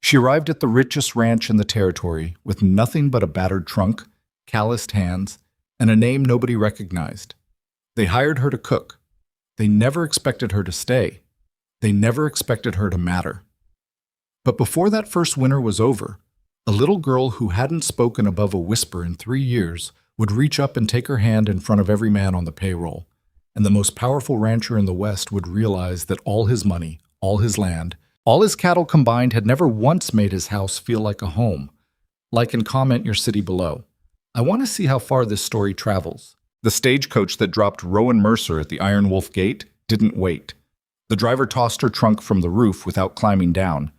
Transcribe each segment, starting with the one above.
She arrived at the richest ranch in the territory with nothing but a battered trunk, calloused hands, and a name nobody recognized. They hired her to cook. They never expected her to stay. They never expected her to matter. But before that first winter was over, a little girl who hadn't spoken above a whisper in 3 years would reach up and take her hand in front of every man on the payroll, and the most powerful rancher in the West would realize that all his money, all his land, all his cattle combined had never once made his house feel like a home. Like and comment your city below. I want to see how far this story travels. The stagecoach that dropped Rowan Mercer at the Iron Wolf Gate didn't wait. The driver tossed her trunk from the roof without climbing down,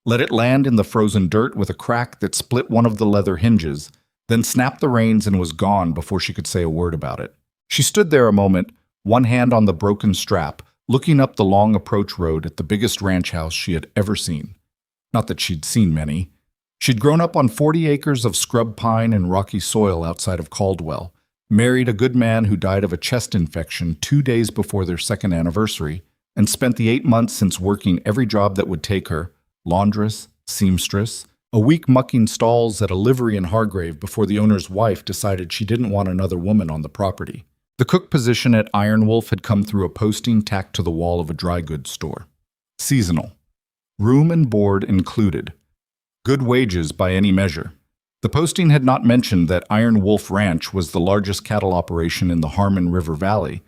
let it land in the frozen dirt with a crack that split one of the leather hinges, then snapped the reins and was gone before she could say a word about it. She stood there a moment, one hand on the broken strap, looking up the long approach road at the biggest ranch house she had ever seen. Not that she'd seen many. She'd grown up on 40 acres of scrub pine and rocky soil outside of Caldwell, married a good man who died of a chest infection 2 days before their second anniversary, and spent the 8 months since working every job that would take her, laundress, seamstress, a week mucking stalls at a livery in Hargrave before the owner's wife decided she didn't want another woman on the property. The cook position at Iron Wolf had come through a posting tacked to the wall of a dry goods store. Seasonal. Room and board included. Good wages by any measure. The posting had not mentioned that Iron Wolf Ranch was the largest cattle operation in the Harmon River Valley,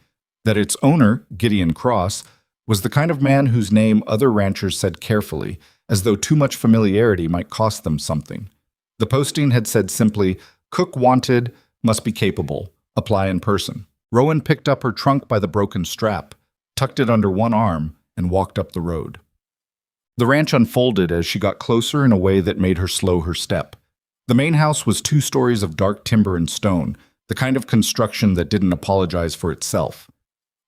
that its owner, Gideon Cross, was the kind of man whose name other ranchers said carefully, as though too much familiarity might cost them something. The posting had said simply, "Cook wanted, must be capable, apply in person." Rowan picked up her trunk by the broken strap, tucked it under one arm, and walked up the road. The ranch unfolded as she got closer in a way that made her slow her step. The main house was 2 stories of dark timber and stone, the kind of construction that didn't apologize for itself.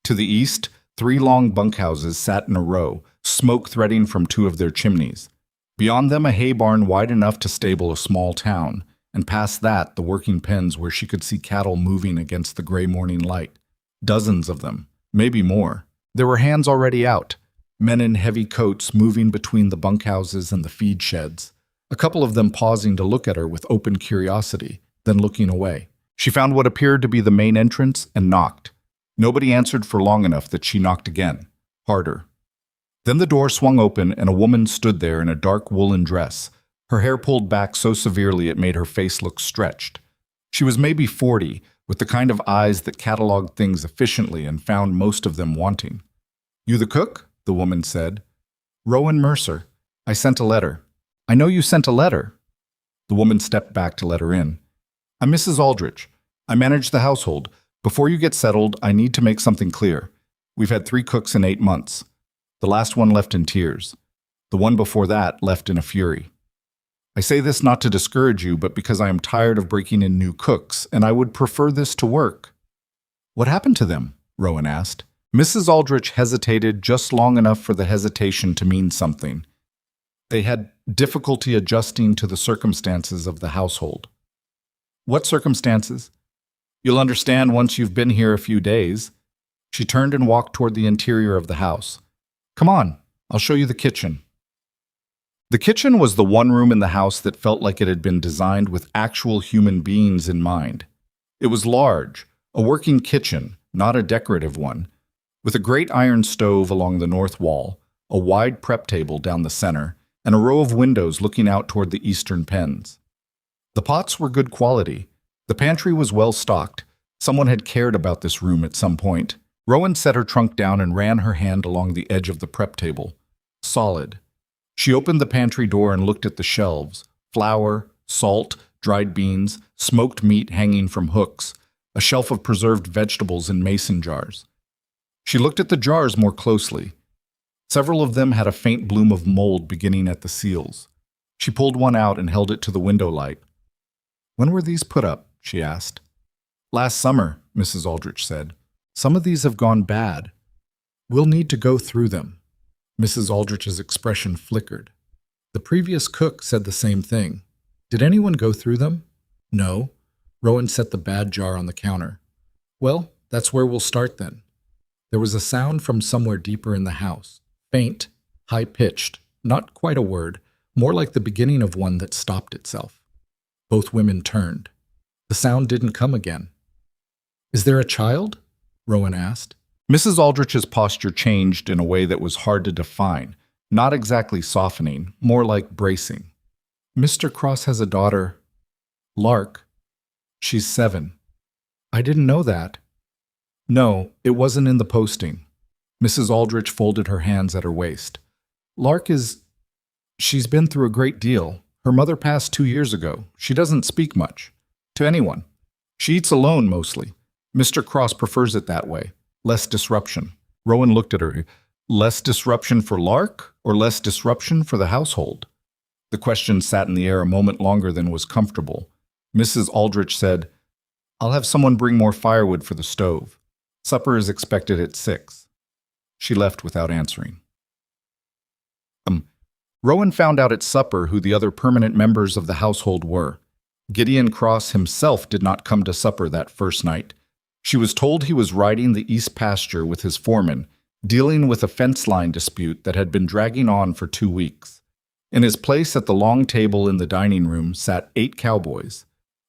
To the east, 3 long bunkhouses sat in a row, smoke threading from 2 of their chimneys. Beyond them, a hay barn wide enough to stable a small town, and past that, the working pens where she could see cattle moving against the gray morning light. Dozens of them, maybe more. There were hands already out, men in heavy coats moving between the bunkhouses and the feed sheds, a couple of them pausing to look at her with open curiosity, then looking away. She found what appeared to be the main entrance and knocked. Nobody answered for long enough that she knocked again, harder. Then the door swung open and a woman stood there in a dark woolen dress, her hair pulled back so severely it made her face look stretched. She was maybe 40, with the kind of eyes that cataloged things efficiently and found most of them wanting. "You the cook?" the woman said. "Rowan Mercer. I sent a letter." "I know you sent a letter." The woman stepped back to let her in. "I'm Mrs. Aldrich. I manage the household. Before you get settled, I need to make something clear. We've had 3 cooks in 8 months. The last one left in tears. The one before that left in a fury. I say this not to discourage you, but because I am tired of breaking in new cooks, and I would prefer this to work." "What happened to them?" Rowan asked. Mrs. Aldrich hesitated just long enough for the hesitation to mean something. They had difficulty adjusting to the circumstances of the household. "What circumstances?" "You'll understand once you've been here a few days." She turned and walked toward the interior of the house. "Come on, I'll show you the kitchen." The kitchen was the one room in the house that felt like it had been designed with actual human beings in mind. It was large, a working kitchen, not a decorative one, with a great iron stove along the north wall, a wide prep table down the center, and a row of windows looking out toward the eastern pens. The pots were good quality. The pantry was well stocked. Someone had cared about this room at some point. Rowan set her trunk down and ran her hand along the edge of the prep table. Solid. She opened the pantry door and looked at the shelves. Flour, salt, dried beans, smoked meat hanging from hooks, a shelf of preserved vegetables in mason jars. She looked at the jars more closely. Several of them had a faint bloom of mold beginning at the seals. She pulled one out and held it to the window light. "When were these put up?" she asked. "Last summer," Mrs. Aldrich said. "Some of these have gone bad. We'll need to go through them." Mrs. Aldrich's expression flickered. The previous cook said the same thing. "Did anyone go through them?" "No." Rowan set the bad jar on the counter. "Well, that's where we'll start then." There was a sound from somewhere deeper in the house. Faint, high-pitched, not quite a word, more like the beginning of one that stopped itself. Both women turned. The sound didn't come again. "Is there a child?" Rowan asked. Mrs. Aldrich's posture changed in a way that was hard to define, not exactly softening, more like bracing. "Mr. Cross has a daughter, Lark. She's 7. I didn't know that." "No, it wasn't in the posting." Mrs. Aldrich folded her hands at her waist. She's been through a great deal. Her mother passed 2 years ago. She doesn't speak much to anyone. She eats alone mostly. Mr. Cross prefers it that way. Less disruption." Rowan looked at her. Less disruption for Lark or less disruption for the household? The question sat in the air a moment longer than was comfortable. Mrs. Aldrich said, "I'll have someone bring more firewood for the stove. Supper is expected at 6. She left without answering. Rowan found out at supper who the other permanent members of the household were. Gideon Cross himself did not come to supper that first night. She was told he was riding the east pasture with his foreman, dealing with a fence line dispute that had been dragging on for 2 weeks. In his place at the long table in the dining room sat 8 cowboys.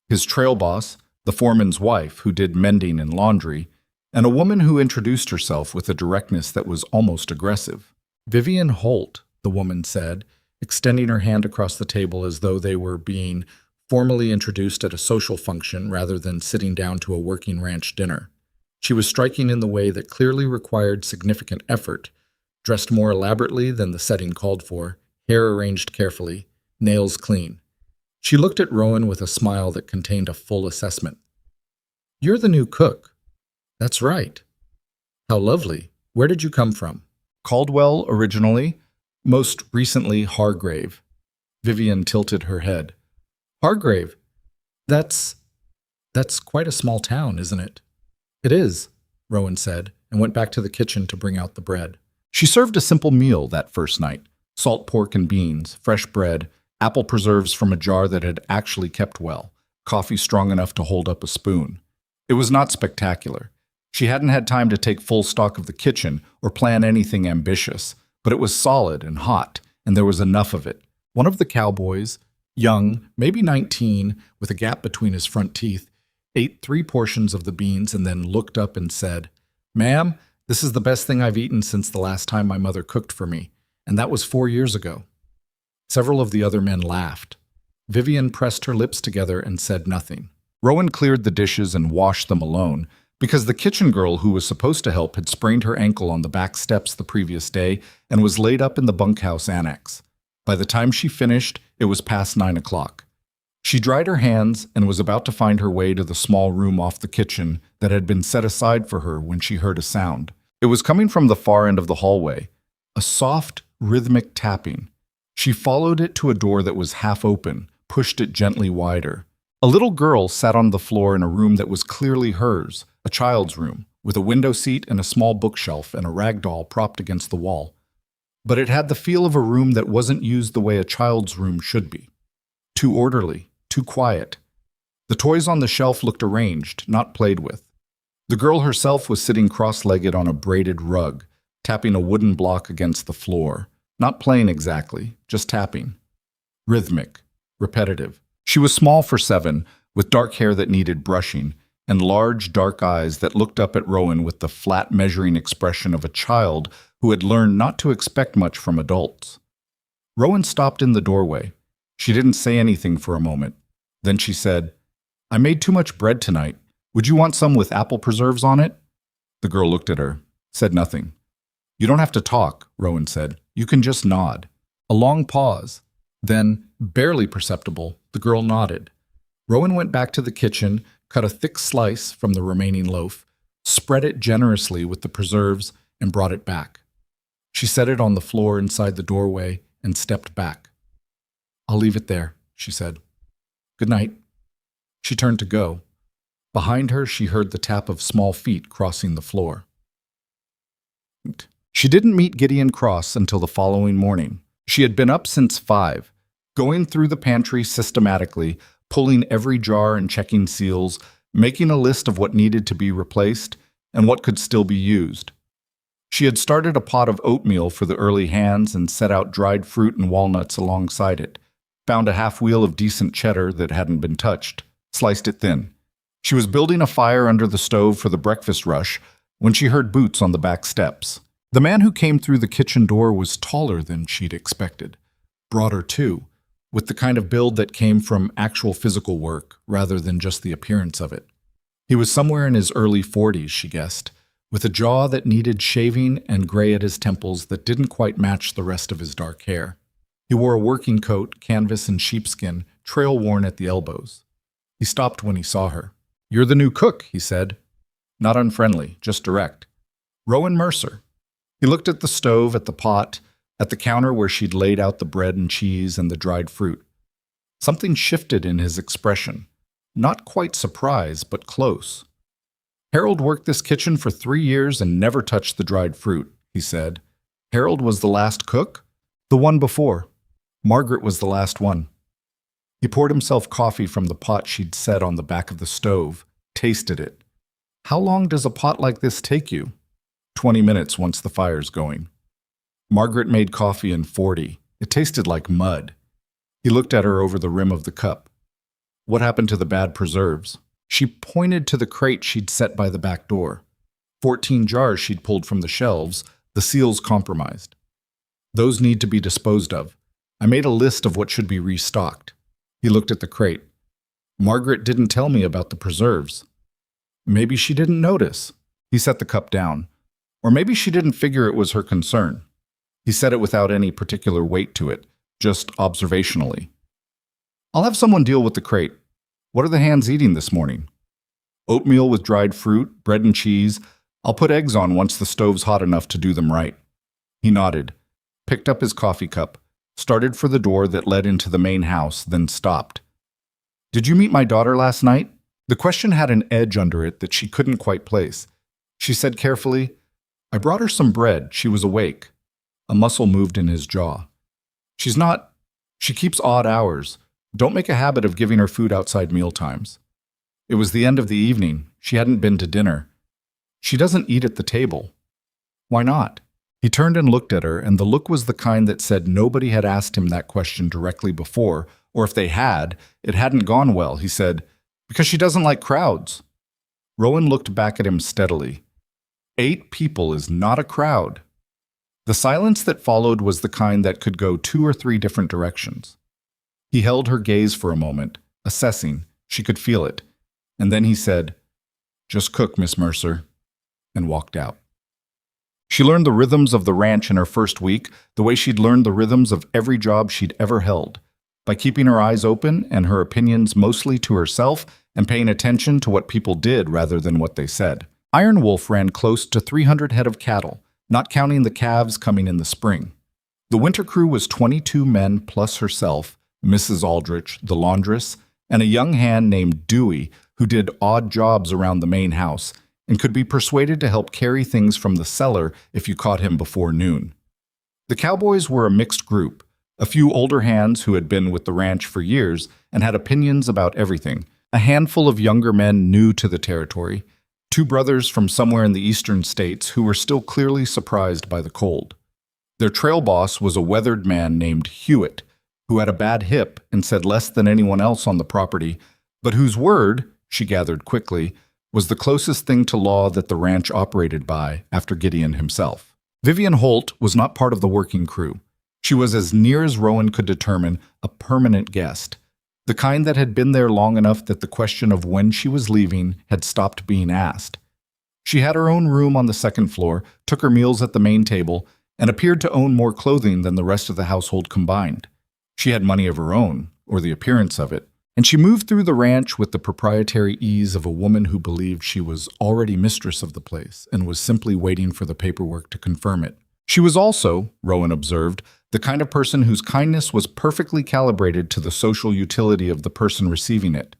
His trail boss, the foreman's wife who did mending and laundry, and a woman who introduced herself with a directness that was almost aggressive. "Vivian Holt," the woman said, extending her hand across the table as though they were being formally introduced at a social function rather than sitting down to a working ranch dinner. She was striking in the way that clearly required significant effort, dressed more elaborately than the setting called for, hair arranged carefully, nails clean. She looked at Rowan with a smile that contained a full assessment. "You're the new cook." "That's right." "How lovely. Where did you come from?" "Caldwell originally, most recently Hargrave." Vivian tilted her head. "Hargrave? That's quite a small town, isn't it?" "It is," Rowan said, and went back to the kitchen to bring out the bread. She served a simple meal that first night: salt pork and beans, fresh bread, apple preserves from a jar that had actually kept well, coffee strong enough to hold up a spoon. It was not spectacular. She hadn't had time to take full stock of the kitchen or plan anything ambitious, but it was solid and hot, and there was enough of it. One of the cowboys, young, maybe 19, with a gap between his front teeth, ate 3 portions of the beans and then looked up and said, "Ma'am, this is the best thing I've eaten since the last time my mother cooked for me, and that was 4 years ago." Several of the other men laughed. Vivian pressed her lips together and said nothing. Rowan cleared the dishes and washed them alone, because the kitchen girl who was supposed to help had sprained her ankle on the back steps the previous day and was laid up in the bunkhouse annex. By the time she finished, it was past 9 o'clock. She dried her hands and was about to find her way to the small room off the kitchen that had been set aside for her when she heard a sound. It was coming from the far end of the hallway, a soft, rhythmic tapping. She followed it to a door that was half open, pushed it gently wider. A little girl sat on the floor in a room that was clearly hers, a child's room, with a window seat and a small bookshelf and a rag doll propped against the wall. But it had the feel of a room that wasn't used the way a child's room should be. Too orderly, too quiet. The toys on the shelf looked arranged, not played with. The girl herself was sitting cross-legged on a braided rug, tapping a wooden block against the floor. Not playing exactly, just tapping. Rhythmic, repetitive. She was small for 7, with dark hair that needed brushing, and large, dark eyes that looked up at Rowan with the flat, measuring expression of a child who had learned not to expect much from adults. Rowan stopped in the doorway. She didn't say anything for a moment. Then she said, "I made too much bread tonight. Would you want some with apple preserves on it?" The girl looked at her, said nothing. "You don't have to talk," Rowan said. "You can just nod." A long pause. Then, barely perceptible, the girl nodded. Rowan went back to the kitchen, cut a thick slice from the remaining loaf, spread it generously with the preserves, and brought it back. She set it on the floor inside the doorway and stepped back. "I'll leave it there," she said. "Good night." She turned to go. Behind her, she heard the tap of small feet crossing the floor. She didn't meet Gideon Cross until the following morning. She had been up since 5, going through the pantry systematically, pulling every jar and checking seals, making a list of what needed to be replaced and what could still be used. She had started a pot of oatmeal for the early hands and set out dried fruit and walnuts alongside it, found a half wheel of decent cheddar that hadn't been touched, sliced it thin. She was building a fire under the stove for the breakfast rush when she heard boots on the back steps. The man who came through the kitchen door was taller than she'd expected, broader too, with the kind of build that came from actual physical work rather than just the appearance of it. He was somewhere in his early 40s, she guessed, with a jaw that needed shaving and gray at his temples that didn't quite match the rest of his dark hair. He wore a working coat, canvas and sheepskin, trail-worn at the elbows. He stopped when he saw her. "You're the new cook," he said. Not unfriendly, just direct. "Rowan Mercer." He looked at the stove, at the pot, at the counter where she'd laid out the bread and cheese and the dried fruit. Something shifted in his expression. Not quite surprise, but close. "Harold worked this kitchen for 3 years and never touched the dried fruit," he said. "Harold was the last cook?" "The one before. Margaret was the last one." He poured himself coffee from the pot she'd set on the back of the stove, tasted it. "How long does a pot like this take you?" 20 minutes once the fire's going." Margaret made coffee in 40. It tasted like mud. He looked at her over the rim of the cup. "What happened to the bad preserves?" She pointed to the crate she'd set by the back door. 14 jars she'd pulled from the shelves, the seals compromised. "Those need to be disposed of. I made a list of what should be restocked." He looked at the crate. "Margaret didn't tell me about the preserves." "Maybe she didn't notice." He set the cup down. "Or maybe she didn't figure it was her concern." He said it without any particular weight to it, just observationally. "I'll have someone deal with the crate. What are the hands eating this morning?" "Oatmeal with dried fruit, bread and cheese. I'll put eggs on once the stove's hot enough to do them right." He nodded, picked up his coffee cup, started for the door that led into the main house, then stopped. "Did you meet my daughter last night?" The question had an edge under it that she couldn't quite place. She said carefully, "I brought her some bread. She was awake." A muscle moved in his jaw. "She's not. She keeps odd hours. Don't make a habit of giving her food outside mealtimes." It was the end of the evening. She hadn't been to dinner. "She doesn't eat at the table." "Why not?" He turned and looked at her, and the look was the kind that said nobody had asked him that question directly before, or if they had, it hadn't gone well. He said, "Because she doesn't like crowds." Rowan looked back at him steadily. 8 people is not a crowd. The silence that followed was the kind that could go 2 or 3 different directions. He held her gaze for a moment, assessing. She could feel it. And then he said, "Just cook, Miss Mercer," and walked out. She learned the rhythms of the ranch in her first week, the way she'd learned the rhythms of every job she'd ever held, by keeping her eyes open and her opinions mostly to herself and paying attention to what people did rather than what they said. Iron Wolf ran close to 300 head of cattle, not counting the calves coming in the spring. The winter crew was 22 men plus herself, Mrs. Aldrich, the laundress, and a young hand named Dewey who did odd jobs around the main house and could be persuaded to help carry things from the cellar if you caught him before noon. The Cowboys were a mixed group, a few older hands who had been with the ranch for years and had opinions about everything, a handful of younger men new to the territory, 2 brothers from somewhere in the eastern states who were still clearly surprised by the cold. Their trail boss was a weathered man named Hewitt, who had a bad hip and said less than anyone else on the property, but whose word, she gathered quickly, was the closest thing to law that the ranch operated by after Gideon himself. Vivian Holt was not part of the working crew. She was, as near as Rowan could determine, a permanent guest, the kind that had been there long enough that the question of when she was leaving had stopped being asked. She had her own room on the second floor, took her meals at the main table, and appeared to own more clothing than the rest of the household combined. She had money of her own, or the appearance of it, and she moved through the ranch with the proprietary ease of a woman who believed she was already mistress of the place and was simply waiting for the paperwork to confirm it. She was also, Rowan observed, the kind of person whose kindness was perfectly calibrated to the social utility of the person receiving it.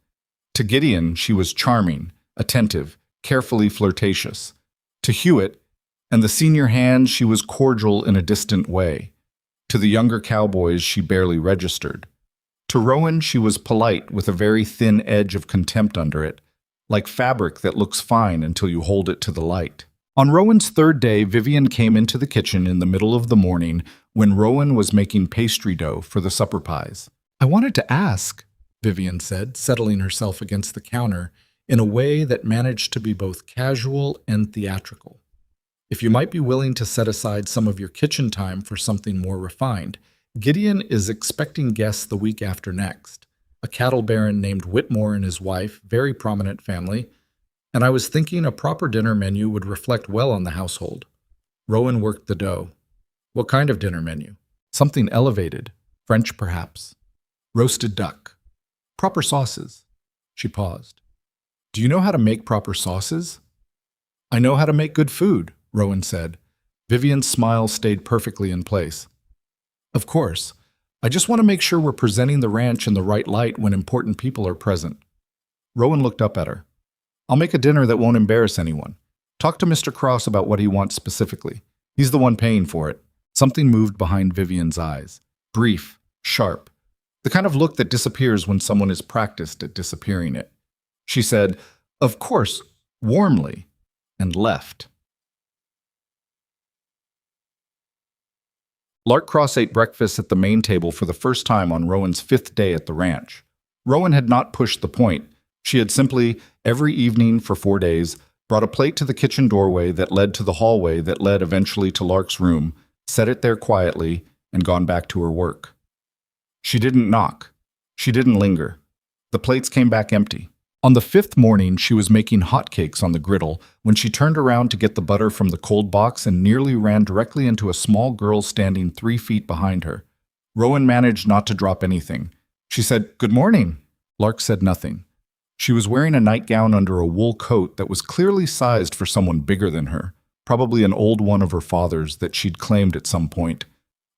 To Gideon, she was charming, attentive, carefully flirtatious. To Hewitt and the senior hands, she was cordial in a distant way. To the younger cowboys, she barely registered. To Rowan, she was polite with a very thin edge of contempt under it, like fabric that looks fine until you hold it to the light. On Rowan's third day, Vivian came into the kitchen in the middle of the morning when Rowan was making pastry dough for the supper pies. "I wanted to ask," Vivian said, settling herself against the counter in a way that managed to be both casual and theatrical, "if you might be willing to set aside some of your kitchen time for something more refined. Gideon is expecting guests the week after next. A cattle baron named Whitmore and his wife, very prominent family, and I was thinking a proper dinner menu would reflect well on the household." Rowan worked the dough. "What kind of dinner menu?" "Something elevated. French, perhaps. Roasted duck. Proper sauces." She paused. "Do you know how to make proper sauces?" "I know how to make good food," Rowan said. Vivian's smile stayed perfectly in place. "Of course. I just want to make sure we're presenting the ranch in the right light when important people are present." Rowan looked up at her. "I'll make a dinner that won't embarrass anyone. Talk to Mr. Cross about what he wants specifically. He's the one paying for it." Something moved behind Vivian's eyes. Brief, sharp. The kind of look that disappears when someone is practiced at disappearing it. She said, "Of course," warmly, and left. Lark Cross ate breakfast at the main table for the first time on Rowan's 5th day at the ranch. Rowan had not pushed the point. She had simply, every evening for 4 days, brought a plate to the kitchen doorway that led to the hallway that led eventually to Lark's room, set it there quietly, and gone back to her work. She didn't knock. She didn't linger. The plates came back empty. On the 5th morning, she was making hotcakes on the griddle when she turned around to get the butter from the cold box and nearly ran directly into a small girl standing 3 feet behind her. Rowan managed not to drop anything. She said, "Good morning." Lark said nothing. She was wearing a nightgown under a wool coat that was clearly sized for someone bigger than her, probably an old one of her father's that she'd claimed at some point.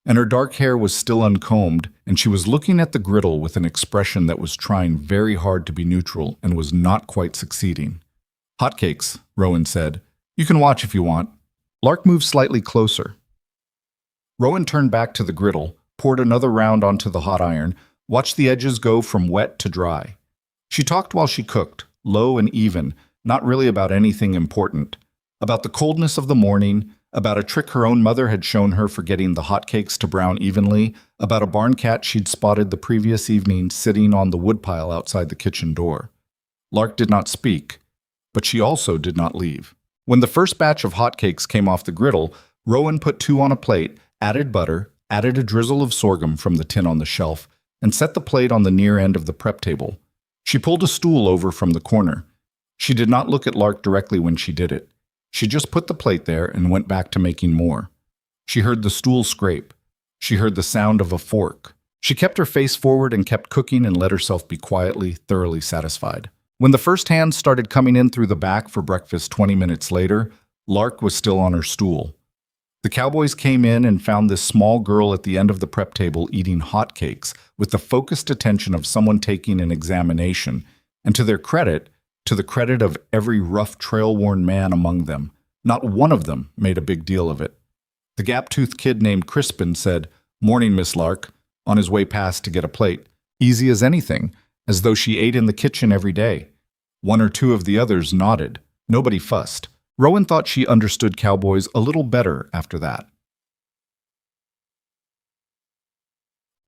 And her dark hair was still uncombed, and she was looking at the griddle with an expression that was trying very hard to be neutral and was not quite succeeding. "Hotcakes," Rowan said. "You can watch if you want." Lark moved slightly closer. Rowan turned back to the griddle, poured another round onto the hot iron, watched the edges go from wet to dry. She talked while she cooked, low and even, not really about anything important. About the coldness of the morning, about a trick her own mother had shown her for getting the hotcakes to brown evenly, about a barn cat she'd spotted the previous evening sitting on the woodpile outside the kitchen door. Lark did not speak, but she also did not leave. When the first batch of hotcakes came off the griddle, Rowan put 2 on a plate, added butter, added a drizzle of sorghum from the tin on the shelf, and set the plate on the near end of the prep table. She pulled a stool over from the corner. She did not look at Lark directly when she did it. She just put the plate there and went back to making more. She heard the stool scrape. She heard the sound of a fork. She kept her face forward and kept cooking and let herself be quietly, thoroughly satisfied. When the first hands started coming in through the back for breakfast 20 minutes later, Lark was still on her stool. The Cowboys came in and found this small girl at the end of the prep table eating hotcakes with the focused attention of someone taking an examination, and to the credit of every rough, trail-worn man among them, not one of them made a big deal of it. The gap-toothed kid named Crispin said, "Morning, Miss Lark," on his way past to get a plate, easy as anything, as though she ate in the kitchen every day. 1 or 2 of the others nodded. Nobody fussed. Rowan thought she understood Cowboys a little better after that.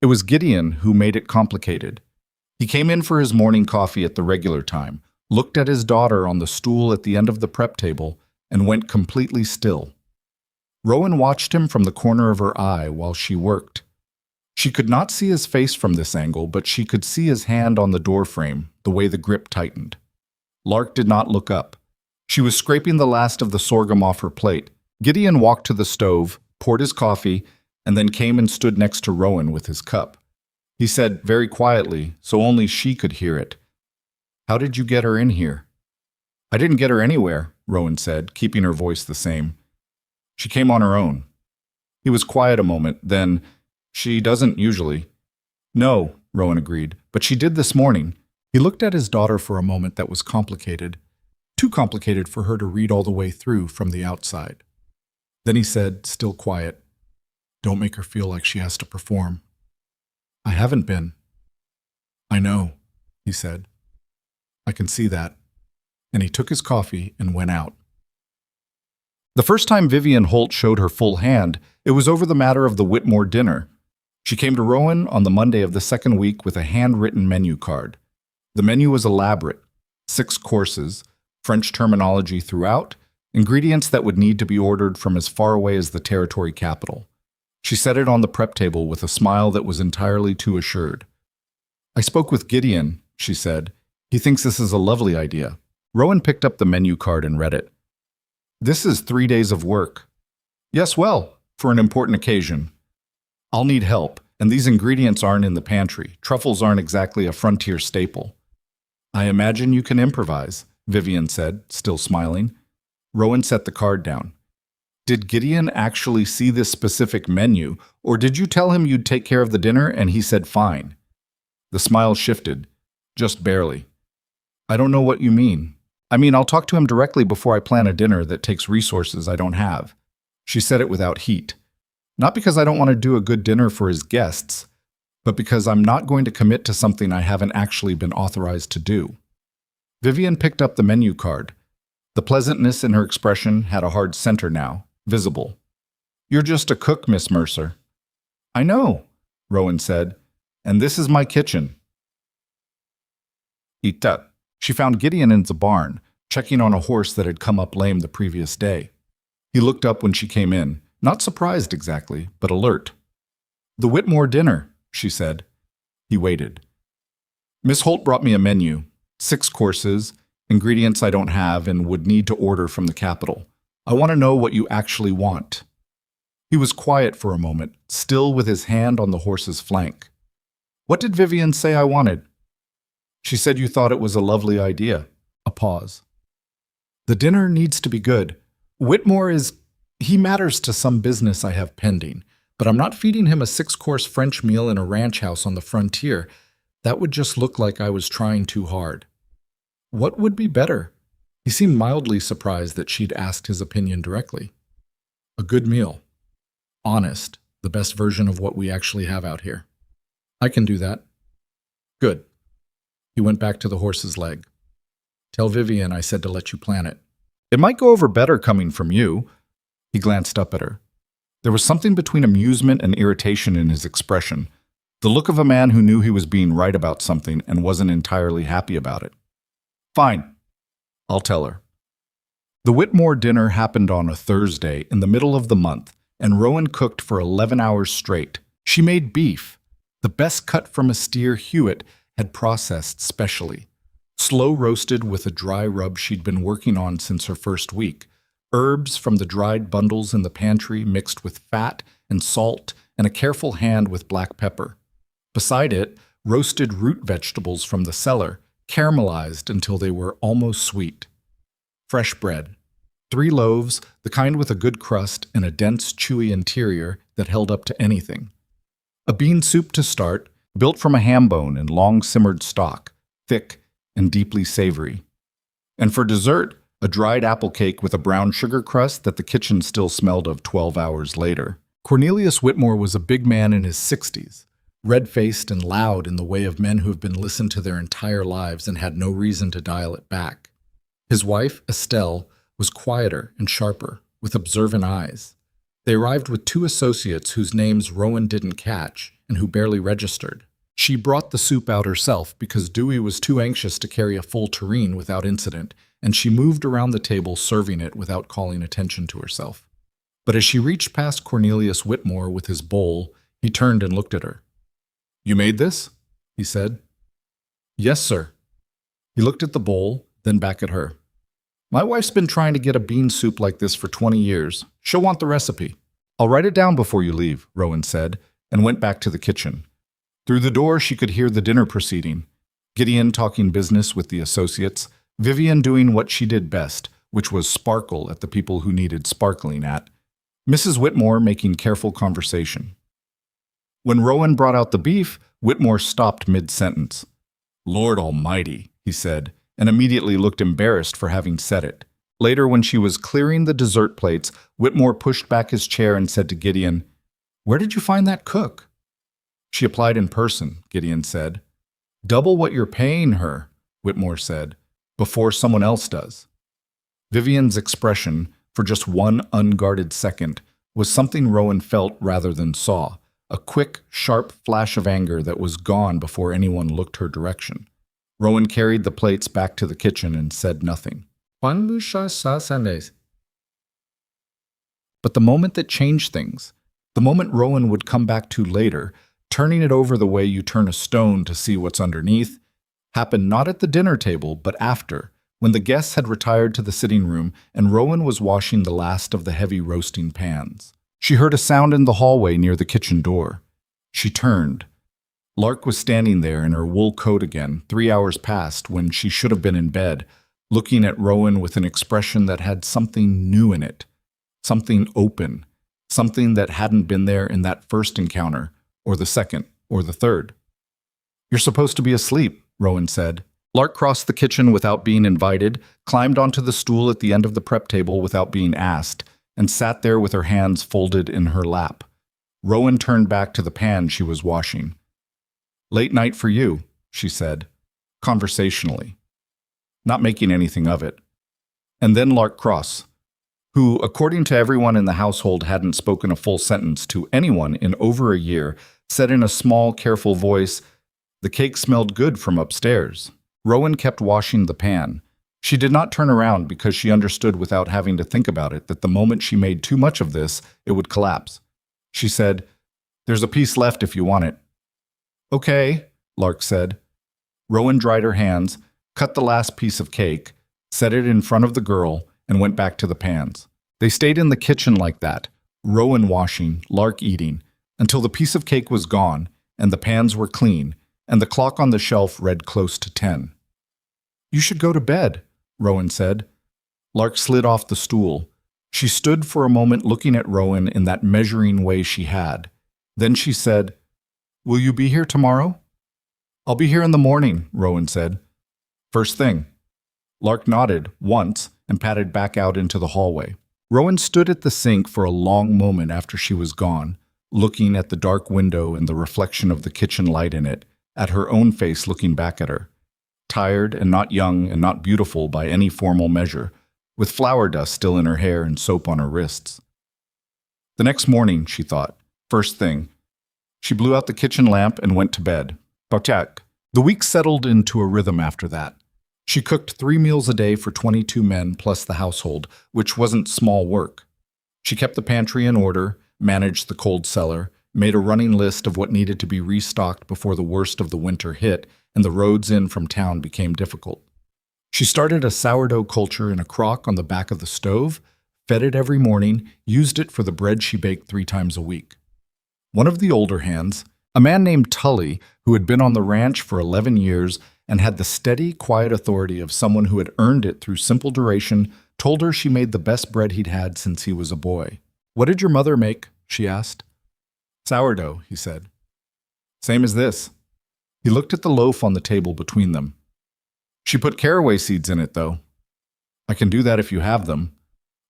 It was Gideon who made it complicated. He came in for his morning coffee at the regular time, looked at his daughter on the stool at the end of the prep table, and went completely still. Rowan watched him from the corner of her eye while she worked. She could not see his face from this angle, but she could see his hand on the doorframe, the way the grip tightened. Lark did not look up. She was scraping the last of the sorghum off her plate. Gideon walked to the stove, poured his coffee, and then came and stood next to Rowan with his cup. He said very quietly, so only she could hear it, "How did you get her in here?" "I didn't get her anywhere," Rowan said, keeping her voice the same. "She came on her own." He was quiet a moment, then, "She doesn't usually." "No," Rowan agreed, "but she did this morning." He looked at his daughter for a moment that was complicated. Too complicated for her to read all the way through from the outside. Then he said, still quiet, "Don't make her feel like she has to perform." "I haven't been." "I know," he said. "I can see that." And he took his coffee and went out. The first time Vivian Holt showed her full hand, it was over the matter of the Whitmore dinner. She came to Rowan on the Monday of the second week with a handwritten menu card. The menu was elaborate, 6 courses, French terminology throughout, ingredients that would need to be ordered from as far away as the territory capital. She set it on the prep table with a smile that was entirely too assured. "I spoke with Gideon," she said. "He thinks this is a lovely idea." Rowan picked up the menu card and read it. "This is 3 days of work." "Yes, well, for an important occasion. I'll need help, and these ingredients aren't in the pantry. Truffles aren't exactly a frontier staple." "I imagine you can improvise," Vivian said, still smiling. Rowan set the card down. "Did Gideon actually see this specific menu, or did you tell him you'd take care of the dinner and he said fine?" The smile shifted, just barely. "I don't know what you mean. I mean, I'll talk to him directly before I plan a dinner that takes resources I don't have." She said it without heat. "Not because I don't want to do a good dinner for his guests, but because I'm not going to commit to something I haven't actually been authorized to do." Vivian picked up the menu card. The pleasantness in her expression had a hard center now, visible. "You're just a cook, Miss Mercer." "I know," Rowan said, "and this is my kitchen." Eat that. She found Gideon in the barn, checking on a horse that had come up lame the previous day. He looked up when she came in, not surprised exactly, but alert. "The Whitmore dinner," she said. He waited. "Miss Holt brought me a menu, 6 courses, ingredients I don't have and would need to order from the capital. I want to know what you actually want." He was quiet for a moment, still with his hand on the horse's flank. "What did Vivian say I wanted?" "She said you thought it was a lovely idea." A pause. "The dinner needs to be good. Whitmore he matters to some business I have pending, but I'm not feeding him a 6-course French meal in a ranch house on the frontier. That would just look like I was trying too hard." "What would be better?" He seemed mildly surprised that she'd asked his opinion directly. "A good meal. Honest, the best version of what we actually have out here." "I can do that." "Good." He went back to the horse's leg. "Tell Vivian I said to let you plan it. It might go over better coming from you." He glanced up at her. There was something between amusement and irritation in his expression, the look of a man who knew he was being right about something and wasn't entirely happy about it. "Fine. I'll tell her." The Whitmore dinner happened on a Thursday in the middle of the month, and Rowan cooked for 11 hours straight. She made beef, the best cut from a steer Hewitt had processed specially, slow roasted with a dry rub she'd been working on since her first week, herbs from the dried bundles in the pantry mixed with fat and salt, and a careful hand with black pepper. Beside it, roasted root vegetables from the cellar, caramelized until they were almost sweet. Fresh bread. 3 loaves, the kind with a good crust and a dense, chewy interior that held up to anything. A bean soup to start, built from a ham bone and long-simmered stock, thick and deeply savory. And for dessert, a dried apple cake with a brown sugar crust that the kitchen still smelled of 12 hours later. Cornelius Whitmore was a big man in his 60s, red-faced and loud in the way of men who have been listened to their entire lives and had no reason to dial it back. His wife, Estelle, was quieter and sharper, with observant eyes. They arrived with 2 associates whose names Rowan didn't catch and who barely registered. She brought the soup out herself because Dewey was too anxious to carry a full tureen without incident, and she moved around the table serving it without calling attention to herself. But as she reached past Cornelius Whitmore with his bowl, he turned and looked at her. "You made this?" he said. "Yes, sir." He looked at the bowl, then back at her. "My wife's been trying to get a bean soup like this for 20 years. She'll want the recipe." "I'll write it down before you leave," Rowan said, and went back to the kitchen. Through the door, she could hear the dinner proceeding. Gideon talking business with the associates, Vivian doing what she did best, which was sparkle at the people who needed sparkling at, Mrs. Whitmore making careful conversation. When Rowan brought out the beef, Whitmore stopped mid-sentence. "Lord Almighty," he said, and immediately looked embarrassed for having said it. Later, when she was clearing the dessert plates, Whitmore pushed back his chair and said to Gideon, "Where did you find that cook?" "She applied in person," Gideon said. "Double what you're paying her," Whitmore said, "before someone else does." Vivian's expression, for just one unguarded second, was something Rowan felt rather than saw, a quick, sharp flash of anger that was gone before anyone looked her direction. Rowan carried the plates back to the kitchen and said nothing. But the moment that changed things, the moment Rowan would come back to later, turning it over the way you turn a stone to see what's underneath, happened not at the dinner table, but after, when the guests had retired to the sitting room and Rowan was washing the last of the heavy roasting pans. She heard a sound in the hallway near the kitchen door. She turned. Lark was standing there in her wool coat again, 3 hours past when she should have been in bed, looking at Rowan with an expression that had something new in it, something open, something that hadn't been there in that first encounter, or the second, or the third. "You're supposed to be asleep," Rowan said. Lark crossed the kitchen without being invited, climbed onto the stool at the end of the prep table without being asked, and sat there with her hands folded in her lap. Rowan turned back to the pan she was washing. "Late night for you," she said, conversationally, not making anything of it. And then Lark Cross, who, according to everyone in the household, hadn't spoken a full sentence to anyone in over a year, said in a small, careful voice, "The cake smelled good from upstairs." Rowan kept washing the pan. She did not turn around because she understood without having to think about it that the moment she made too much of this, it would collapse. She said, "There's a piece left if you want it." "Okay," Lark said. Rowan dried her hands, cut the last piece of cake, set it in front of the girl, and went back to the pans. They stayed in the kitchen like that, Rowan washing, Lark eating, until the piece of cake was gone, and the pans were clean, and the clock on the shelf read close to 10. "You should go to bed," Rowan said. Lark slid off the stool. She stood for a moment looking at Rowan in that measuring way she had. Then she said, "Will you be here tomorrow?" "I'll be here in the morning," Rowan said. "First thing." Lark nodded once and padded back out into the hallway. Rowan stood at the sink for a long moment after she was gone, looking at the dark window and the reflection of the kitchen light in it, at her own face looking back at her. Tired and not young and not beautiful by any formal measure, with flour dust still in her hair and soap on her wrists. The next morning, she thought, first thing. She blew out the kitchen lamp and went to bed. Bautak. The week settled into a rhythm after that. She cooked 3 meals a day for 22 men plus the household, which wasn't small work. She kept the pantry in order, managed the cold cellar, made a running list of what needed to be restocked before the worst of the winter hit and the roads in from town became difficult. She started a sourdough culture in a crock on the back of the stove, fed it every morning, used it for the bread she baked 3 times a week. One of the older hands, a man named Tully, who had been on the ranch for 11 years and had the steady, quiet authority of someone who had earned it through simple duration, told her she made the best bread he'd had since he was a boy. "What did your mother make?" she asked. "Sourdough," he said. "Same as this." He looked at the loaf on the table between them. "She put caraway seeds in it, though." "I can do that if you have them."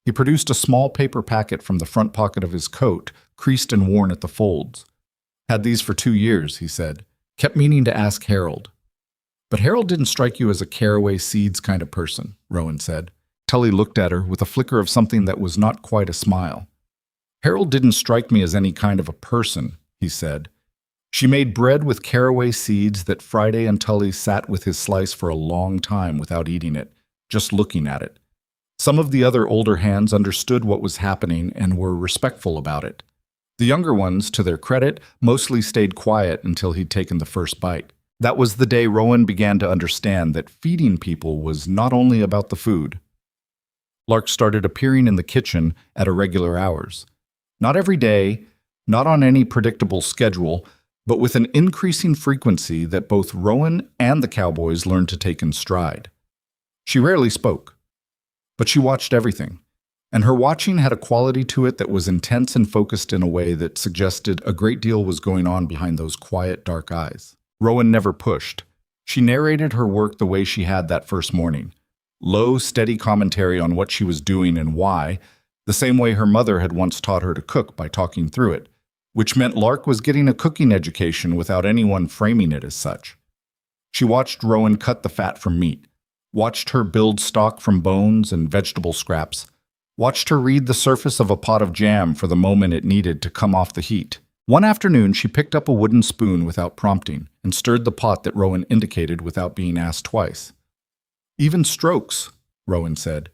He produced a small paper packet from the front pocket of his coat, creased and worn at the folds. "Had these for 2 years," he said. "Kept meaning to ask Harold." "But Harold didn't strike you as a caraway seeds kind of person," Rowan said. Tully looked at her with a flicker of something that was not quite a smile. "Harold didn't strike me as any kind of a person," he said. She made bread with caraway seeds that Friday and Tully sat with his slice for a long time without eating it, just looking at it. Some of the other older hands understood what was happening and were respectful about it. The younger ones, to their credit, mostly stayed quiet until he'd taken the first bite. That was the day Rowan began to understand that feeding people was not only about the food. Lark started appearing in the kitchen at irregular hours. Not every day, not on any predictable schedule, but with an increasing frequency that both Rowan and the Cowboys learned to take in stride. She rarely spoke, but she watched everything, and her watching had a quality to it that was intense and focused in a way that suggested a great deal was going on behind those quiet, dark eyes. Rowan never pushed. She narrated her work the way she had that first morning. Low, steady commentary on what she was doing and why, the same way her mother had once taught her to cook by talking through it, which meant Lark was getting a cooking education without anyone framing it as such. She watched Rowan cut the fat from meat, watched her build stock from bones and vegetable scraps, watched her read the surface of a pot of jam for the moment it needed to come off the heat. One afternoon, she picked up a wooden spoon without prompting and stirred the pot that Rowan indicated without being asked twice. "Even strokes," Rowan said.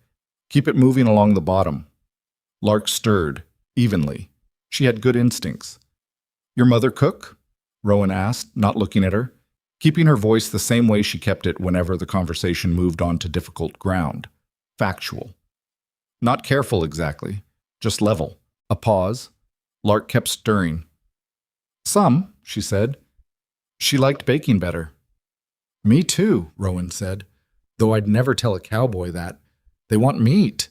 "Keep it moving along the bottom." Lark stirred, evenly. She had good instincts. "Your mother cook?" Rowan asked, not looking at her, keeping her voice the same way she kept it whenever the conversation moved on to difficult ground. Factual. Not careful exactly, just level. A pause. Lark kept stirring. "Some," she said. She liked baking better. "Me too," Rowan said, "though I'd never tell a cowboy that. They want meat."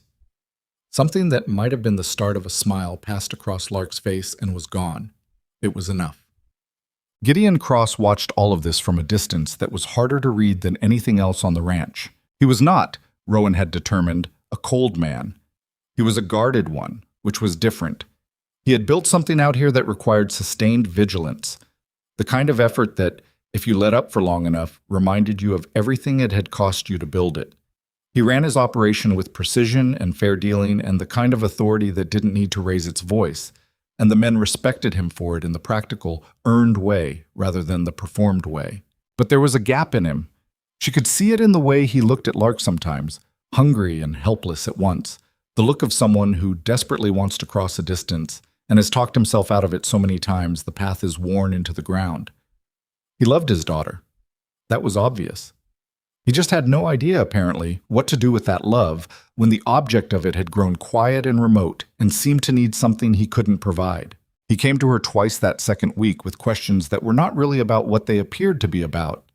Something that might have been the start of a smile passed across Lark's face and was gone. It was enough. Gideon Cross watched all of this from a distance that was harder to read than anything else on the ranch. He was not, Rowan had determined, a cold man. He was a guarded one, which was different. He had built something out here that required sustained vigilance, the kind of effort that, if you let up for long enough, reminded you of everything it had cost you to build it. He ran his operation with precision and fair dealing and the kind of authority that didn't need to raise its voice, and the men respected him for it in the practical, earned way rather than the performed way. But there was a gap in him. She could see it in the way he looked at Lark sometimes, hungry and helpless at once, the look of someone who desperately wants to cross a distance and has talked himself out of it so many times the path is worn into the ground. He loved his daughter. That was obvious. He just had no idea, apparently, what to do with that love when the object of it had grown quiet and remote and seemed to need something he couldn't provide. He came to her twice that second week with questions that were not really about what they appeared to be about.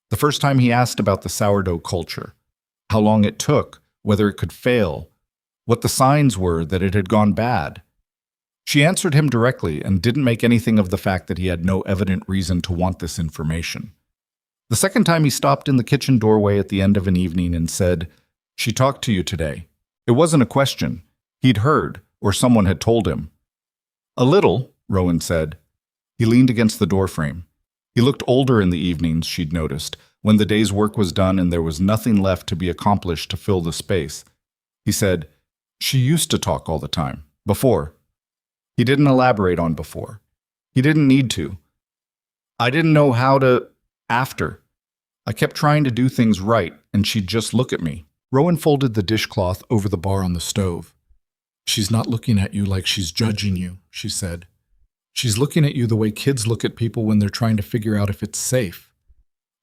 The first time he asked about the sourdough culture, how long it took, whether it could fail, what the signs were that it had gone bad. She answered him directly and didn't make anything of the fact that he had no evident reason to want this information. The second time he stopped in the kitchen doorway at the end of an evening and said, "She talked to you today." It wasn't a question. He'd heard, or someone had told him. "A little," Rowan said. He leaned against the doorframe. He looked older in the evenings, she'd noticed, when the day's work was done and there was nothing left to be accomplished to fill the space. He said, "She used to talk all the time. Before." He didn't elaborate on before. He didn't need to. "I didn't know how to... after. I kept trying to do things right, and she'd just look at me." Rowan folded the dishcloth over the bar on the stove. "She's not looking at you like she's judging you," she said. "She's looking at you the way kids look at people when they're trying to figure out if it's safe."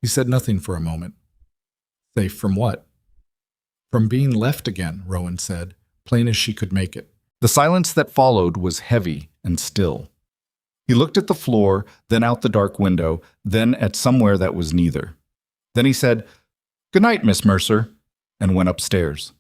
He said nothing for a moment. "Safe from what?" "From being left again," Rowan said, plain as she could make it. The silence that followed was heavy and still. He looked at the floor, then out the dark window, then at somewhere that was neither. Then he said, "Good night, Miss Mercer," and went upstairs.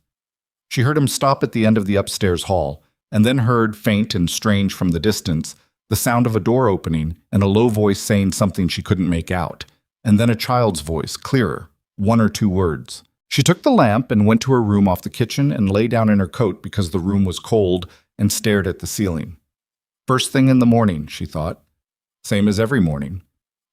She heard him stop at the end of the upstairs hall, and then heard, faint and strange from the distance, the sound of a door opening and a low voice saying something she couldn't make out, and then a child's voice, clearer, one or two words. She took the lamp and went to her room off the kitchen and lay down in her coat because the room was cold and stared at the ceiling. First thing in the morning, she thought. Same as every morning.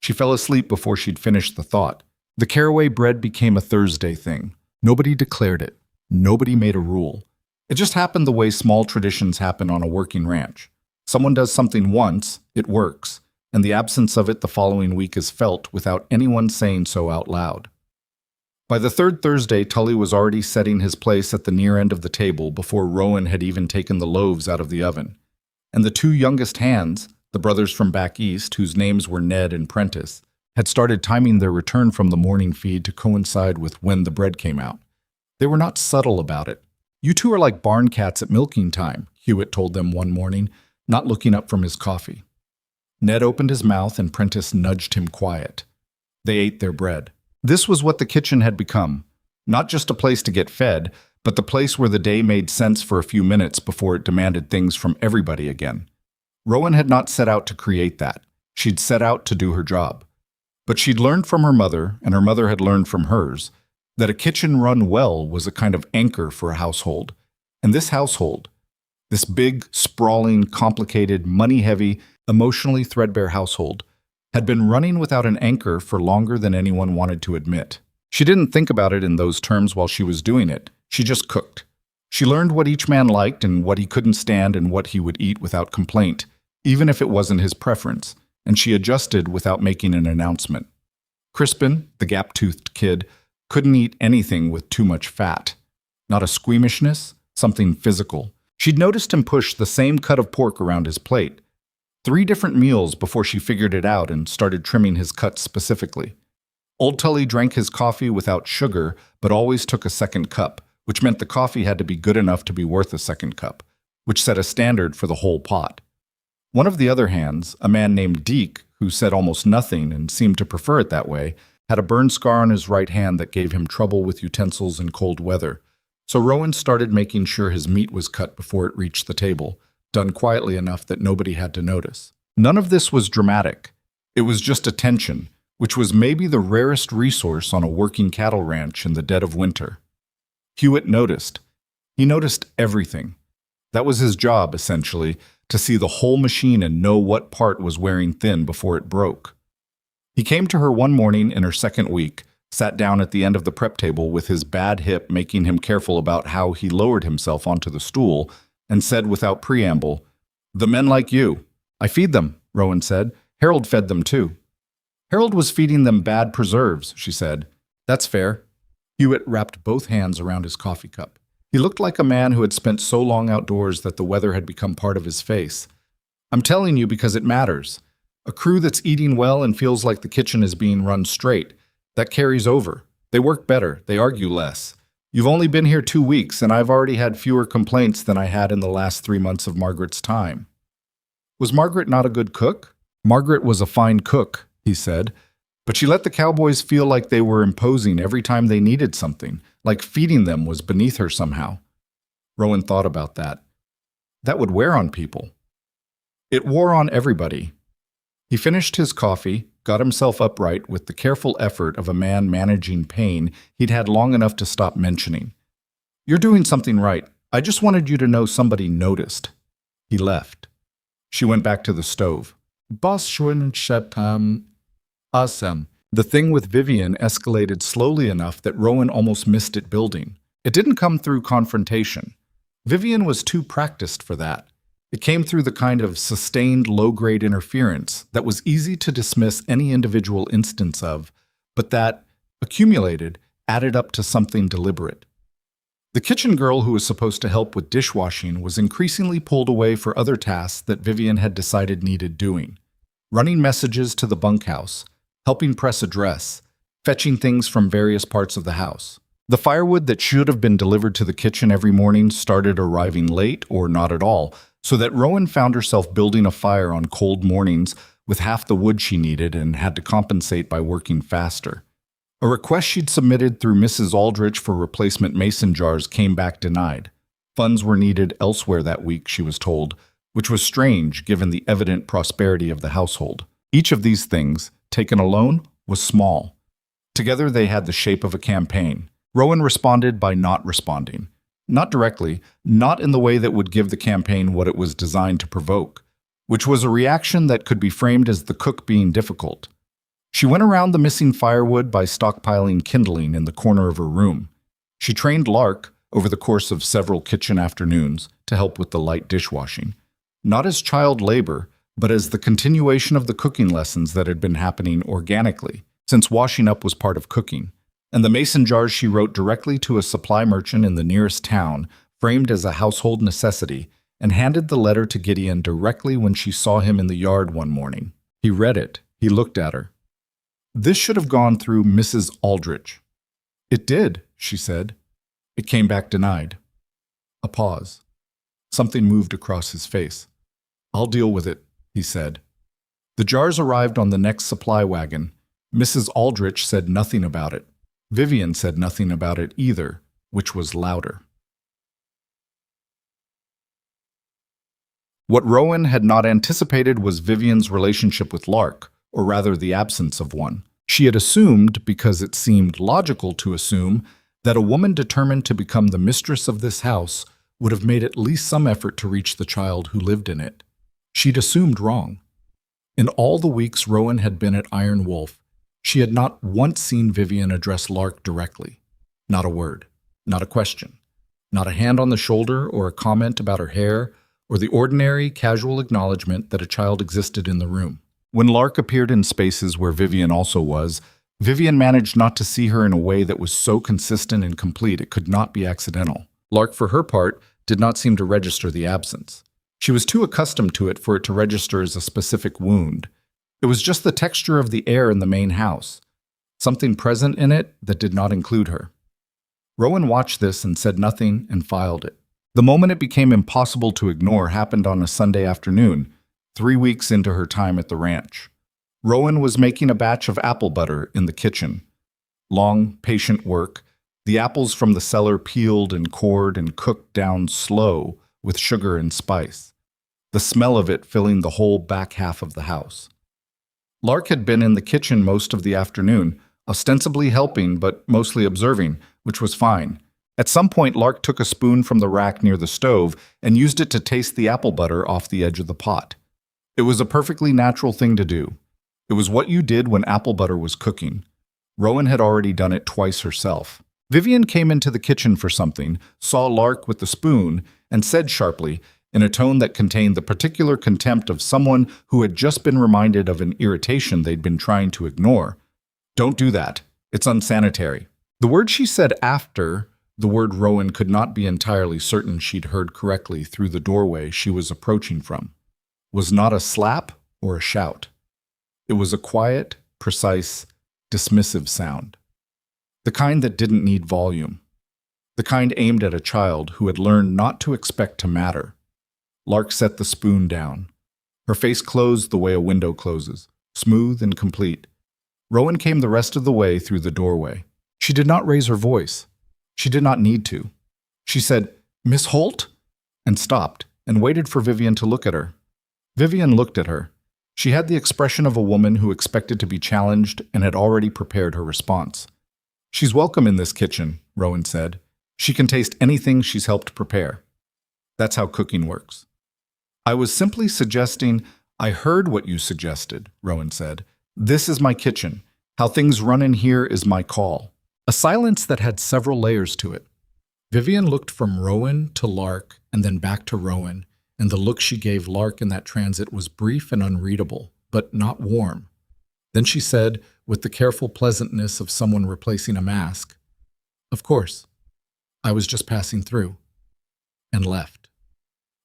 She fell asleep before she'd finished the thought. The caraway bread became a Thursday thing. Nobody declared it. Nobody made a rule. It just happened the way small traditions happen on a working ranch. Someone does something once, it works, and the absence of it the following week is felt without anyone saying so out loud. By the third Thursday, Tully was already setting his place at the near end of the table before Rowan had even taken the loaves out of the oven. And the two youngest hands, the brothers from back east, whose names were Ned and Prentice, had started timing their return from the morning feed to coincide with when the bread came out. They were not subtle about it. "You two are like barn cats at milking time," Hewitt told them one morning, not looking up from his coffee. Ned opened his mouth and Prentice nudged him quiet. They ate their bread. This was what the kitchen had become, not just a place to get fed, but the place where the day made sense for a few minutes before it demanded things from everybody again. Rowan had not set out to create that. She'd set out to do her job. But she'd learned from her mother, and her mother had learned from hers, that a kitchen run well was a kind of anchor for a household. And this household, this big, sprawling, complicated, money-heavy, emotionally threadbare household, had been running without an anchor for longer than anyone wanted to admit. She didn't think about it in those terms while she was doing it. She just cooked. She learned what each man liked and what he couldn't stand and what he would eat without complaint, even if it wasn't his preference, and she adjusted without making an announcement. Crispin, the gap-toothed kid, couldn't eat anything with too much fat. Not a squeamishness, something physical. She'd noticed him push the same cut of pork around his plate. 3 different meals before she figured it out and started trimming his cuts specifically. Old Tully drank his coffee without sugar, but always took a second cup, which meant the coffee had to be good enough to be worth a second cup, which set a standard for the whole pot. One of the other hands, a man named Deke, who said almost nothing and seemed to prefer it that way, had a burn scar on his right hand that gave him trouble with utensils in cold weather. So Rowan started making sure his meat was cut before it reached the table, done quietly enough that nobody had to notice. None of this was dramatic. It was just attention, which was maybe the rarest resource on a working cattle ranch in the dead of winter. Hewitt noticed. He noticed everything. That was his job, essentially, to see the whole machine and know what part was wearing thin before it broke. He came to her one morning in her second week, sat down at the end of the prep table with his bad hip making him careful about how he lowered himself onto the stool, and said without preamble, "The men like you. I feed them," Rowan said. "Harold fed them too." "Harold was feeding them bad preserves," she said. "That's fair." Hewitt wrapped both hands around his coffee cup. He looked like a man who had spent so long outdoors that the weather had become part of his face. "I'm telling you because it matters. A crew that's eating well and feels like the kitchen is being run straight, that carries over. They work better, they argue less. You've only been here 2 weeks, and I've already had fewer complaints than I had in the last 3 months of Margaret's time." "Was Margaret not a good cook?" "Margaret was a fine cook," he said, "but she let the Cowboys feel like they were imposing every time they needed something, like feeding them was beneath her somehow." Rowan thought about that. That would wear on people. It wore on everybody. He finished his coffee, got himself upright with the careful effort of a man managing pain he'd had long enough to stop mentioning. "You're doing something right. I just wanted you to know somebody noticed." He left. She went back to the stove. "Boss schön schep, awesome." The thing with Vivian escalated slowly enough that Rowan almost missed it building. It didn't come through confrontation. Vivian was too practiced for that. It came through the kind of sustained low-grade interference that was easy to dismiss any individual instance of, but that, accumulated, added up to something deliberate. The kitchen girl who was supposed to help with dishwashing was increasingly pulled away for other tasks that Vivian had decided needed doing. Running messages to the bunkhouse, helping press a dress, fetching things from various parts of the house. The firewood that should have been delivered to the kitchen every morning started arriving late or not at all, so that Rowan found herself building a fire on cold mornings with half the wood she needed and had to compensate by working faster. A request she'd submitted through Mrs. Aldrich for replacement mason jars came back denied. Funds were needed elsewhere that week, she was told, which was strange given the evident prosperity of the household. Each of these things, taken alone, was small. Together they had the shape of a campaign. Rowan responded by not responding. Not directly, not in the way that would give the campaign what it was designed to provoke, which was a reaction that could be framed as the cook being difficult. She went around the missing firewood by stockpiling kindling in the corner of her room. She trained Lark, over the course of several kitchen afternoons, to help with the light dishwashing. Not as child labor, but as the continuation of the cooking lessons that had been happening organically, since washing up was part of cooking. And the mason jars she wrote directly to a supply merchant in the nearest town, framed as a household necessity, and handed the letter to Gideon directly when she saw him in the yard one morning. He read it. He looked at her. "This should have gone through Mrs. Aldrich." "It did," she said. It came back denied. A pause. Something moved across his face. "I'll deal with it," he said. The jars arrived on the next supply wagon. Mrs. Aldrich said nothing about it. Vivian said nothing about it either, which was louder. What Rowan had not anticipated was Vivian's relationship with Lark, or rather the absence of one. She had assumed, because it seemed logical to assume, that a woman determined to become the mistress of this house would have made at least some effort to reach the child who lived in it. She'd assumed wrong. In all the weeks Rowan had been at Iron Wolf, she had not once seen Vivian address Lark directly. Not a word. Not a question. Not a hand on the shoulder or a comment about her hair or the ordinary, casual acknowledgement that a child existed in the room. When Lark appeared in spaces where Vivian also was, Vivian managed not to see her in a way that was so consistent and complete it could not be accidental. Lark, for her part, did not seem to register the absence. She was too accustomed to it for it to register as a specific wound. It was just the texture of the air in the main house, something present in it that did not include her. Rowan watched this and said nothing and filed it. The moment it became impossible to ignore happened on a Sunday afternoon, 3 weeks into her time at the ranch. Rowan was making a batch of apple butter in the kitchen. Long, patient work. The apples from the cellar peeled and cored and cooked down slow with sugar and spice, the smell of it filling the whole back half of the house. Lark had been in the kitchen most of the afternoon, ostensibly helping but mostly observing, which was fine. At some point, Lark took a spoon from the rack near the stove and used it to taste the apple butter off the edge of the pot. It was a perfectly natural thing to do. It was what you did when apple butter was cooking. Rowan had already done it twice herself. Vivian came into the kitchen for something, saw Lark with the spoon, and said sharply, in a tone that contained the particular contempt of someone who had just been reminded of an irritation they'd been trying to ignore, "Don't do that. It's unsanitary." The word she said after the word Rowan could not be entirely certain she'd heard correctly through the doorway she was approaching from, was not a slap or a shout. It was a quiet, precise, dismissive sound. The kind that didn't need volume. The kind aimed at a child who had learned not to expect to matter. Lark set the spoon down. Her face closed the way a window closes, smooth and complete. Rowan came the rest of the way through the doorway. She did not raise her voice. She did not need to. She said, "Miss Holt?" and stopped and waited for Vivian to look at her. Vivian looked at her. She had the expression of a woman who expected to be challenged and had already prepared her response. "She's welcome in this kitchen," Rowan said. "She can taste anything she's helped prepare." That's how cooking works. "I was simply suggesting—" "I heard what you suggested," Rowan said. "This is my kitchen. How things run in here is my call." A silence that had several layers to it. Vivian looked from Rowan to Lark and then back to Rowan, and the look she gave Lark in that transit was brief and unreadable, but not warm. Then she said, with the careful pleasantness of someone replacing a mask, "Of course. I was just passing through," and left.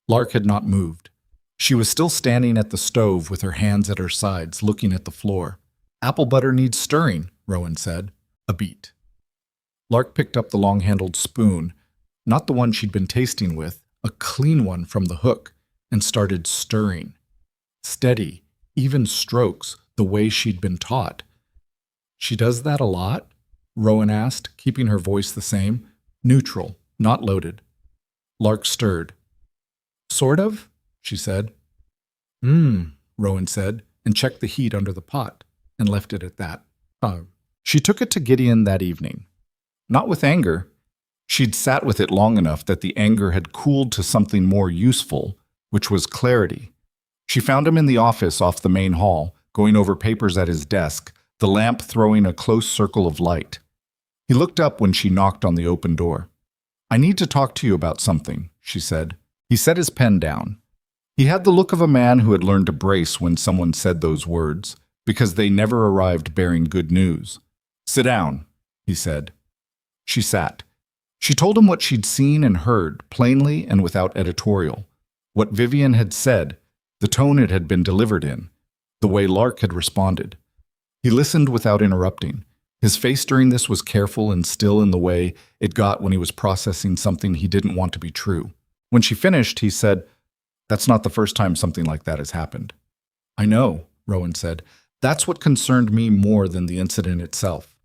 Lark had not moved. She was still standing at the stove with her hands at her sides, looking at the floor. "Apple butter needs stirring," Rowan said. A beat. Lark picked up the long-handled spoon, not the one she'd been tasting with, a clean one from the hook, and started stirring. Steady, even strokes, the way she'd been taught. "She does that a lot?" Rowan asked, keeping her voice the same, neutral, not loaded. Lark stirred. "Sort of," she said. Rowan said, and checked the heat under the pot, and left it at that. She took it to Gideon that evening. Not with anger. She'd sat with it long enough that the anger had cooled to something more useful, which was clarity. She found him in the office off the main hall, going over papers at his desk, the lamp throwing a close circle of light. He looked up when she knocked on the open door. "I need to talk to you about something," she said. He set his pen down. He had the look of a man who had learned to brace when someone said those words, because they never arrived bearing good news. "Sit down," he said. She sat. She told him what she'd seen and heard, plainly and without editorial. What Vivian had said, the tone it had been delivered in, the way Lark had responded. He listened without interrupting. His face during this was careful and still in the way it got when he was processing something he didn't want to be true. When she finished, he said, "That's not the first time something like that has happened." "I know," Rowan said. "That's what concerned me more than the incident itself."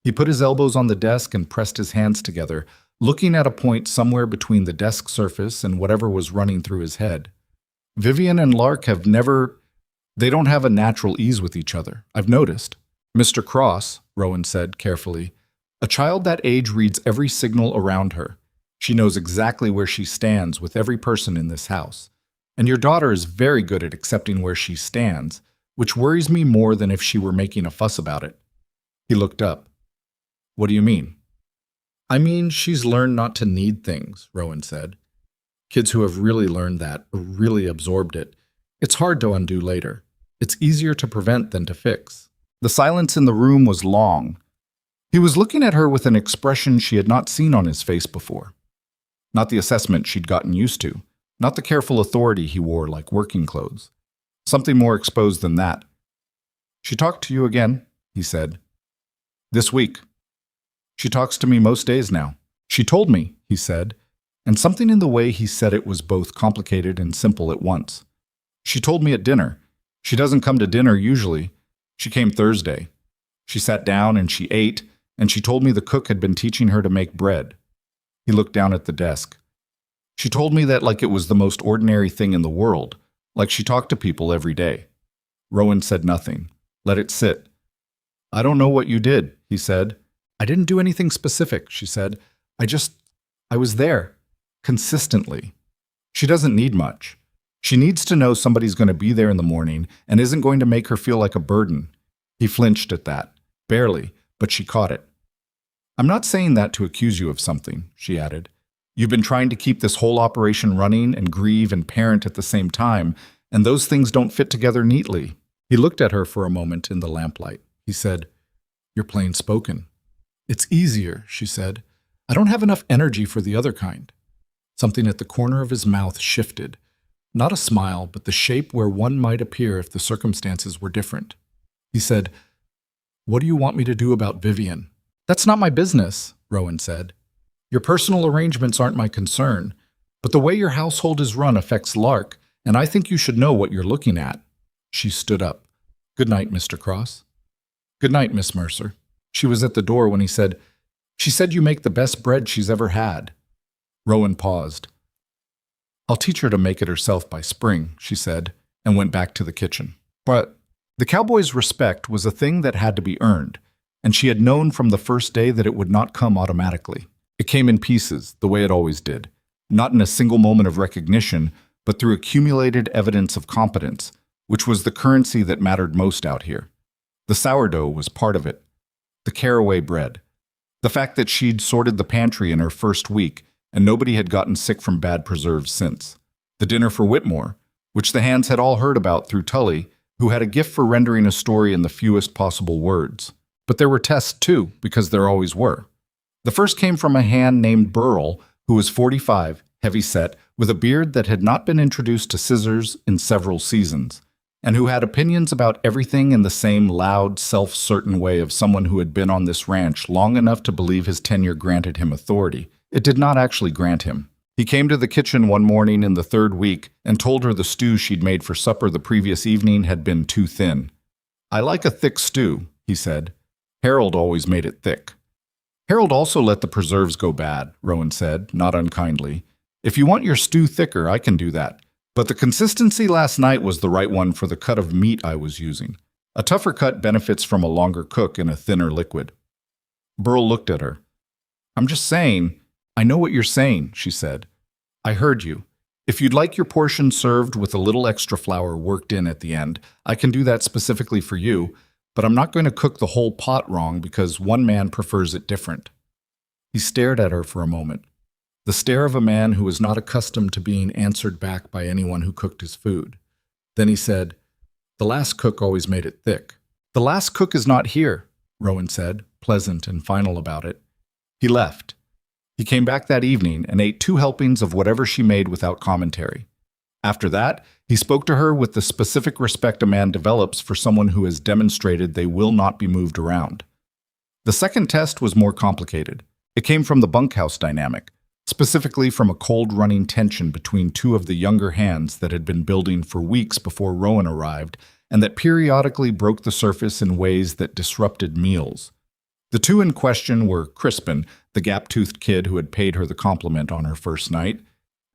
He put his elbows on the desk and pressed his hands together, looking at a point somewhere between the desk surface and whatever was running through his head. "Vivian and Lark they don't have a natural ease with each other. I've noticed." "Mr. Cross," Rowan said carefully, "a child that age reads every signal around her. She knows exactly where she stands with every person in this house. And your daughter is very good at accepting where she stands, which worries me more than if she were making a fuss about it." He looked up. "What do you mean?" I mean, she's learned not to need things, Rowan said. Kids who have really learned that, or really absorbed it, it's hard to undo later. It's easier to prevent than to fix. The silence in the room was long. He was looking at her with an expression she had not seen on his face before. Not the assessment she'd gotten used to, not the careful authority he wore like working clothes. Something more exposed than that. She talked to you again, he said. This week. She talks to me most days now. She told me, he said, and something in the way he said it was both complicated and simple at once. She told me at dinner. She doesn't come to dinner usually. She came Thursday. She sat down and she ate, and she told me the cook had been teaching her to make bread. He looked down at the desk. She told me that like it was the most ordinary thing in the world, like she talked to people every day. Rowan said nothing. Let it sit. I don't know what you did, he said. I didn't do anything specific, she said. I was there. Consistently. She doesn't need much. She needs to know somebody's going to be there in the morning and isn't going to make her feel like a burden. He flinched at that. Barely, but she caught it. I'm not saying that to accuse you of something, she added. You've been trying to keep this whole operation running and grieve and parent at the same time, and those things don't fit together neatly. He looked at her for a moment in the lamplight. He said, You're plain spoken. It's easier, she said. I don't have enough energy for the other kind. Something at the corner of his mouth shifted. Not a smile, but the shape where one might appear if the circumstances were different. He said, What do you want me to do about Vivian? That's not my business, Rowan said. Your personal arrangements aren't my concern, but the way your household is run affects Lark, and I think you should know what you're looking at. She stood up. Good night, Mr. Cross. Good night, Miss Mercer. She was at the door when he said, She said you make the best bread she's ever had. Rowan paused. I'll teach her to make it herself by spring, she said, and went back to the kitchen. But the cowboy's respect was a thing that had to be earned, and she had known from the first day that it would not come automatically. It came in pieces, the way it always did, not in a single moment of recognition, but through accumulated evidence of competence, which was the currency that mattered most out here. The sourdough was part of it. The caraway bread. The fact that she'd sorted the pantry in her first week, and nobody had gotten sick from bad preserves since. The dinner for Whitmore, which the hands had all heard about through Tully, who had a gift for rendering a story in the fewest possible words. But there were tests too, because there always were. The first came from a hand named Burl, who was 45, heavy-set, with a beard that had not been introduced to scissors in several seasons, and who had opinions about everything in the same loud, self-certain way of someone who had been on this ranch long enough to believe his tenure granted him authority. It did not actually grant him. He came to the kitchen one morning in the third week and told her the stew she'd made for supper the previous evening had been too thin. I like a thick stew, he said. Harold always made it thick. Harold also let the preserves go bad, Rowan said, not unkindly. If you want your stew thicker, I can do that. But the consistency last night was the right one for the cut of meat I was using. A tougher cut benefits from a longer cook in a thinner liquid. Burl looked at her. I'm just saying, I know what you're saying, she said. I heard you. If you'd like your portion served with a little extra flour worked in at the end, I can do that specifically for you, but I'm not going to cook the whole pot wrong because one man prefers it different. He stared at her for a moment. The stare of a man who was not accustomed to being answered back by anyone who cooked his food. Then he said, The last cook always made it thick. The last cook is not here, Rowan said, pleasant and final about it. He left. He came back that evening and ate 2 helpings of whatever she made without commentary. After that, he spoke to her with the specific respect a man develops for someone who has demonstrated they will not be moved around. The second test was more complicated. It came from the bunkhouse dynamic, specifically from a cold-running tension between 2 of the younger hands that had been building for weeks before Rowan arrived and that periodically broke the surface in ways that disrupted meals. The 2 in question were Crispin, the gap-toothed kid who had paid her the compliment on her first night,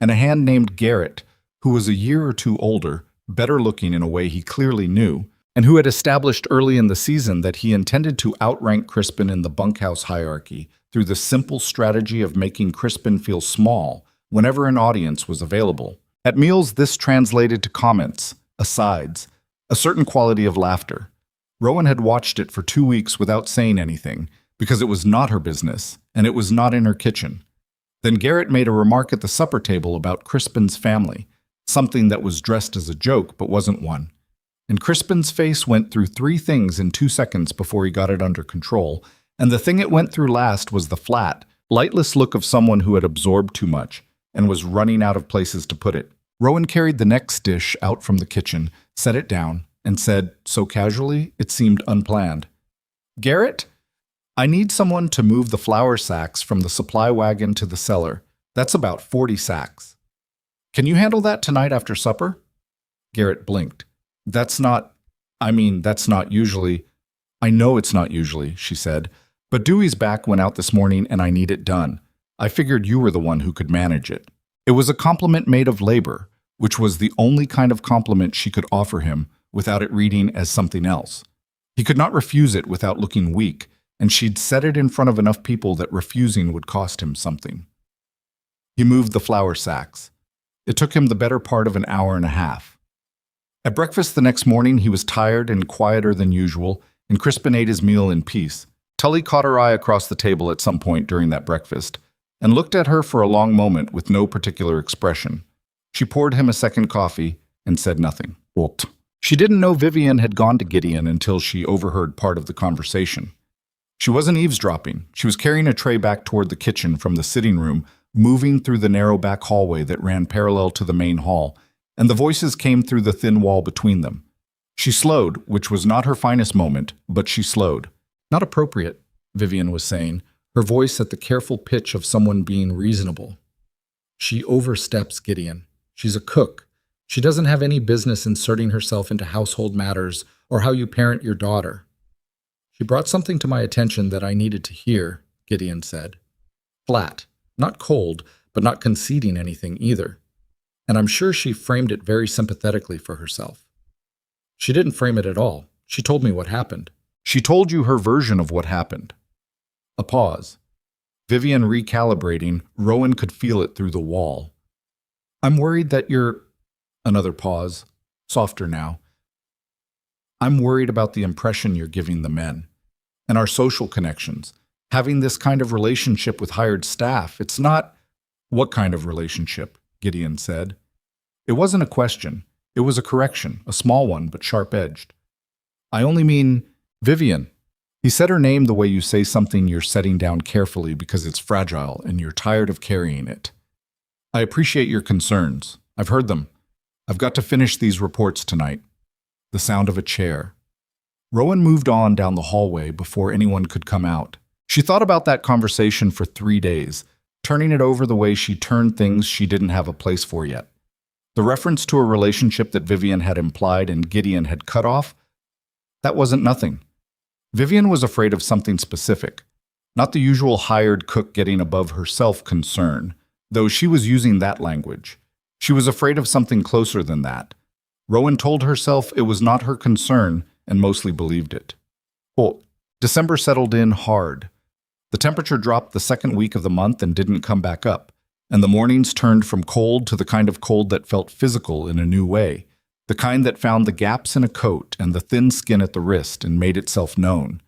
and a hand named Garrett, who was a year or 2 older, better looking in a way he clearly knew, and who had established early in the season that he intended to outrank Crispin in the bunkhouse hierarchy through the simple strategy of making Crispin feel small whenever an audience was available. At meals, this translated to comments, asides, a certain quality of laughter. Rowan had watched it for 2 weeks without saying anything, because it was not her business, and it was not in her kitchen. Then Garrett made a remark at the supper table about Crispin's family, something that was dressed as a joke but wasn't one. And Crispin's face went through 3 things in 2 seconds before he got it under control, and the thing it went through last was the flat, lightless look of someone who had absorbed too much and was running out of places to put it. Rowan carried the next dish out from the kitchen, set it down, and said, so casually it seemed unplanned, "Garrett, I need someone to move the flour sacks from the supply wagon to the cellar. That's about 40 sacks. Can you handle that tonight after supper?" Garrett blinked. That's not usually. I know it's not usually, she said, but Dewey's back went out this morning and I need it done. I figured you were the one who could manage it. It was a compliment made of labor, which was the only kind of compliment she could offer him without it reading as something else. He could not refuse it without looking weak, and she'd said it in front of enough people that refusing would cost him something. He moved the flour sacks. It took him the better part of an hour and a half. At breakfast the next morning, he was tired and quieter than usual, and Crispin ate his meal in peace. Tully caught her eye across the table at some point during that breakfast, and looked at her for a long moment with no particular expression. She poured him a second coffee and said nothing. What? She didn't know Vivian had gone to Gideon until she overheard part of the conversation. She wasn't eavesdropping. She was carrying a tray back toward the kitchen from the sitting room, moving through the narrow back hallway that ran parallel to the main hall, and the voices came through the thin wall between them. She slowed, which was not her finest moment, but she slowed. Not appropriate, Vivian was saying, her voice at the careful pitch of someone being reasonable. She oversteps, Gideon. She's a cook. She doesn't have any business inserting herself into household matters or how you parent your daughter. She brought something to my attention that I needed to hear, Gideon said. Flat, not cold, but not conceding anything either. And I'm sure she framed it very sympathetically for herself. She didn't frame it at all. She told me what happened. She told you her version of what happened. A pause. Vivian recalibrating, Rowan could feel it through the wall. I'm worried that you're... Another pause, softer now. I'm worried about the impression you're giving the men. And our social connections. Having this kind of relationship with hired staff, it's not... What kind of relationship? Gideon said. It wasn't a question. It was a correction, a small one, but sharp-edged. I only mean, Vivian. He said her name the way you say something you're setting down carefully because it's fragile and you're tired of carrying it. I appreciate your concerns. I've heard them. I've got to finish these reports tonight. The sound of a chair. Rowan moved on down the hallway before anyone could come out. She thought about that conversation for 3 days, turning it over the way she turned things she didn't have a place for yet. The reference to a relationship that Vivian had implied and Gideon had cut off, that wasn't nothing. Vivian was afraid of something specific, not the usual hired cook getting above herself concern, though she was using that language. She was afraid of something closer than that. Rowan told herself it was not her concern and mostly believed it. Oh, December settled in hard. The temperature dropped the second week of the month and didn't come back up, and the mornings turned from cold to the kind of cold that felt physical in a new way, the kind that found the gaps in a coat and the thin skin at the wrist and made itself known.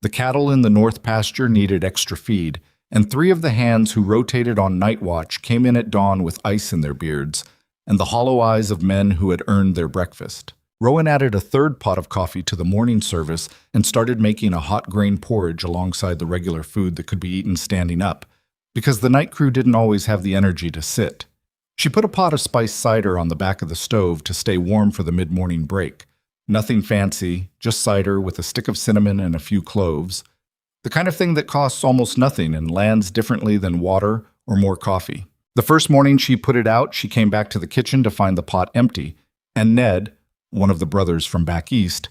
The cattle in the north pasture needed extra feed, and 3 of the hands who rotated on night watch came in at dawn with ice in their beards and the hollow eyes of men who had earned their breakfast. Rowan added a 3rd pot of coffee to the morning service and started making a hot grain porridge alongside the regular food that could be eaten standing up, because the night crew didn't always have the energy to sit. She put a pot of spiced cider on the back of the stove to stay warm for the mid-morning break. Nothing fancy, just cider with a stick of cinnamon and a few cloves. The kind of thing that costs almost nothing and lands differently than water or more coffee. The first morning she put it out, she came back to the kitchen to find the pot empty, and Ned, one of the brothers from back east,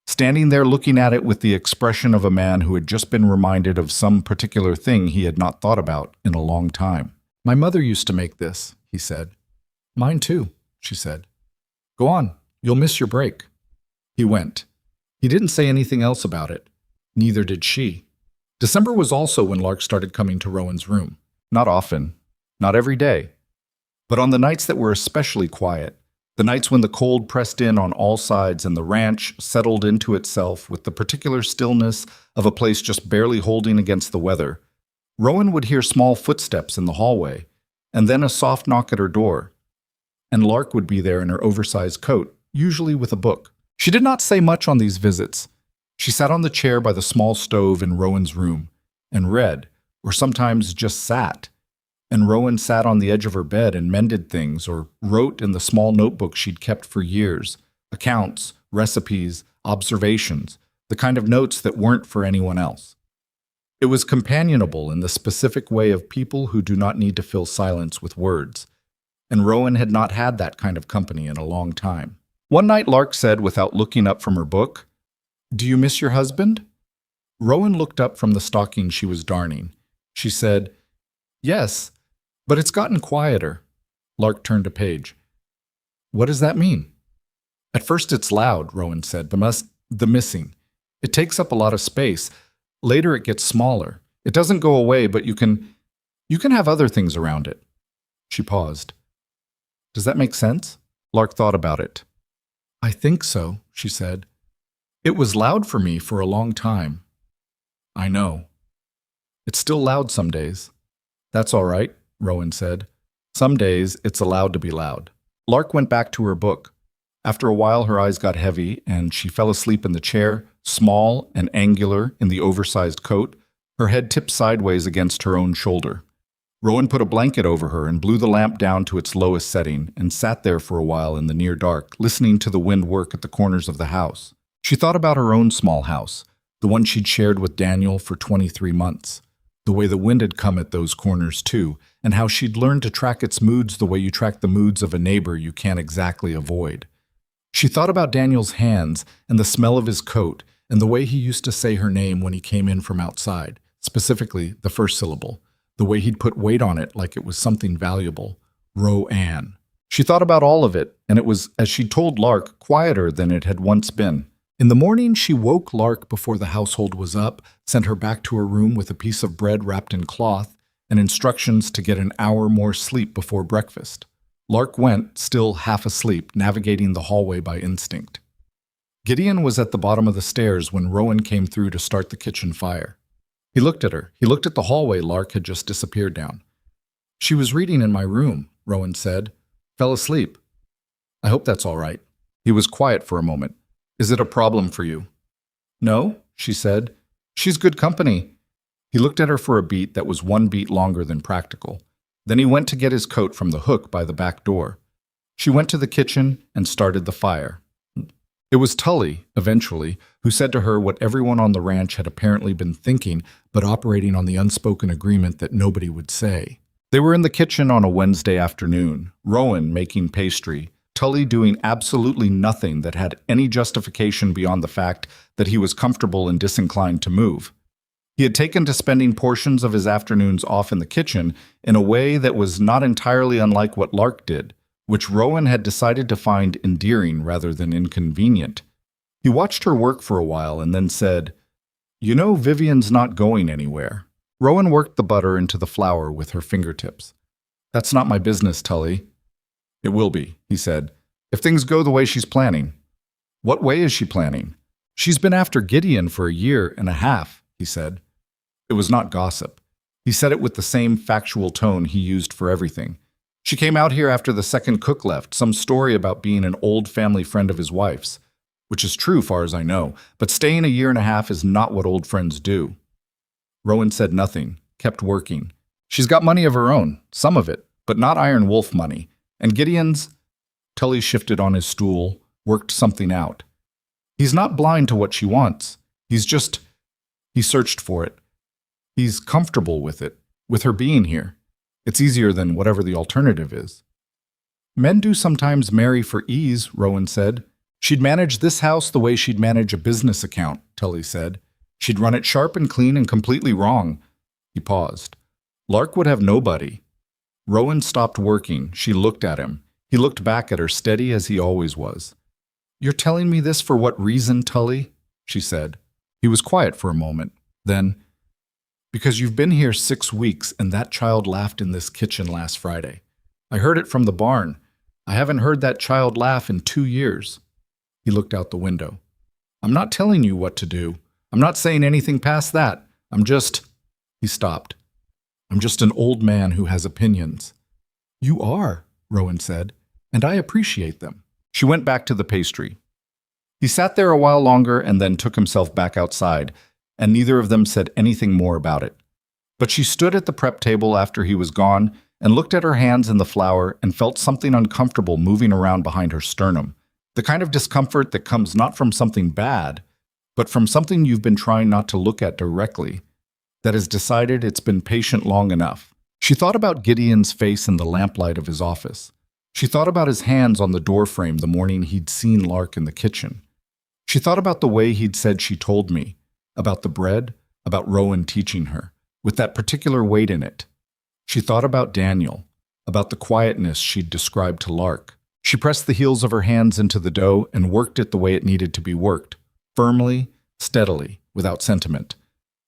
standing there looking at it with the expression of a man who had just been reminded of some particular thing he had not thought about in a long time. My mother used to make this, he said. Mine too, she said. Go on, you'll miss your break. He went. He didn't say anything else about it. Neither did she. December was also when Lark started coming to Rowan's room. Not often, not every day, but on the nights that were especially quiet, The nights when the cold pressed in on all sides and the ranch settled into itself with the particular stillness of a place just barely holding against the weather. Rowan would hear small footsteps in the hallway, and then a soft knock at her door. And Lark would be there in her oversized coat, usually with a book. She did not say much on these visits. She sat on the chair by the small stove in Rowan's room and read, or sometimes just sat. And Rowan sat on the edge of her bed and mended things or wrote in the small notebook she'd kept for years, accounts, recipes, observations, the kind of notes that weren't for anyone else. It was companionable in the specific way of people who do not need to fill silence with words, and Rowan had not had that kind of company in a long time. One night Lark said, without looking up from her book, "Do you miss your husband?" Rowan looked up from the stocking she was darning. She said, "Yes, but it's gotten quieter." Lark turned a page. "What does that mean?" "At first it's loud," Rowan said, the missing. It takes up a lot of space. Later it gets smaller. It doesn't go away, but you can have other things around it." She paused. "Does that make sense?" Lark thought about it. "I think so," she said. "It was loud for me for a long time." "I know. It's still loud some days." "That's all right," Rowan said. "Some days it's allowed to be loud." Lark went back to her book. After a while her eyes got heavy and she fell asleep in the chair, small and angular in the oversized coat, her head tipped sideways against her own shoulder. Rowan put a blanket over her and blew the lamp down to its lowest setting and sat there for a while in the near dark, listening to the wind work at the corners of the house. She thought about her own small house, the one she'd shared with Daniel for 23 months, the way the wind had come at those corners too, and how she'd learned to track its moods the way you track the moods of a neighbor you can't exactly avoid. She thought about Daniel's hands and the smell of his coat and the way he used to say her name when he came in from outside, specifically the first syllable, the way he'd put weight on it like it was something valuable, Ro-Ann. She thought about all of it, and it was, as she told Lark, quieter than it had once been. In the morning, she woke Lark before the household was up, sent her back to her room with a piece of bread wrapped in cloth, and instructions to get an hour more sleep before breakfast. Lark went, still half asleep, navigating the hallway by instinct. Gideon was at the bottom of the stairs when Rowan came through to start the kitchen fire. He looked at her. He looked at the hallway Lark had just disappeared down. "She was reading in my room," Rowan said. "Fell asleep." "I hope that's all right." He was quiet for a moment. "Is it a problem for you?" "No," she said. "She's good company." He looked at her for a beat that was one beat longer than practical. Then he went to get his coat from the hook by the back door. She went to the kitchen and started the fire. It was Tully, eventually, who said to her what everyone on the ranch had apparently been thinking, but operating on the unspoken agreement that nobody would say. They were in the kitchen on a Wednesday afternoon, Rowan making pastry, Tully doing absolutely nothing that had any justification beyond the fact that he was comfortable and disinclined to move. He had taken to spending portions of his afternoons off in the kitchen in a way that was not entirely unlike what Lark did, which Rowan had decided to find endearing rather than inconvenient. He watched her work for a while and then said, "You know Vivian's not going anywhere." Rowan worked the butter into the flour with her fingertips. "That's not my business, Tully." "It will be," he said, "if things go the way she's planning." "What way is she planning?" "She's been after Gideon for a year and a half," he said. It was not gossip. He said it with the same factual tone he used for everything. "She came out here after the second cook left, some story about being an old family friend of his wife's, which is true far as I know, but staying a year and a half is not what old friends do." Rowan said nothing, kept working. "She's got money of her own, some of it, but not Iron Wolf money. And Gideon's—" Tully shifted on his stool, worked something out. "He's not blind to what she wants. He searched for it. He's comfortable with it, with her being here. It's easier than whatever the alternative is." "Men do sometimes marry for ease," Rowan said. "She'd manage this house the way she'd manage a business account," Tully said. "She'd run it sharp and clean and completely wrong." He paused. "Lark would have nobody." Rowan stopped working. She looked at him. He looked back at her, steady as he always was. "You're telling me this for what reason, Tully?" she said. He was quiet for a moment. Then, "Because you've been here 6 weeks and that child laughed in this kitchen last Friday. I heard it from the barn. I haven't heard that child laugh in 2 years. He looked out the window. I'm not telling you what to do. I'm not saying anything past that. He stopped. I'm just an old man who has opinions. You are, Rowan said, and I appreciate them. She went back to the pastry. He sat there a while longer and then took himself back outside, and neither of them said anything more about it. But she stood at the prep table after he was gone and looked at her hands in the flour and felt something uncomfortable moving around behind her sternum, the kind of discomfort that comes not from something bad, but from something you've been trying not to look at directly, that has decided it's been patient long enough. She thought about Gideon's face in the lamplight of his office. She thought about his hands on the doorframe the morning he'd seen Lark in the kitchen. She thought about the way he'd said she told me, about the bread, about Rowan teaching her, with that particular weight in it. She thought about Daniel, about the quietness she'd described to Lark. She pressed the heels of her hands into the dough and worked it the way it needed to be worked, firmly, steadily, without sentiment.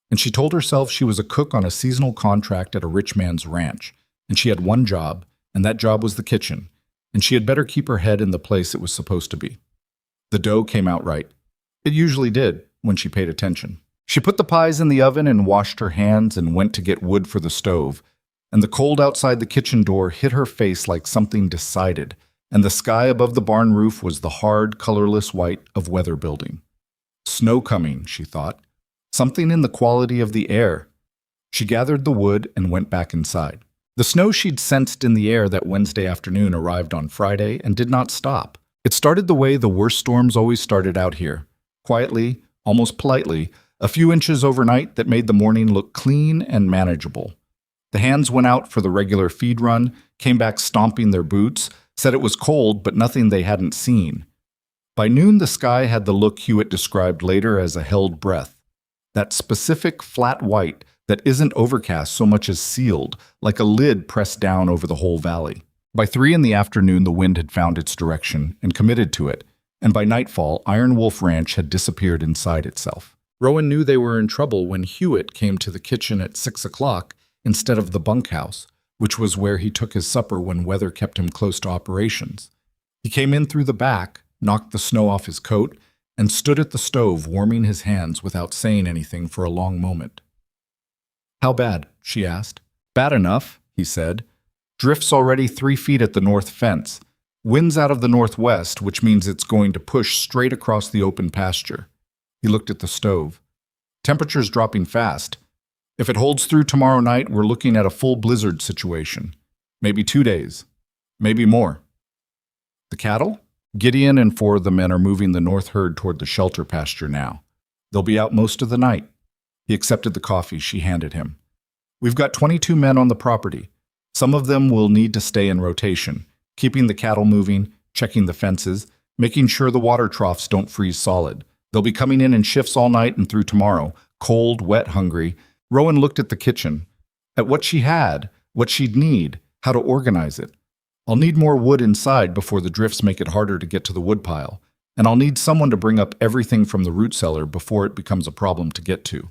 And she told herself she was a cook on a seasonal contract at a rich man's ranch, and she had one job, and that job was the kitchen, and she had better keep her head in the place it was supposed to be. The dough came out right. It usually did, when she paid attention. She put the pies in the oven and washed her hands and went to get wood for the stove, and the cold outside the kitchen door hit her face like something decided, and the sky above the barn roof was the hard, colorless white of weather building. Snow coming, she thought. Something in the quality of the air. She gathered the wood and went back inside. The snow she'd sensed in the air that Wednesday afternoon arrived on Friday and did not stop. It started the way the worst storms always started out here, quietly, almost politely, a few inches overnight that made the morning look clean and manageable. The hands went out for the regular feed run, came back stomping their boots, said it was cold but nothing they hadn't seen. By noon the sky had the look Hewitt described later as a held breath. That specific flat white that isn't overcast so much as sealed, like a lid pressed down over the whole valley. By 3 in the afternoon the wind had found its direction and committed to it, and by nightfall Iron Wolf Ranch had disappeared inside itself. Rowan knew they were in trouble when Hewitt came to the kitchen at 6 o'clock instead of the bunkhouse, which was where he took his supper when weather kept him close to operations. He came in through the back, knocked the snow off his coat, and stood at the stove warming his hands without saying anything for a long moment. How bad? She asked. Bad enough, he said. Drift's already 3 feet at the north fence. Wind's out of the northwest, which means it's going to push straight across the open pasture. He looked at the stove. Temperature's dropping fast. If it holds through tomorrow night, we're looking at a full blizzard situation. Maybe 2 days. Maybe more. The cattle? Gideon and 4 of the men are moving the north herd toward the shelter pasture now. They'll be out most of the night. He accepted the coffee she handed him. We've got 22 men on the property. Some of them will need to stay in rotation, keeping the cattle moving, checking the fences, making sure the water troughs don't freeze solid. They'll be coming in shifts all night and through tomorrow, cold, wet, hungry. Rowan looked at the kitchen, at what she had, what she'd need, how to organize it. I'll need more wood inside before the drifts make it harder to get to the woodpile, and I'll need someone to bring up everything from the root cellar before it becomes a problem to get to.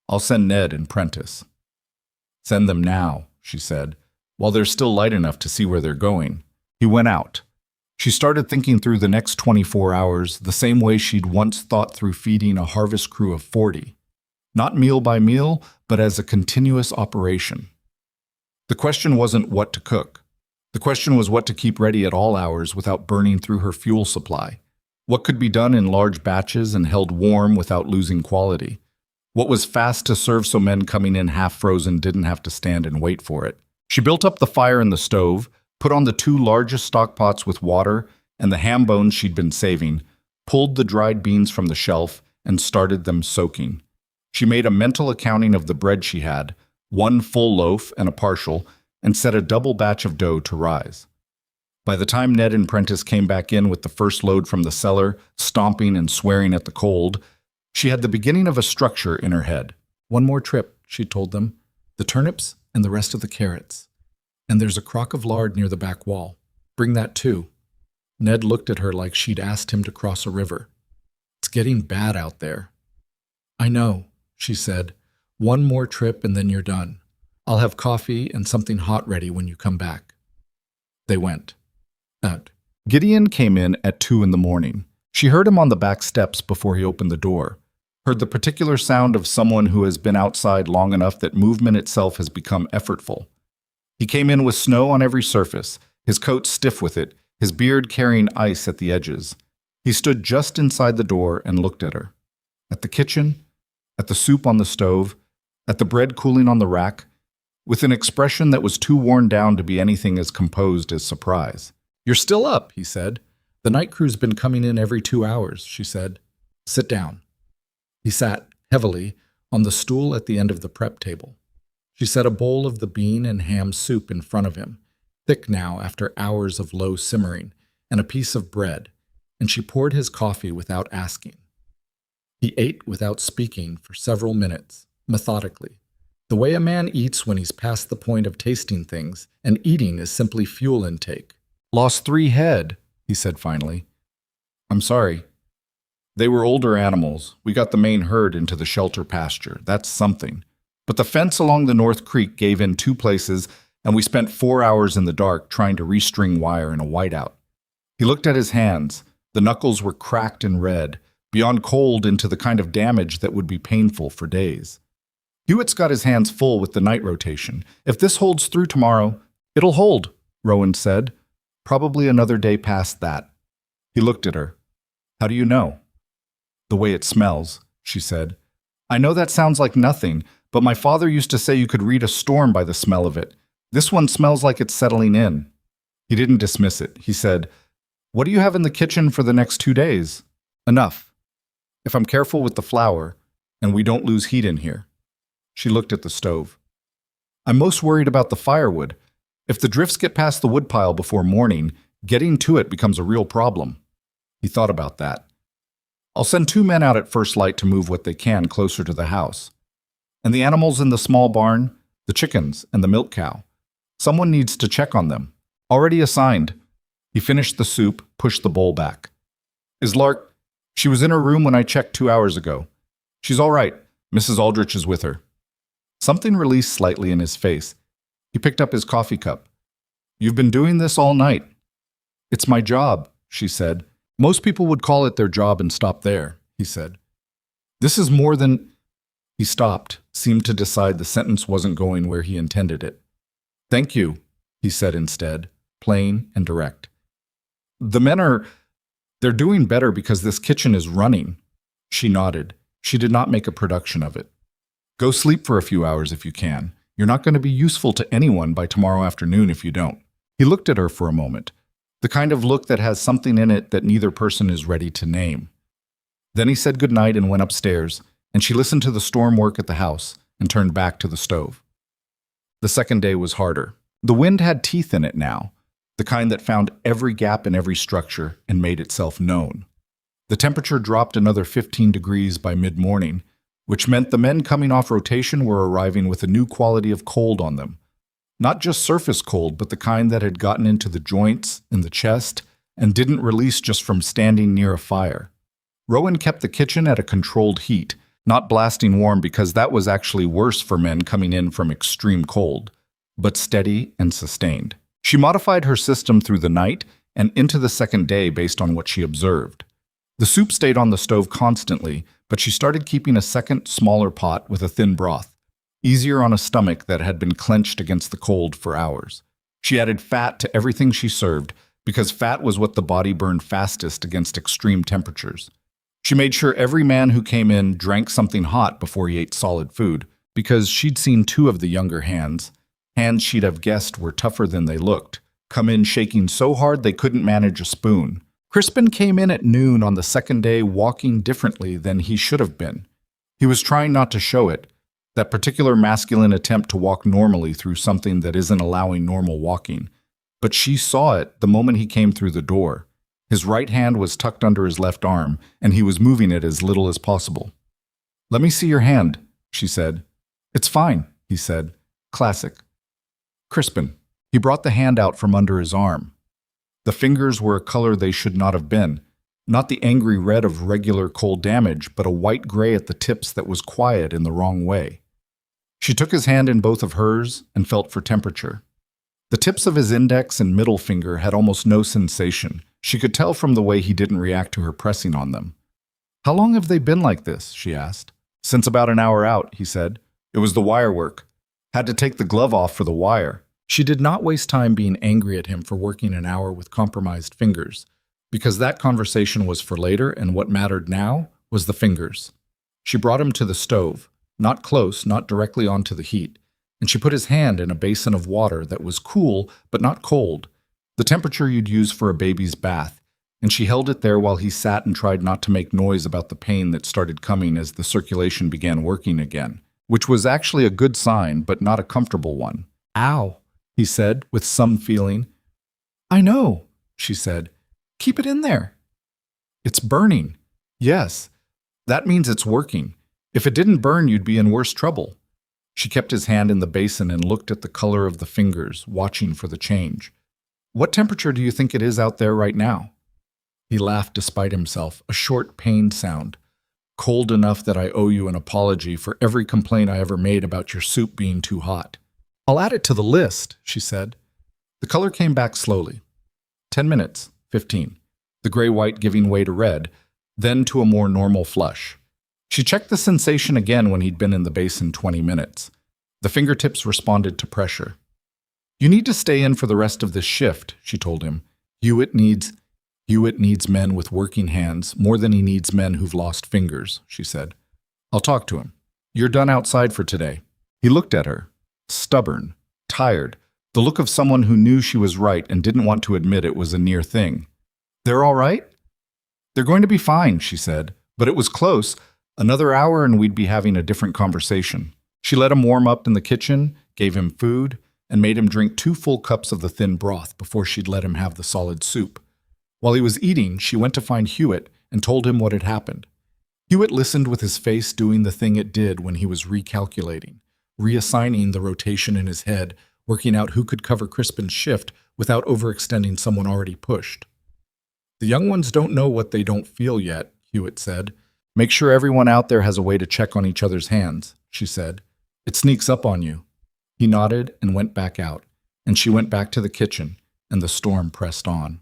I'll send Ned and Prentice. Send them now, she said, while they're still light enough to see where they're going. He went out. She started thinking through the next 24 hours the same way she'd once thought through feeding a harvest crew of 40. Not meal by meal, but as a continuous operation. The question wasn't what to cook. The question was what to keep ready at all hours without burning through her fuel supply. What could be done in large batches and held warm without losing quality. What was fast to serve so men coming in half frozen didn't have to stand and wait for it. She built up the fire in the stove, put on the 2 largest stock pots with water and the ham bones she'd been saving, pulled the dried beans from the shelf, and started them soaking. She made a mental accounting of the bread she had, 1 full loaf and a partial, and set a double batch of dough to rise. By the time Ned and Prentice came back in with the first load from the cellar, stomping and swearing at the cold, she had the beginning of a structure in her head. 1 more trip, she told them. The turnips and the rest of the carrots. And there's a crock of lard near the back wall. Bring that too. Ned looked at her like she'd asked him to cross a river. It's getting bad out there. I know, she said. 1 more trip and then you're done. I'll have coffee and something hot ready when you come back. They went. Gideon came in at 2 in the morning. She heard him on the back steps before he opened the door, heard the particular sound of someone who has been outside long enough that movement itself has become effortful. He came in with snow on every surface, his coat stiff with it, his beard carrying ice at the edges. He stood just inside the door and looked at her. At the kitchen, at the soup on the stove, at the bread cooling on the rack, with an expression that was too worn down to be anything as composed as surprise. "You're still up," he said. "The night crew's been coming in every 2 hours," she said. "Sit down." He sat, heavily, on the stool at the end of the prep table. She set a bowl of the bean and ham soup in front of him, thick now after hours of low simmering, and a piece of bread, and she poured his coffee without asking. He ate without speaking for several minutes, methodically, the way a man eats when he's past the point of tasting things, and eating is simply fuel intake. "Lost 3 head, he said finally. "I'm sorry. They were older animals. We got the main herd into the shelter pasture. That's something. But the fence along the North Creek gave in 2 places, and we spent 4 hours in the dark trying to restring wire in a whiteout." He looked at his hands. The knuckles were cracked and red, beyond cold into the kind of damage that would be painful for days. Hewitt's got his hands full with the night rotation. "If this holds through tomorrow, it'll hold," Rowan said. "Probably another day past that." He looked at her. "How do you know?" "The way it smells," she said. "I know that sounds like nothing, but my father used to say you could read a storm by the smell of it. This one smells like it's settling in." He didn't dismiss it. He said, "What do you have in the kitchen for the next 2 days?" "Enough. If I'm careful with the flour, and we don't lose heat in here." She looked at the stove. "I'm most worried about the firewood. If the drifts get past the woodpile before morning, getting to it becomes a real problem." He thought about that. "I'll send 2 men out at first light to move what they can closer to the house. And the animals in the small barn, the chickens and the milk cow. Someone needs to check on them. Already assigned." He finished the soup, pushed the bowl back. "Is Lark? She was in her room when I checked 2 hours ago. She's all right. Mrs. Aldrich is with her." Something released slightly in his face. He picked up his coffee cup. "You've been doing this all night." "It's my job," she said. "Most people would call it their job and stop there," he said. "This is more than—" He stopped, seemed to decide the sentence wasn't going where he intended it. "Thank you," he said instead, plain and direct. "The men they're doing better because this kitchen is running." She nodded. She did not make a production of it. "Go sleep for a few hours if you can. You're not going to be useful to anyone by tomorrow afternoon if you don't." He looked at her for a moment, the kind of look that has something in it that neither person is ready to name. Then he said goodnight and went upstairs, and she listened to the storm work at the house and turned back to the stove. The second day was harder. The wind had teeth in it now, the kind that found every gap in every structure and made itself known. The temperature dropped another 15 degrees by mid-morning, which meant the men coming off rotation were arriving with a new quality of cold on them. Not just surface cold, but the kind that had gotten into the joints, in the chest, and didn't release just from standing near a fire. Rowan kept the kitchen at a controlled heat, not blasting warm because that was actually worse for men coming in from extreme cold, but steady and sustained. She modified her system through the night and into the second day based on what she observed. The soup stayed on the stove constantly, but she started keeping a second, smaller pot with a thin broth, easier on a stomach that had been clenched against the cold for hours. She added fat to everything she served, because fat was what the body burned fastest against extreme temperatures. She made sure every man who came in drank something hot before he ate solid food, because she'd seen 2 of the younger hands she'd have guessed were tougher than they looked, come in shaking so hard they couldn't manage a spoon. Crispin came in at noon on the second day walking differently than he should have been. He was trying not to show it, that particular masculine attempt to walk normally through something that isn't allowing normal walking. But she saw it the moment he came through the door. His right hand was tucked under his left arm, and he was moving it as little as possible. "Let me see your hand," she said. "It's fine," he said. Classic. Crispin. He brought the hand out from under his arm. The fingers were a color they should not have been, not the angry red of regular cold damage, but a white gray at the tips that was quiet in the wrong way. She took his hand in both of hers and felt for temperature. The tips of his index and middle finger had almost no sensation. She could tell from the way he didn't react to her pressing on them. "How long have they been like this?" she asked. "Since about an hour out," he said. "It was the wire work. Had to take the glove off for the wire." She did not waste time being angry at him for working an hour with compromised fingers, because that conversation was for later, and what mattered now was the fingers. She brought him to the stove, not close, not directly onto the heat, and she put his hand in a basin of water that was cool but not cold, the temperature you'd use for a baby's bath, and she held it there while he sat and tried not to make noise about the pain that started coming as the circulation began working again, which was actually a good sign but not a comfortable one. "Ow," he said with some feeling. "I know," she said. "Keep it in there." "It's burning." "Yes, that means it's working. If it didn't burn, you'd be in worse trouble." She kept his hand in the basin and looked at the color of the fingers, watching for the change. "What temperature do you think it is out there right now?" He laughed despite himself, a short, pained sound. "Cold enough that I owe you an apology for every complaint I ever made about your soup being too hot." "I'll add it to the list," she said. The color came back slowly. 10 minutes, 15. The gray-white giving way to red, then to a more normal flush. She checked the sensation again when he'd been in the basin 20 minutes. The fingertips responded to pressure. "You need to stay in for the rest of this shift," she told him. Hewitt needs men with working hands more than he needs men who've lost fingers," she said. "I'll talk to him. You're done outside for today." He looked at her. Stubborn, tired, the look of someone who knew she was right and didn't want to admit it was a near thing. "They're all right?" "They're going to be fine," she said, "but it was close. Another hour and we'd be having a different conversation." She let him warm up in the kitchen, gave him food, and made him drink 2 full cups of the thin broth before she'd let him have the solid soup. While he was eating, she went to find Hewitt and told him what had happened. Hewitt listened with his face doing the thing it did when he was recalculating, reassigning the rotation in his head, working out who could cover Crispin's shift without overextending someone already pushed. "The young ones don't know what they don't feel yet," Hewitt said. "Make sure everyone out there has a way to check on each other's hands," she said. "It sneaks up on you." He nodded and went back out, and she went back to the kitchen, and the storm pressed on.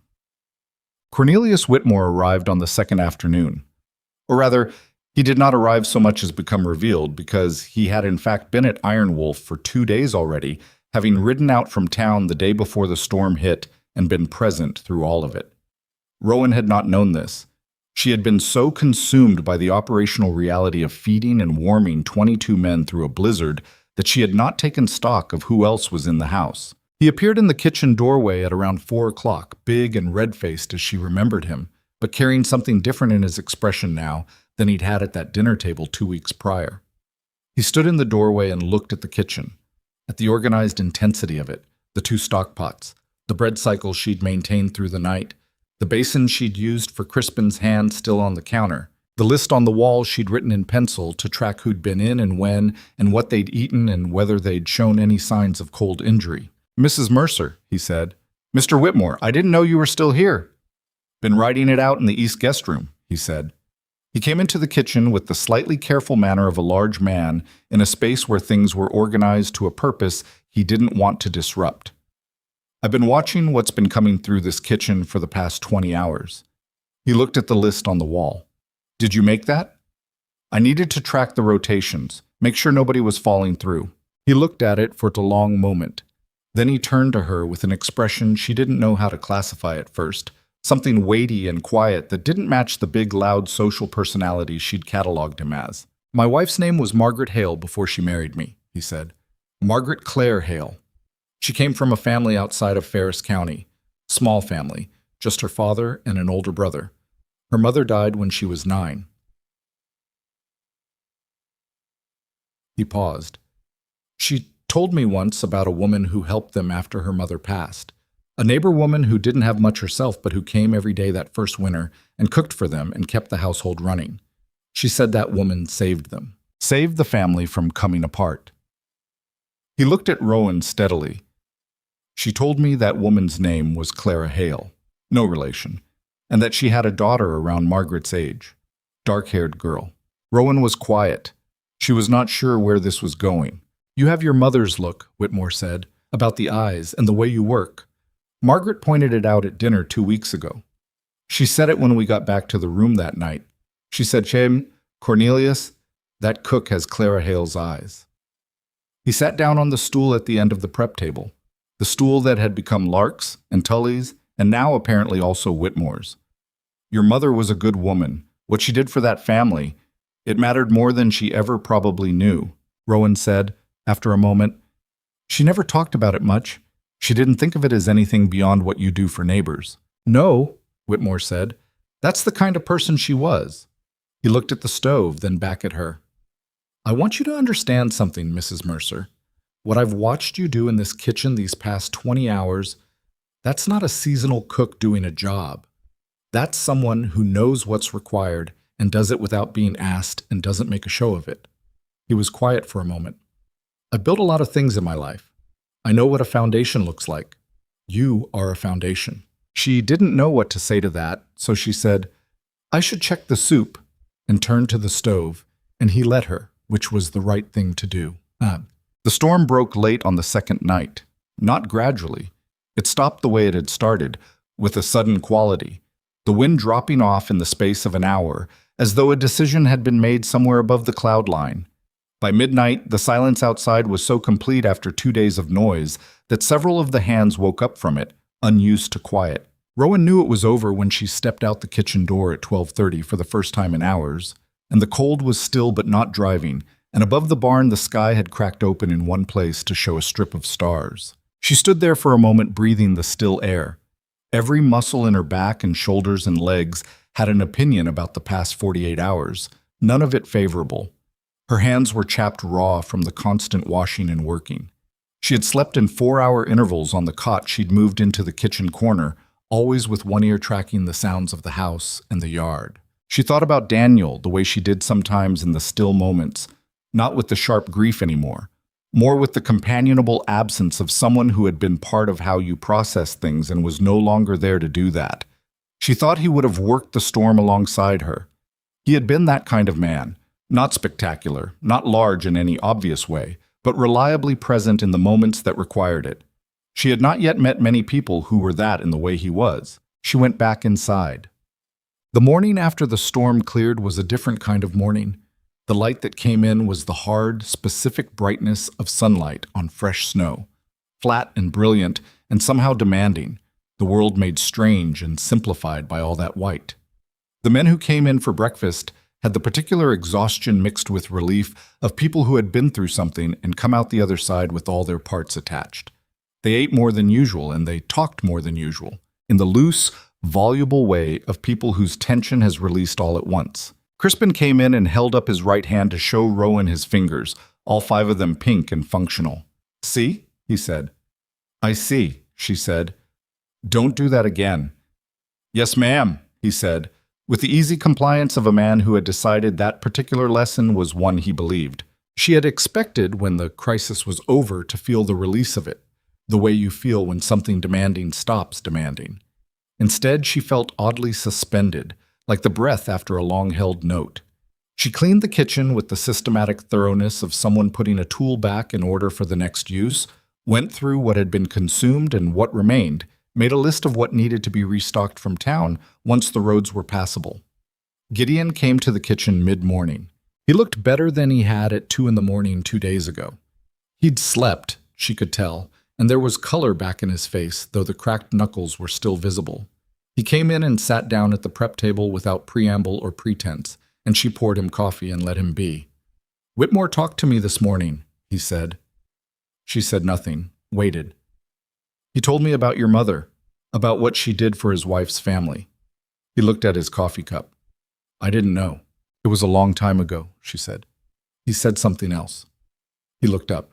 Cornelius Whitmore arrived on the second afternoon. Or rather, he did not arrive so much as become revealed, because he had in fact been at Iron Wolf for 2 days already, having ridden out from town the day before the storm hit and been present through all of it. Rowan had not known this. She had been so consumed by the operational reality of feeding and warming 22 men through a blizzard that she had not taken stock of who else was in the house. He appeared in the kitchen doorway at around 4 o'clock, big and red-faced as she remembered him, but carrying something different in his expression now than he'd had at that dinner table 2 weeks prior. He stood in the doorway and looked at the kitchen, at the organized intensity of it, the 2 stock pots, the bread cycle she'd maintained through the night, the basin she'd used for Crispin's hand still on the counter, the list on the wall she'd written in pencil to track who'd been in and when, and what they'd eaten and whether they'd shown any signs of cold injury. "Mrs. Mercer," he said. "Mr. Whitmore, I didn't know you were still here." "Been writing it out in the East guest room," he said. He came into the kitchen with the slightly careful manner of a large man in a space where things were organized to a purpose he didn't want to disrupt. "I've been watching what's been coming through this kitchen for the past 20 hours. He looked at the list on the wall. "Did you make that?" "I needed to track the rotations, make sure nobody was falling through." He looked at it for a long moment. Then he turned to her with an expression she didn't know how to classify at first, something weighty and quiet that didn't match the big, loud social personality she'd cataloged him as. "My wife's name was Margaret Hale before she married me," he said. "Margaret Claire Hale. She came from a family outside of Ferris County. Small family, just her father and an older brother. Her mother died when she was 9. He paused. "She told me once about a woman who helped them after her mother passed. A neighbor woman who didn't have much herself but who came every day that first winter and cooked for them and kept the household running. She said that woman saved them. Saved the family from coming apart." He looked at Rowan steadily. "She told me that woman's name was Clara Hale, no relation, and that she had a daughter around Margaret's age, dark-haired girl." Rowan was quiet. She was not sure where this was going. "You have your mother's look," Whitmore said. about the eyes and the way you work. Margaret pointed it out at dinner 2 weeks ago. She said it when we got back to the room that night. She said, Shame, Cornelius, that cook has Clara Hale's eyes. He sat down on the stool at the end of the prep table, the stool that had become Lark's and Tully's and now apparently also Whitmore's. Your mother was a good woman. What she did for that family, it mattered more than she ever probably knew, Rowan said, after a moment. She never talked about it much. She didn't think of it as anything beyond what you do for neighbors. No, Whitmore said. That's the kind of person she was. He looked at the stove, then back at her. I want you to understand something, Mrs. Mercer. What I've watched you do in this kitchen these past 20 hours, that's not a seasonal cook doing a job. That's someone who knows what's required and does it without being asked and doesn't make a show of it. He was quiet for a moment. I've built a lot of things in my life. I know what a foundation looks like. You are a foundation. She didn't know what to say to that, so she said, I should check the soup, and turned to the stove, and he let her, which was the right thing to do. The storm broke late on the second night, not gradually. It stopped the way it had started, with a sudden quality, the wind dropping off in the space of an hour, as though a decision had been made somewhere above the cloud line. By midnight, the silence outside was so complete after 2 days of noise that several of the hands woke up from it, unused to quiet. Rowan knew it was over when she stepped out the kitchen door at 12:30 for the first time in hours, and the cold was still but not driving, and above the barn the sky had cracked open in one place to show a strip of stars. She stood there for a moment breathing the still air. Every muscle in her back and shoulders and legs had an opinion about the past 48 hours, none of it favorable. Her hands were chapped raw from the constant washing and working. She had slept in 4-hour intervals on the cot she'd moved into the kitchen corner, always with one ear tracking the sounds of the house and the yard. She thought about Daniel the way she did sometimes in the still moments, not with the sharp grief anymore, more with the companionable absence of someone who had been part of how you process things and was no longer there to do that. She thought he would have worked the storm alongside her. He had been that kind of man, not spectacular, not large in any obvious way, but reliably present in the moments that required it. She had not yet met many people who were that in the way he was. She went back inside. The morning after the storm cleared was a different kind of morning. The light that came in was the hard, specific brightness of sunlight on fresh snow, flat and brilliant and somehow demanding, the world made strange and simplified by all that white. The men who came in for breakfast had the particular exhaustion mixed with relief of people who had been through something and come out the other side with all their parts attached. They ate more than usual and they talked more than usual, in the loose, voluble way of people whose tension has released all at once. Crispin came in and held up his right hand to show Rowan his fingers, all 5 of them pink and functional. See? He said. I see, she said. Don't do that again. Yes, ma'am, he said, with the easy compliance of a man who had decided that particular lesson was one he believed. She had expected, when the crisis was over, to feel the release of it, the way you feel when something demanding stops demanding. Instead, she felt oddly suspended, like the breath after a long-held note. She cleaned the kitchen with the systematic thoroughness of someone putting a tool back in order for the next use, went through what had been consumed and what remained, made a list of what needed to be restocked from town once the roads were passable. Gideon came to the kitchen mid-morning. He looked better than he had at 2 a.m. 2 days ago. He'd slept, she could tell, and there was color back in his face, though the cracked knuckles were still visible. He came in and sat down at the prep table without preamble or pretense, and she poured him coffee and let him be. Whitmore talked to me this morning, he said. She said nothing, waited. He told me about your mother, about what she did for his wife's family. He looked at his coffee cup. I didn't know. It was a long time ago, she said. He said something else. He looked up.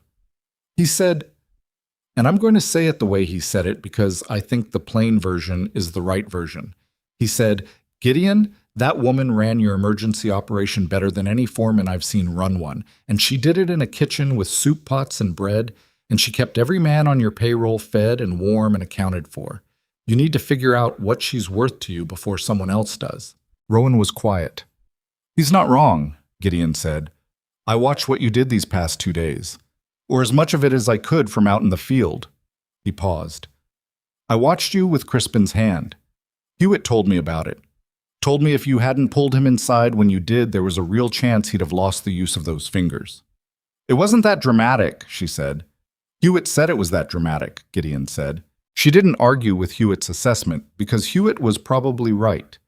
He said, and I'm going to say it the way he said it because I think the plain version is the right version. He said, Gideon, that woman ran your emergency operation better than any foreman I've seen run one, and she did it in a kitchen with soup pots and bread, and she kept every man on your payroll fed and warm and accounted for. You need to figure out what she's worth to you before someone else does. Rowan was quiet. He's not wrong, Gideon said. I watched what you did these past 2 days. or as much of it as I could from out in the field. He paused. I watched you with Crispin's hand. Hewitt told me about it. Told me if you hadn't pulled him inside when you did, there was a real chance he'd have lost the use of those fingers. It wasn't that dramatic, she said. Hewitt said it was that dramatic, Gideon said. She didn't argue with Hewitt's assessment because Hewitt was probably right.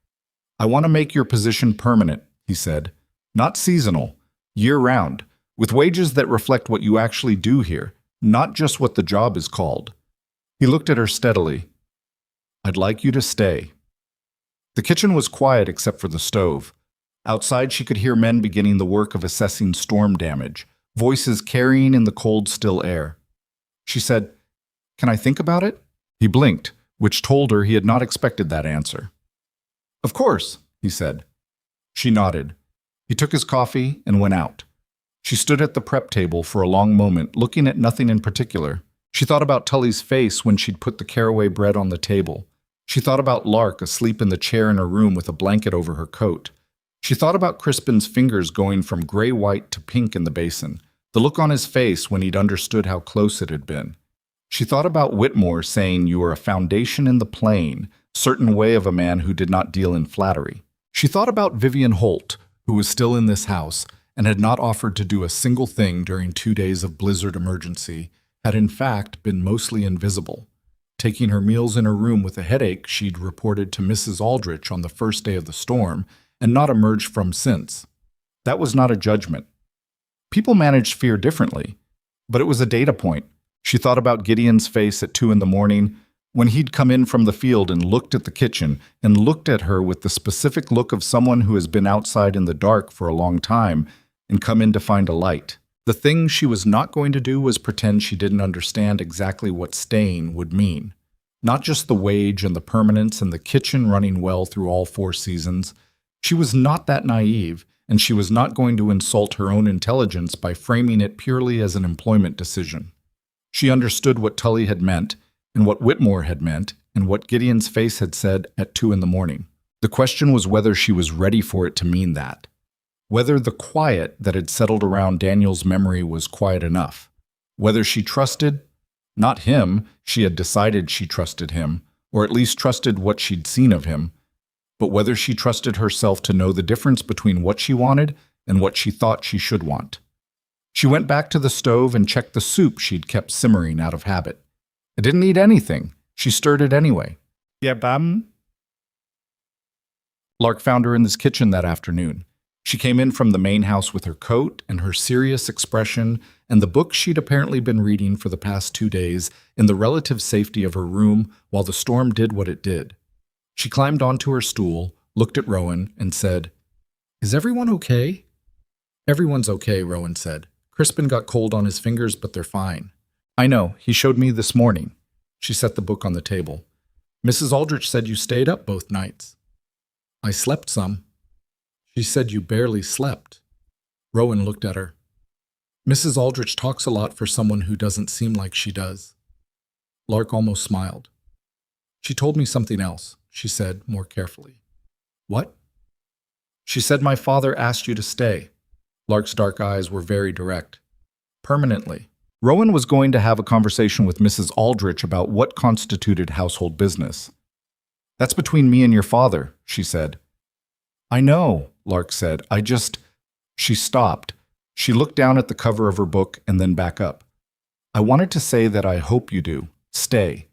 I want to make your position permanent, he said. Not seasonal, year-round, with wages that reflect what you actually do here, not just what the job is called. He looked at her steadily. I'd like you to stay. The kitchen was quiet except for the stove. Outside she could hear men beginning the work of assessing storm damage, voices carrying in the cold, still air. She said, Can I think about it? He blinked, which told her he had not expected that answer. Of course, he said. She nodded. He took his coffee and went out. She stood at the prep table for a long moment, looking at nothing in particular. She thought about Tully's face when she'd put the caraway bread on the table. She thought about Lark asleep in the chair in her room with a blanket over her coat. She thought about Crispin's fingers going from gray-white to pink in the basin, the look on his face when he'd understood how close it had been. She thought about Whitmore saying you are a foundation in the plain, certain way of a man who did not deal in flattery. She thought about Vivian Holt, who was still in this house and had not offered to do a single thing during 2 days of blizzard emergency, had in fact been mostly invisible. Taking her meals in her room with a headache she'd reported to Mrs. Aldrich on the first day of the storm and not emerged from since. That was not a judgment. People managed fear differently, but it was a data point. She thought about Gideon's face at 2 a.m, when he'd come in from the field and looked at the kitchen and looked at her with the specific look of someone who has been outside in the dark for a long time and come in to find a light. The thing she was not going to do was pretend she didn't understand exactly what staying would mean. Not just the wage and the permanence and the kitchen running well through all 4 seasons. She was not that naive, and she was not going to insult her own intelligence by framing it purely as an employment decision. She understood what Tully had meant, and what Whitmore had meant, and what Gideon's face had said at 2 a.m. The question was whether she was ready for it to mean that. Whether the quiet that had settled around Daniel's memory was quiet enough. Whether she trusted, not him, she had decided she trusted him, or at least trusted what she'd seen of him, but whether she trusted herself to know the difference between what she wanted and what she thought she should want. She went back to the stove and checked the soup she'd kept simmering out of habit. It didn't need anything. She stirred it anyway. Yeah, bam. Lark found her in this kitchen that afternoon. She came in from the main house with her coat and her serious expression and the book she'd apparently been reading for the past 2 days in the relative safety of her room while the storm did what it did. She climbed onto her stool, looked at Rowan, and said, Is everyone okay? Everyone's okay, Rowan said. Crispin got cold on his fingers, but they're fine. I know, he showed me this morning. She set the book on the table. Mrs. Aldrich said you stayed up both nights. I slept some. She said you barely slept. Rowan looked at her. Mrs. Aldrich talks a lot for someone who doesn't seem like she does. Lark almost smiled. She told me something else, she said more carefully. What? She said my father asked you to stay. Lark's dark eyes were very direct. Permanently. Rowan was going to have a conversation with Mrs. Aldrich about what constituted household business. That's between me and your father, she said. I know, Lark said. She stopped. She looked down at the cover of her book and then back up. I wanted to say that I hope you do. Stay.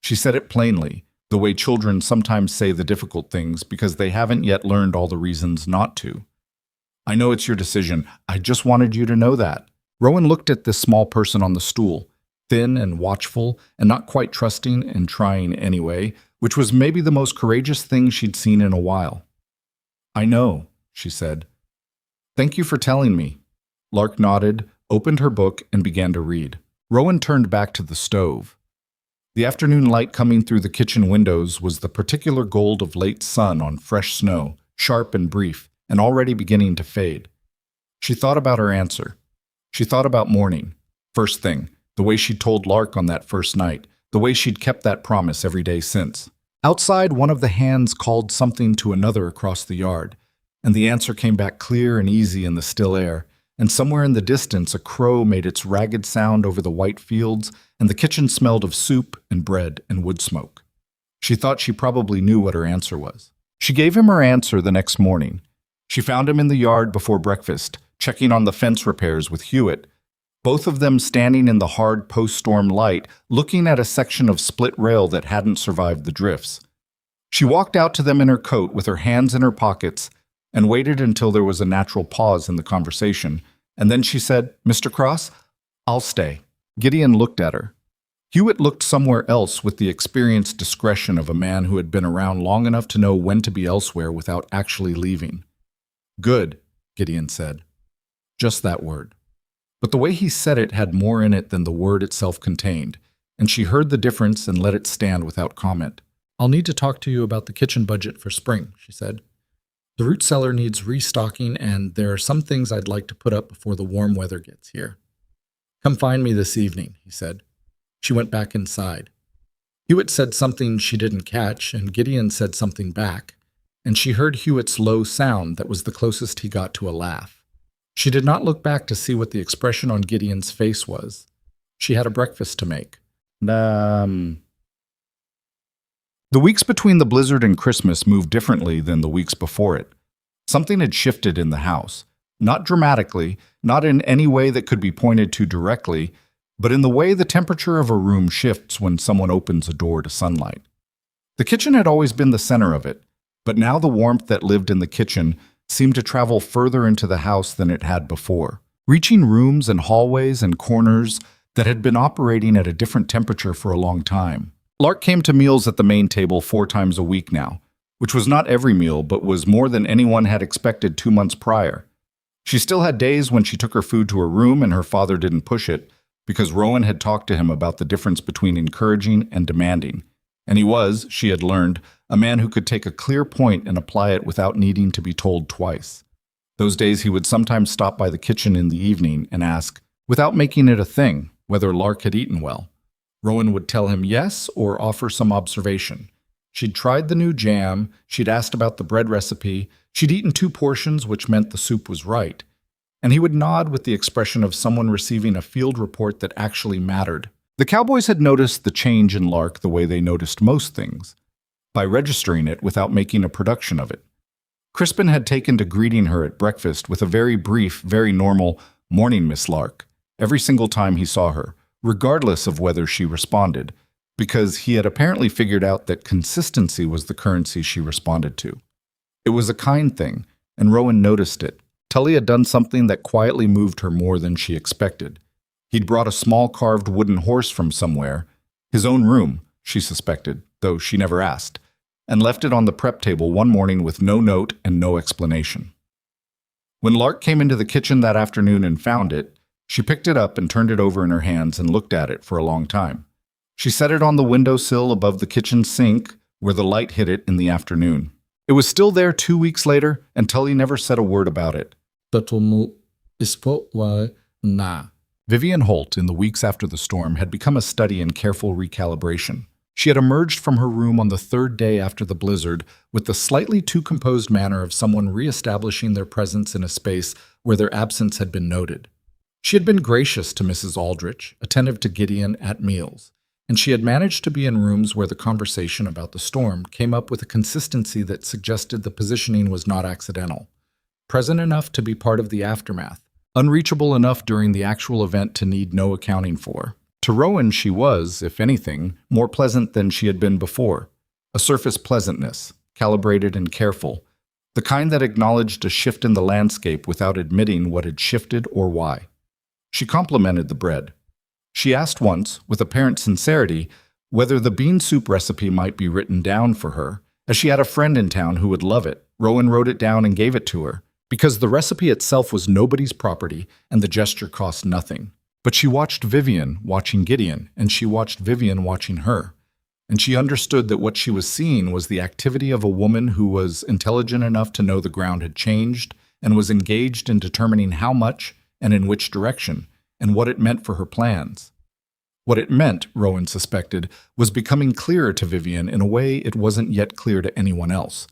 She said it plainly, the way children sometimes say the difficult things because they haven't yet learned all the reasons not to. I know it's your decision. I just wanted you to know that. Rowan looked at this small person on the stool, thin and watchful and not quite trusting and trying anyway, which was maybe the most courageous thing she'd seen in a while. I know, she said. Thank you for telling me. Lark nodded, opened her book, and began to read. Rowan turned back to the stove. The afternoon light coming through the kitchen windows was the particular gold of late sun on fresh snow, sharp and brief, and already beginning to fade. She thought about her answer. She thought about morning. First thing, the way she'd told Lark on that first night, the way she'd kept that promise every day since. Outside, one of the hands called something to another across the yard, and the answer came back clear and easy in the still air, and somewhere in the distance a crow made its ragged sound over the white fields, and the kitchen smelled of soup and bread and wood smoke. She thought she probably knew what her answer was. She gave him her answer the next morning. She found him in the yard before breakfast, checking on the fence repairs with Hewitt, both of them standing in the hard post-storm light, looking at a section of split rail that hadn't survived the drifts. She walked out to them in her coat with her hands in her pockets and waited until there was a natural pause in the conversation, and then she said, "Mr. Cross, I'll stay." Gideon looked at her. Hewitt looked somewhere else with the experienced discretion of a man who had been around long enough to know when to be elsewhere without actually leaving. "Good," Gideon said. Just that word. But the way he said it had more in it than the word itself contained, and she heard the difference and let it stand without comment. "I'll need to talk to you about the kitchen budget for spring," she said. "The root cellar needs restocking, and there are some things I'd like to put up before the warm weather gets here." "Come find me this evening," he said. She went back inside. Hewitt said something she didn't catch, and Gideon said something back, and she heard Hewitt's low sound that was the closest he got to a laugh. She did not look back to see what the expression on Gideon's face was. She had a breakfast to make. The weeks between the blizzard and Christmas moved differently than the weeks before it. Something had shifted in the house. Not dramatically, not in any way that could be pointed to directly, but in the way the temperature of a room shifts when someone opens a door to sunlight. The kitchen had always been the center of it, but now the warmth that lived in the kitchen seemed to travel further into the house than it had before, reaching rooms and hallways and corners that had been operating at a different temperature for a long time. Lark came to meals at the main table 4 times a week now, which was not every meal, but was more than anyone had expected 2 months prior. She still had days when she took her food to her room and her father didn't push it, because Rowan had talked to him about the difference between encouraging and demanding. And he was, she had learned, a man who could take a clear point and apply it without needing to be told twice. Those days he would sometimes stop by the kitchen in the evening and ask, without making it a thing, whether Lark had eaten well. Rowan would tell him yes or offer some observation. She'd tried the new jam, she'd asked about the bread recipe, she'd eaten 2 portions, which meant the soup was right. And he would nod with the expression of someone receiving a field report that actually mattered. The Cowboys had noticed the change in Lark the way they noticed most things, by registering it without making a production of it. Crispin had taken to greeting her at breakfast with a very brief, very normal, "Morning, Miss Lark," every single time he saw her, regardless of whether she responded, because he had apparently figured out that consistency was the currency she responded to. It was a kind thing, and Rowan noticed it. Tully had done something that quietly moved her more than she expected. He'd brought a small carved wooden horse from somewhere, his own room, she suspected, though she never asked, and left it on the prep table one morning with no note and no explanation. When Lark came into the kitchen that afternoon and found it, she picked it up and turned it over in her hands and looked at it for a long time. She set it on the windowsill above the kitchen sink where the light hit it in the afternoon. It was still there 2 weeks later, and Tully never said a word about it. Vivian Holt, in the weeks after the storm, had become a study in careful recalibration. She had emerged from her room on the 3rd day after the blizzard with the slightly too composed manner of someone reestablishing their presence in a space where their absence had been noted. She had been gracious to Mrs. Aldrich, attentive to Gideon at meals, and she had managed to be in rooms where the conversation about the storm came up with a consistency that suggested the positioning was not accidental, present enough to be part of the aftermath, unreachable enough during the actual event to need no accounting for. To Rowan she was, if anything, more pleasant than she had been before, a surface pleasantness, calibrated and careful, the kind that acknowledged a shift in the landscape without admitting what had shifted or why. She complimented the bread. She asked once, with apparent sincerity, whether the bean soup recipe might be written down for her, as she had a friend in town who would love it. Rowan wrote it down and gave it to her, because the recipe itself was nobody's property and the gesture cost nothing. But she watched Vivian watching Gideon, and she watched Vivian watching her, and she understood that what she was seeing was the activity of a woman who was intelligent enough to know the ground had changed and was engaged in determining how much and in which direction, and what it meant for her plans. What it meant, Rowan suspected, was becoming clearer to Vivian in a way it wasn't yet clear to anyone else,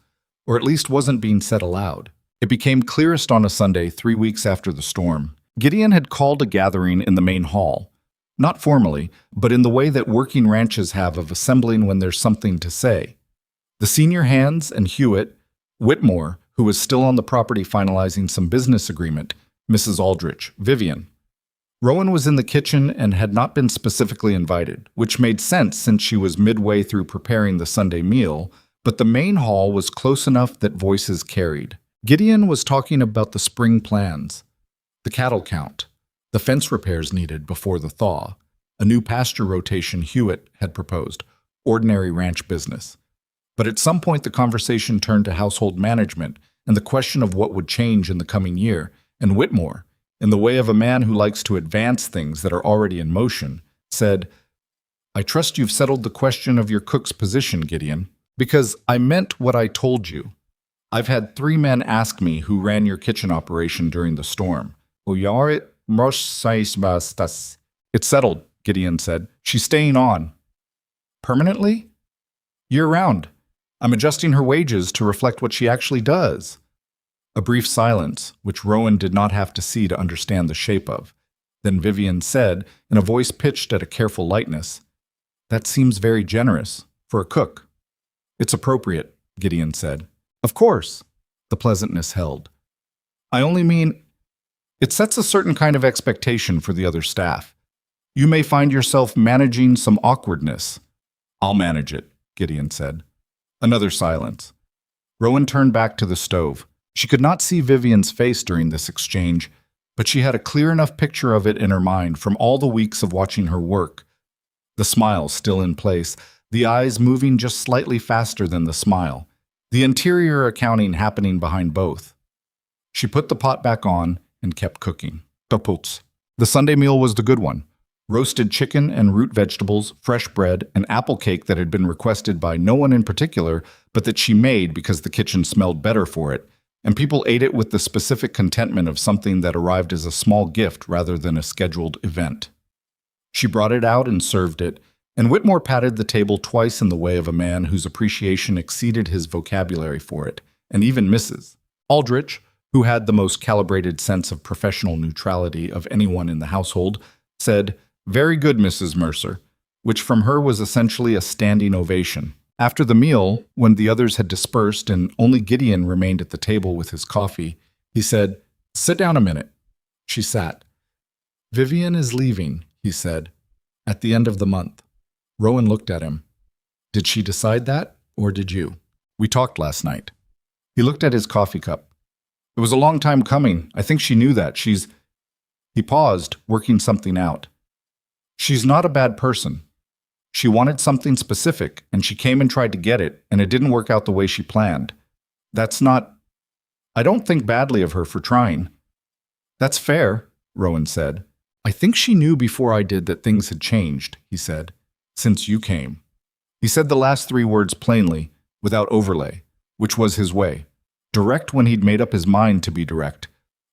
or at least wasn't being said aloud. It became clearest on a Sunday 3 weeks after the storm. Gideon had called a gathering in the main hall, not formally, but in the way that working ranches have of assembling when there's something to say. The senior hands and Hewitt, Whitmore, who was still on the property finalizing some business agreement, Mrs. Aldrich, Vivian. Rowan was in the kitchen and had not been specifically invited, which made sense since she was midway through preparing the Sunday meal, but the main hall was close enough that voices carried. Gideon was talking about the spring plans, the cattle count, the fence repairs needed before the thaw, a new pasture rotation Hewitt had proposed, ordinary ranch business. But at some point the conversation turned to household management and the question of what would change in the coming year, and Whitmore, in the way of a man who likes to advance things that are already in motion, said, "I trust you've settled the question of your cook's position, Gideon, because I meant what I told you. I've had 3 men ask me who ran your kitchen operation during the storm. It's settled," Gideon said. "She's staying on." "Permanently?" "Year-round. I'm adjusting her wages to reflect what she actually does." A brief silence, which Rowan did not have to see to understand the shape of. Then Vivian said, in a voice pitched at a careful lightness, "That seems very generous, for a cook." "It's appropriate," Gideon said. "Of course," the pleasantness held. "I only mean, it sets a certain kind of expectation for the other staff. You may find yourself managing some awkwardness." "I'll manage it," Gideon said. Another silence. Rowan turned back to the stove. She could not see Vivian's face during this exchange, but she had a clear enough picture of it in her mind from all the weeks of watching her work. The smile still in place, the eyes moving just slightly faster than the smile, the interior accounting happening behind both. She put the pot back on and kept cooking. The Sunday meal was the good one. Roasted chicken and root vegetables, fresh bread, and apple cake that had been requested by no one in particular, but that she made because the kitchen smelled better for it, and people ate it with the specific contentment of something that arrived as a small gift rather than a scheduled event. She brought it out and served it, and Whitmore patted the table twice in the way of a man whose appreciation exceeded his vocabulary for it, and even Mrs. Aldrich, who had the most calibrated sense of professional neutrality of anyone in the household, said, "Very good, Mrs. Mercer," which from her was essentially a standing ovation. After the meal, when the others had dispersed and only Gideon remained at the table with his coffee, he said, "Sit down a minute." She sat. "Vivian is leaving," he said, "at the end of the month." Rowan looked at him. "Did she decide that, or did you?" "We talked last night." He looked at his coffee cup. "It was a long time coming. I think she knew that. He paused, working something out. "She's not a bad person. She wanted something specific, and she came and tried to get it, and it didn't work out the way she planned. That's not... I don't think badly of her for trying." "That's fair," Rowan said. "I think she knew before I did that things had changed," he said, "since you came." He said the last 3 words plainly, without overlay, which was his way. Direct when he'd made up his mind to be direct,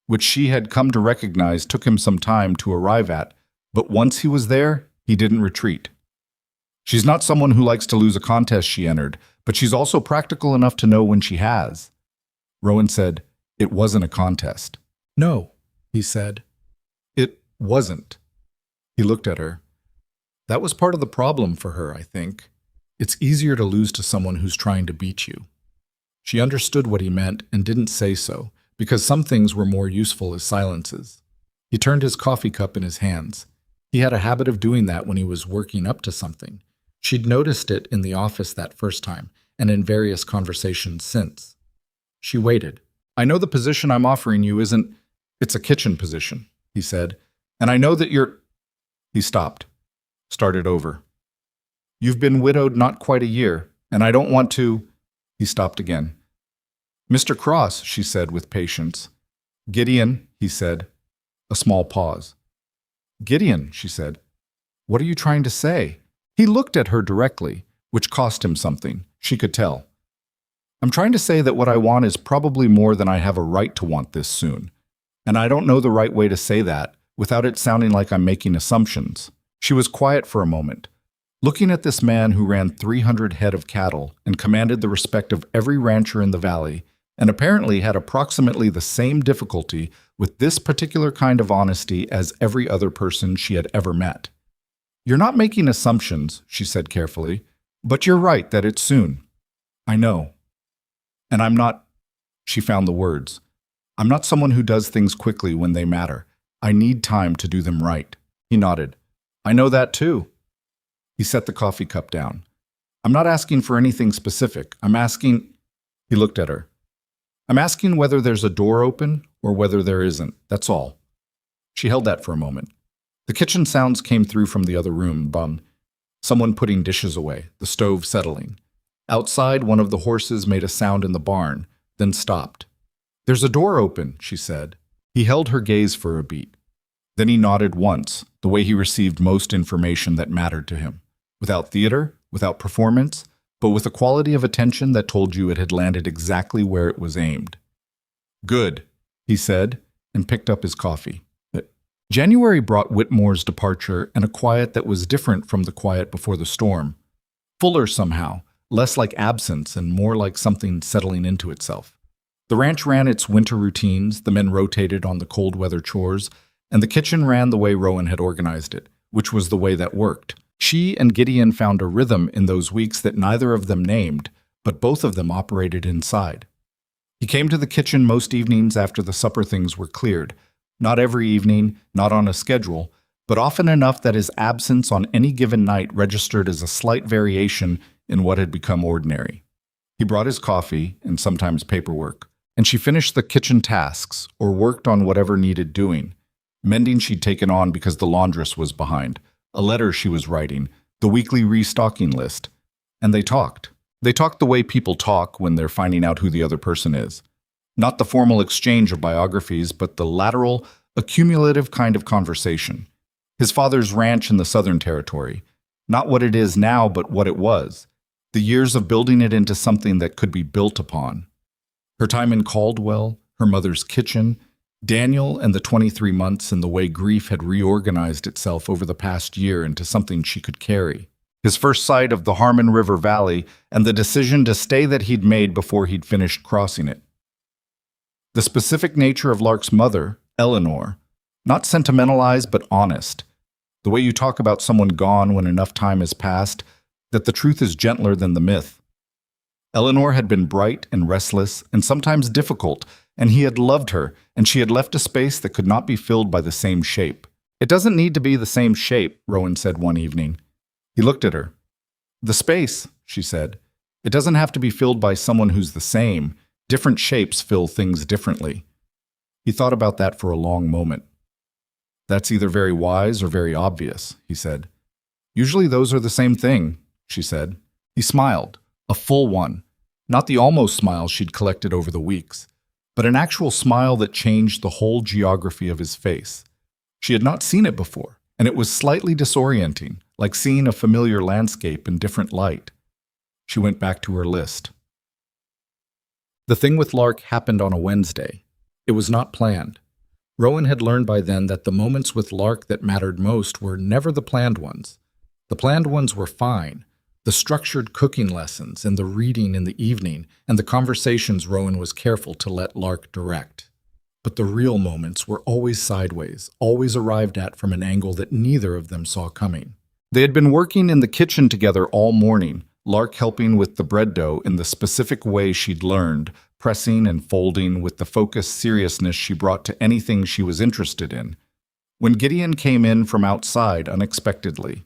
which she had come to recognize took him some time to arrive at, but once he was there, he didn't retreat. "She's not someone who likes to lose a contest she entered, but she's also practical enough to know when she has." Rowan said, "It wasn't a contest." "No," he said. "It wasn't." He looked at her. "That was part of the problem for her, I think. It's easier to lose to someone who's trying to beat you." She understood what he meant and didn't say so, because some things were more useful as silences. He turned his coffee cup in his hands. He had a habit of doing that when he was working up to something. She'd noticed it in the office that first time, and in various conversations since. She waited. "I know the position I'm offering you isn't... It's a kitchen position," he said. "And I know that you're..." He stopped. Started over. "You've been widowed not quite a year, and I don't want to..." He stopped again. "Mr. Cross," she said with patience. "Gideon," he said. A small pause. "Gideon," she said. "What are you trying to say?" He looked at her directly, which cost him something. She could tell. "I'm trying to say that what I want is probably more than I have a right to want this soon. And I don't know the right way to say that without it sounding like I'm making assumptions." She was quiet for a moment, looking at this man who ran 300 head of cattle and commanded the respect of every rancher in the valley, and apparently had approximately the same difficulty with this particular kind of honesty as every other person she had ever met. "You're not making assumptions," she said carefully, "but you're right that it's soon." "I know. And I'm not," she found the words, "I'm not someone who does things quickly when they matter. I need time to do them right." He nodded. "I know that too." He set the coffee cup down. "I'm not asking for anything specific. I'm asking—" He looked at her. "I'm asking whether there's a door open or whether there isn't. That's all." She held that for a moment. The kitchen sounds came through from the other room, someone putting dishes away, the stove settling. Outside, one of the horses made a sound in the barn, then stopped. "There's a door open," she said. He held her gaze for a beat. Then he nodded once, the way he received most information that mattered to him. Without theater, without performance, but with a quality of attention that told you it had landed exactly where it was aimed. "Good," he said, and picked up his coffee. January brought Whitmore's departure and a quiet that was different from the quiet before the storm. Fuller somehow, less like absence and more like something settling into itself. The ranch ran its winter routines, the men rotated on the cold weather chores, and the kitchen ran the way Rowan had organized it, which was the way that worked. She and Gideon found a rhythm in those weeks that neither of them named, but both of them operated inside. He came to the kitchen most evenings after the supper things were cleared. Not every evening, not on a schedule, but often enough that his absence on any given night registered as a slight variation in what had become ordinary. He brought his coffee, and sometimes paperwork, and she finished the kitchen tasks or worked on whatever needed doing. Mending she'd taken on because the laundress was behind, a letter she was writing, the weekly restocking list. And they talked. They talked the way people talk when they're finding out who the other person is. Not the formal exchange of biographies, but the lateral, accumulative kind of conversation. His father's ranch in the Southern Territory. Not what it is now, but what it was. The years of building it into something that could be built upon. Her time in Caldwell, her mother's kitchen, Daniel and the 23 months and the way grief had reorganized itself over the past year into something she could carry. His first sight of the Harmon River Valley and the decision to stay that he'd made before he'd finished crossing it. The specific nature of Lark's mother, Eleanor, not sentimentalized but honest. The way you talk about someone gone when enough time has passed, that the truth is gentler than the myth. Eleanor had been bright and restless and sometimes difficult, and he had loved her, and she had left a space that could not be filled by the same shape. "It doesn't need to be the same shape," Rowan said one evening. He looked at her. "The space," she said. "It doesn't have to be filled by someone who's the same. Different shapes fill things differently." He thought about that for a long moment. "That's either very wise or very obvious," he said. "Usually those are the same thing," she said. He smiled, a full one, not the almost smile she'd collected over the weeks, but an actual smile that changed the whole geography of his face. She had not seen it before, and it was slightly disorienting, like seeing a familiar landscape in different light. She went back to her list. The thing with Lark happened on a Wednesday. It was not planned. Rowan had learned by then that the moments with Lark that mattered most were never the planned ones. The planned ones were fine. The structured cooking lessons and the reading in the evening and the conversations Rowan was careful to let Lark direct. But the real moments were always sideways, always arrived at from an angle that neither of them saw coming. They had been working in the kitchen together all morning, Lark helping with the bread dough in the specific way she'd learned, pressing and folding with the focused seriousness she brought to anything she was interested in. When Gideon came in from outside unexpectedly.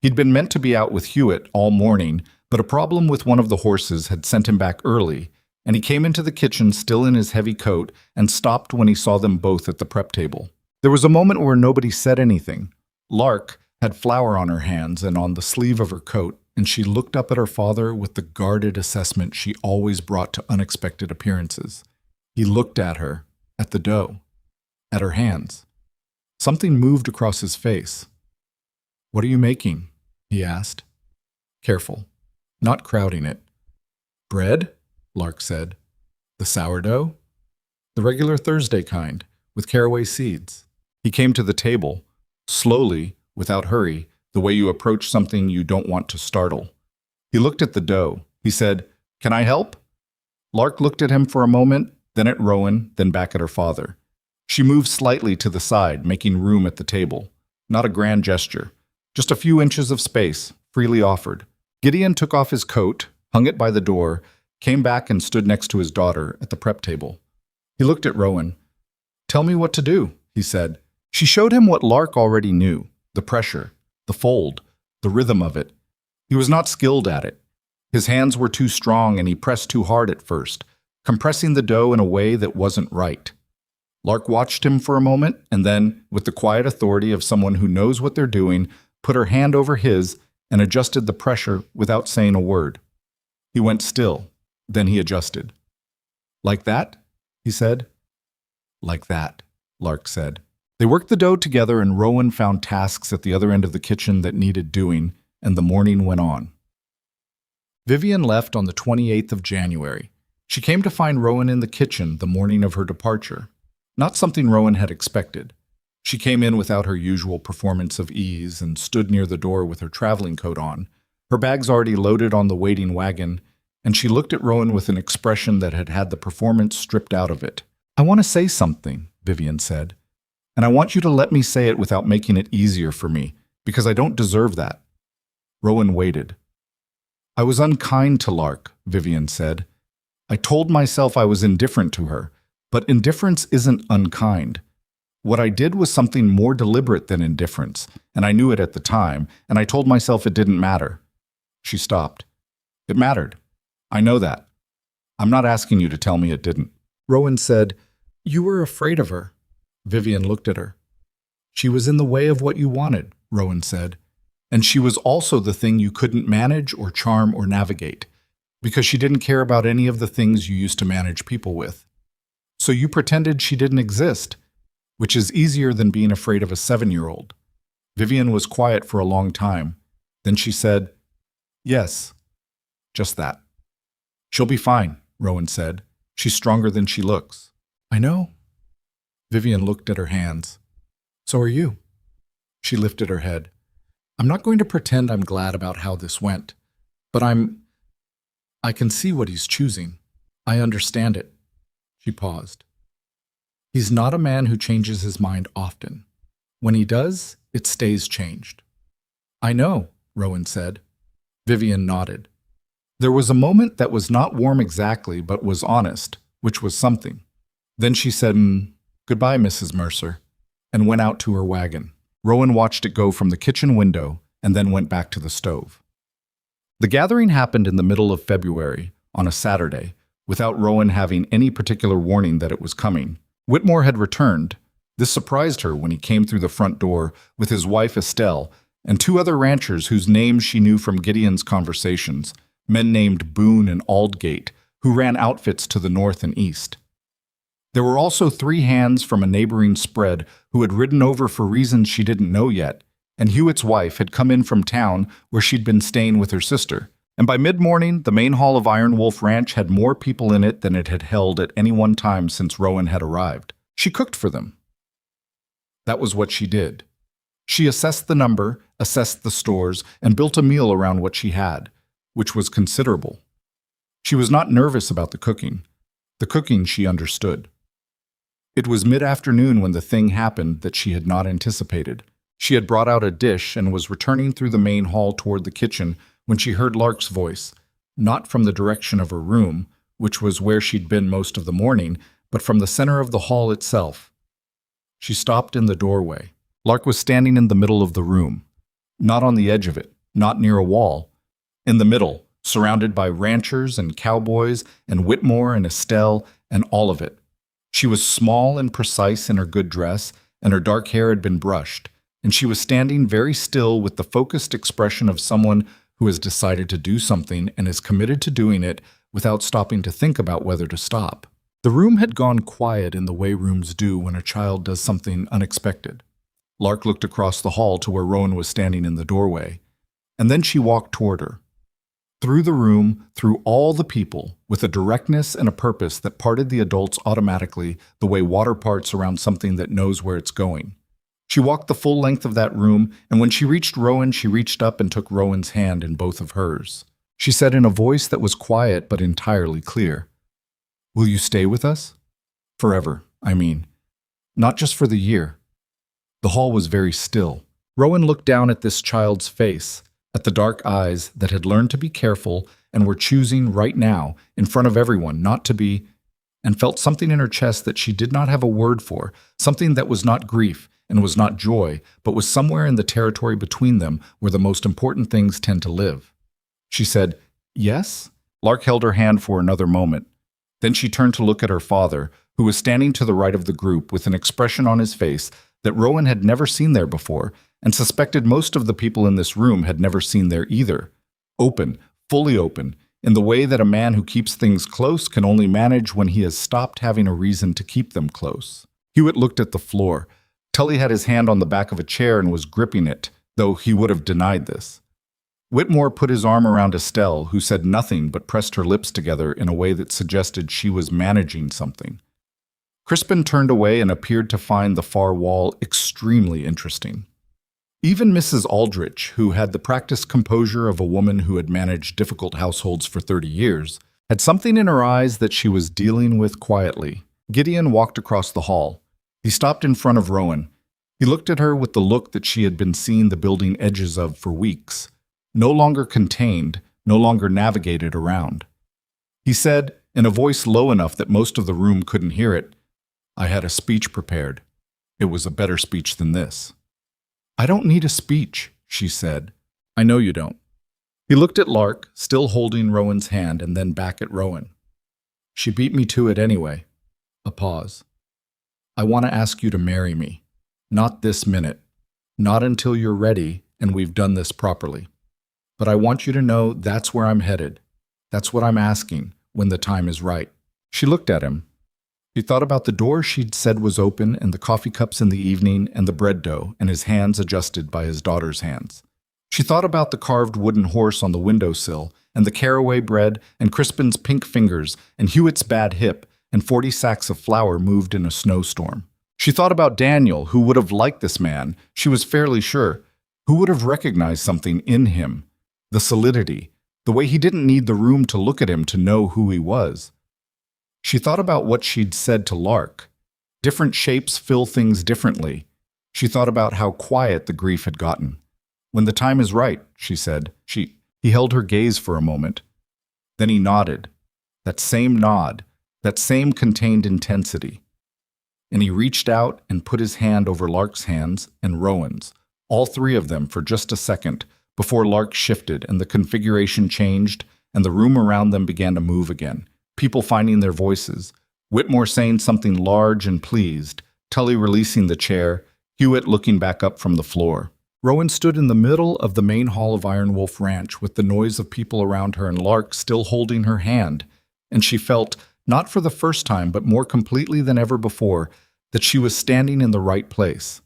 He'd been meant to be out with Hewitt all morning, but a problem with one of the horses had sent him back early, and he came into the kitchen still in his heavy coat and stopped when he saw them both at the prep table. There was a moment where nobody said anything. Lark had flour on her hands and on the sleeve of her coat, and she looked up at her father with the guarded assessment she always brought to unexpected appearances. He looked at her, at the dough, at her hands. Something moved across his face. "What are you making?" he asked. Careful, not crowding it. "Bread?" Lark said. "The sourdough?" "The regular Thursday kind, with caraway seeds." He came to the table, slowly, without hurry, the way you approach something you don't want to startle. He looked at the dough. He said, "Can I help?" Lark looked at him for a moment, then at Rowan, then back at her father. She moved slightly to the side, making room at the table. Not a grand gesture. Just a few inches of space, freely offered. Gideon took off his coat, hung it by the door, came back and stood next to his daughter at the prep table. He looked at Rowan. "Tell me what to do," he said. She showed him what Lark already knew, the pressure, the fold, the rhythm of it. He was not skilled at it. His hands were too strong and he pressed too hard at first, compressing the dough in a way that wasn't right. Lark watched him for a moment and then, with the quiet authority of someone who knows what they're doing, put her hand over his and adjusted the pressure without saying a word. He went still, then he adjusted. "Like that?" he said. "Like that," Lark said. They worked the dough together and Rowan found tasks at the other end of the kitchen that needed doing, and the morning went on. Vivian left on the 28th of January. She came to find Rowan in the kitchen the morning of her departure. Not something Rowan had expected. She came in without her usual performance of ease and stood near the door with her traveling coat on, her bags already loaded on the waiting wagon, and she looked at Rowan with an expression that had had the performance stripped out of it. "I want to say something," Vivian said, "and I want you to let me say it without making it easier for me, because I don't deserve that." Rowan waited. "I was unkind to Lark," Vivian said. "I told myself I was indifferent to her, but indifference isn't unkind. What I did was something more deliberate than indifference, and I knew it at the time, and I told myself it didn't matter." She stopped. "It mattered. I know that. I'm not asking you to tell me it didn't." Rowan said, "You were afraid of her." Vivian looked at her. "She was in the way of what you wanted," Rowan said. "And she was also the thing you couldn't manage or charm or navigate, because she didn't care about any of the things you used to manage people with. So you pretended she didn't exist, which is easier than being afraid of a 7-year-old. Vivian was quiet for a long time. Then she said, "Yes, just that." "She'll be fine," Rowan said. "She's stronger than she looks." "I know." Vivian looked at her hands. "So are you." She lifted her head. "I'm not going to pretend I'm glad about how this went, but I can see what he's choosing. I understand it." She paused. "He's not a man who changes his mind often. When he does, it stays changed." "I know," Rowan said. Vivian nodded. There was a moment that was not warm exactly, but was honest, which was something. Then she said, "Goodbye, Mrs. Mercer," and went out to her wagon. Rowan watched it go from the kitchen window and then went back to the stove. The gathering happened in the middle of February, on a Saturday, without Rowan having any particular warning that it was coming. Whitmore had returned. This surprised her when he came through the front door with his wife Estelle and 2 other ranchers whose names she knew from Gideon's conversations, men named Boone and Aldgate, who ran outfits to the north and east. There were also 3 hands from a neighboring spread who had ridden over for reasons she didn't know yet, and Hewitt's wife had come in from town where she'd been staying with her sister. And by mid-morning, the main hall of Iron Wolf Ranch had more people in it than it had held at any one time since Rowan had arrived. She cooked for them. That was what she did. She assessed the number, assessed the stores, and built a meal around what she had, which was considerable. She was not nervous about the cooking. The cooking she understood. It was mid-afternoon when the thing happened that she had not anticipated. She had brought out a dish and was returning through the main hall toward the kitchen when she heard Lark's voice, not from the direction of her room, which was where she'd been most of the morning, but from the center of the hall itself. She stopped in the doorway. Lark was standing in the middle of the room, not on the edge of it, not near a wall, in the middle, surrounded by ranchers and cowboys and Whitmore and Estelle and all of it. She was small and precise in her good dress, and her dark hair had been brushed, and she was standing very still with the focused expression of someone who has decided to do something and is committed to doing it without stopping to think about whether to stop. The room had gone quiet in the way rooms do when a child does something unexpected. Lark looked across the hall to where Rowan was standing in the doorway, and then she walked toward her. Through the room, through all the people, with a directness and a purpose that parted the adults automatically the way water parts around something that knows where it's going. She walked the full length of that room, and when she reached Rowan, she reached up and took Rowan's hand in both of hers. She said in a voice that was quiet but entirely clear, Will you stay with us? Forever, I mean. Not just for the year. The hall was very still. Rowan looked down at this child's face, at the dark eyes that had learned to be careful and were choosing right now, in front of everyone, not to be, and felt something in her chest that she did not have a word for, something that was not grief and was not joy, but was somewhere in the territory between them where the most important things tend to live. She said, "Yes?" Lark held her hand for another moment. Then she turned to look at her father, who was standing to the right of the group with an expression on his face that Rowan had never seen there before, and suspected most of the people in this room had never seen there either. Open, fully open, in the way that a man who keeps things close can only manage when he has stopped having a reason to keep them close. Hewitt looked at the floor. Tully had his hand on the back of a chair and was gripping it, though he would have denied this. Whitmore put his arm around Estelle, who said nothing but pressed her lips together in a way that suggested she was managing something. Crispin turned away and appeared to find the far wall extremely interesting. Even Mrs. Aldrich, who had the practiced composure of a woman who had managed difficult households for 30 years, had something in her eyes that she was dealing with quietly. Gideon walked across the hall. He stopped in front of Rowan. He looked at her with the look that she had been seeing the building edges of for weeks, no longer contained, no longer navigated around. He said, in a voice low enough that most of the room couldn't hear it, "I had a speech prepared. It was a better speech than this." "I don't need a speech," she said. "I know you don't." He looked at Lark, still holding Rowan's hand, and then back at Rowan. "She beat me to it anyway." A pause. "I want to ask you to marry me. Not this minute. Not until you're ready and we've done this properly. But I want you to know that's where I'm headed. That's what I'm asking when the time is right." She looked at him. He thought about the door she'd said was open and the coffee cups in the evening and the bread dough and his hands adjusted by his daughter's hands. She thought about the carved wooden horse on the windowsill and the caraway bread and Crispin's pink fingers and Hewitt's bad hip and 40 sacks of flour moved in a snowstorm. She thought about Daniel, who would have liked this man, she was fairly sure, who would have recognized something in him, the solidity, the way he didn't need the room to look at him to know who he was. She thought about what she'd said to Lark. Different shapes fill things differently. She thought about how quiet the grief had gotten. "When the time is right," she said. He held her gaze for a moment. Then he nodded. That same nod, that same contained intensity. And he reached out and put his hand over Lark's hands and Rowan's, all three of them for just a second, before Lark shifted and the configuration changed and the room around them began to move again. People finding their voices, Whitmore saying something large and pleased, Tully releasing the chair, Hewitt looking back up from the floor. Rowan stood in the middle of the main hall of Iron Wolf Ranch with the noise of people around her and Lark still holding her hand, and she felt, not for the first time but more completely than ever before, that she was standing in the right place.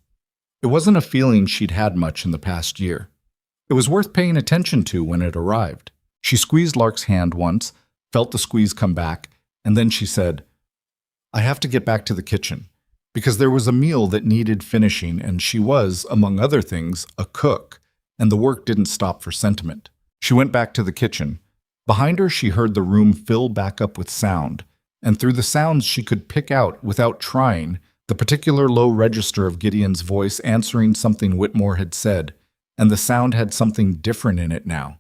It wasn't a feeling she'd had much in the past year. It was worth paying attention to when it arrived. She squeezed Lark's hand once, felt the squeeze come back, and then she said, "I have to get back to the kitchen, because there was a meal that needed finishing, and she was, among other things, a cook, and the work didn't stop for sentiment." She went back to the kitchen. Behind her, she heard the room fill back up with sound, and through the sounds she could pick out, without trying, the particular low register of Gideon's voice answering something Whitmore had said, and the sound had something different in it now.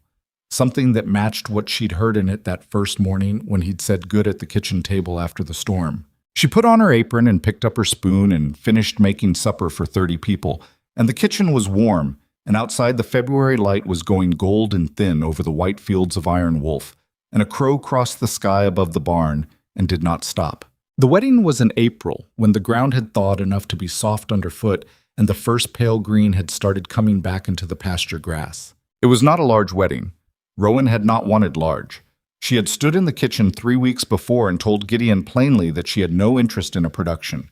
Something that matched what she'd heard in it that first morning when he'd said good at the kitchen table after the storm. She put on her apron and picked up her spoon and finished making supper for 30 people, and the kitchen was warm, and outside the February light was going gold and thin over the white fields of Iron Wolf, and a crow crossed the sky above the barn and did not stop. The wedding was in April, when the ground had thawed enough to be soft underfoot and the first pale green had started coming back into the pasture grass. It was not a large wedding. Rowan had not wanted large. She had stood in the kitchen 3 weeks before and told Gideon plainly that she had no interest in a production,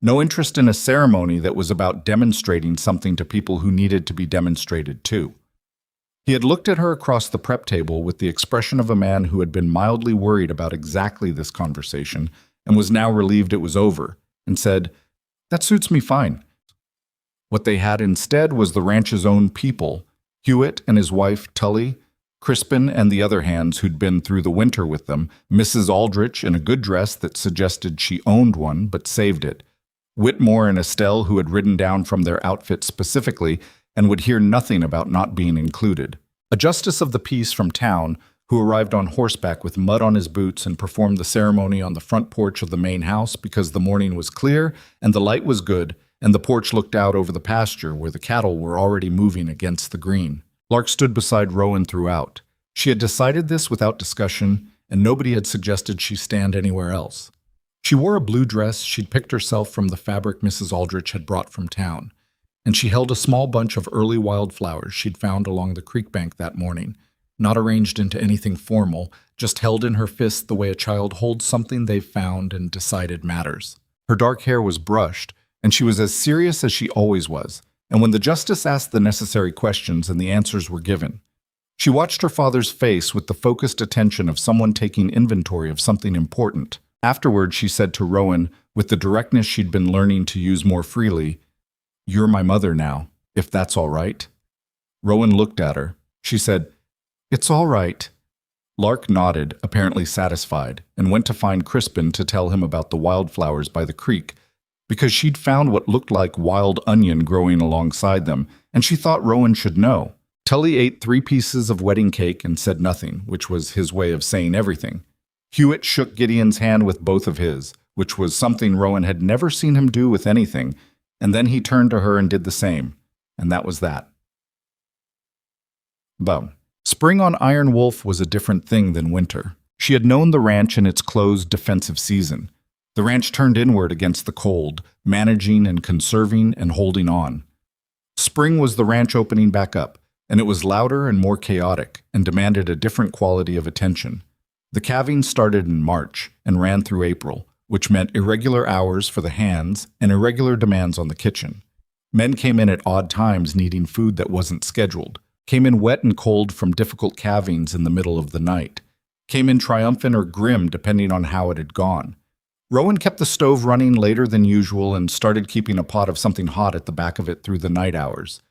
no interest in a ceremony that was about demonstrating something to people who needed to be demonstrated to. He had looked at her across the prep table with the expression of a man who had been mildly worried about exactly this conversation and was now relieved it was over, and said, "That suits me fine." What they had instead was the ranch's own people, Hewitt and his wife, Tully, Crispin and the other hands who'd been through the winter with them, Mrs. Aldrich in a good dress that suggested she owned one but saved it, Whitmore and Estelle who had ridden down from their outfit specifically and would hear nothing about not being included. A justice of the peace from town who arrived on horseback with mud on his boots and performed the ceremony on the front porch of the main house because the morning was clear and the light was good and the porch looked out over the pasture where the cattle were already moving against the green. Lark stood beside Rowan throughout. She had decided this without discussion, and nobody had suggested she stand anywhere else. She wore a blue dress she'd picked herself from the fabric Mrs. Aldrich had brought from town, and she held a small bunch of early wildflowers she'd found along the creek bank that morning, not arranged into anything formal, just held in her fist the way a child holds something they've found and decided matters. Her dark hair was brushed, and she was as serious as she always was, and when the justice asked the necessary questions and the answers were given, she watched her father's face with the focused attention of someone taking inventory of something important. Afterward, she said to Rowan, with the directness she'd been learning to use more freely, "You're my mother now, if that's all right." Rowan looked at her. She said, "It's all right." Lark nodded, apparently satisfied, and went to find Crispin to tell him about the wildflowers by the creek, because she'd found what looked like wild onion growing alongside them, and she thought Rowan should know. Tully ate 3 pieces of wedding cake and said nothing, which was his way of saying everything. Hewitt shook Gideon's hand with both of his, which was something Rowan had never seen him do with anything, and then he turned to her and did the same, and that was that. Bum. Spring on Iron Wolf was a different thing than winter. She had known the ranch in its closed defensive season. The ranch turned inward against the cold, managing and conserving and holding on. Spring was the ranch opening back up, and it was louder and more chaotic and demanded a different quality of attention. The calving started in March and ran through April, which meant irregular hours for the hands and irregular demands on the kitchen. Men came in at odd times needing food that wasn't scheduled, came in wet and cold from difficult calvings in the middle of the night, came in triumphant or grim depending on how it had gone. Rowan kept the stove running later than usual and started keeping a pot of something hot at the back of it through the night hours.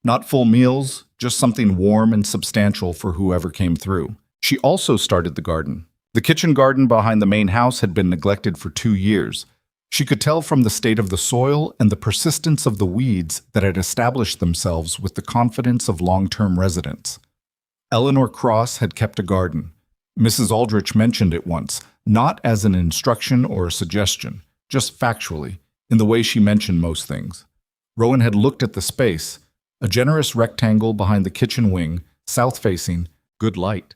Not full meals, just something warm and substantial for whoever came through. She also started the garden. The kitchen garden behind the main house had been neglected for 2 years. She could tell from the state of the soil and the persistence of the weeds that had established themselves with the confidence of long-term residents. Eleanor Cross had kept a garden. Mrs. Aldrich mentioned it once, not as an instruction or a suggestion, just factually, in the way she mentioned most things. Rowan had looked at the space, a generous rectangle behind the kitchen wing, south-facing, good light,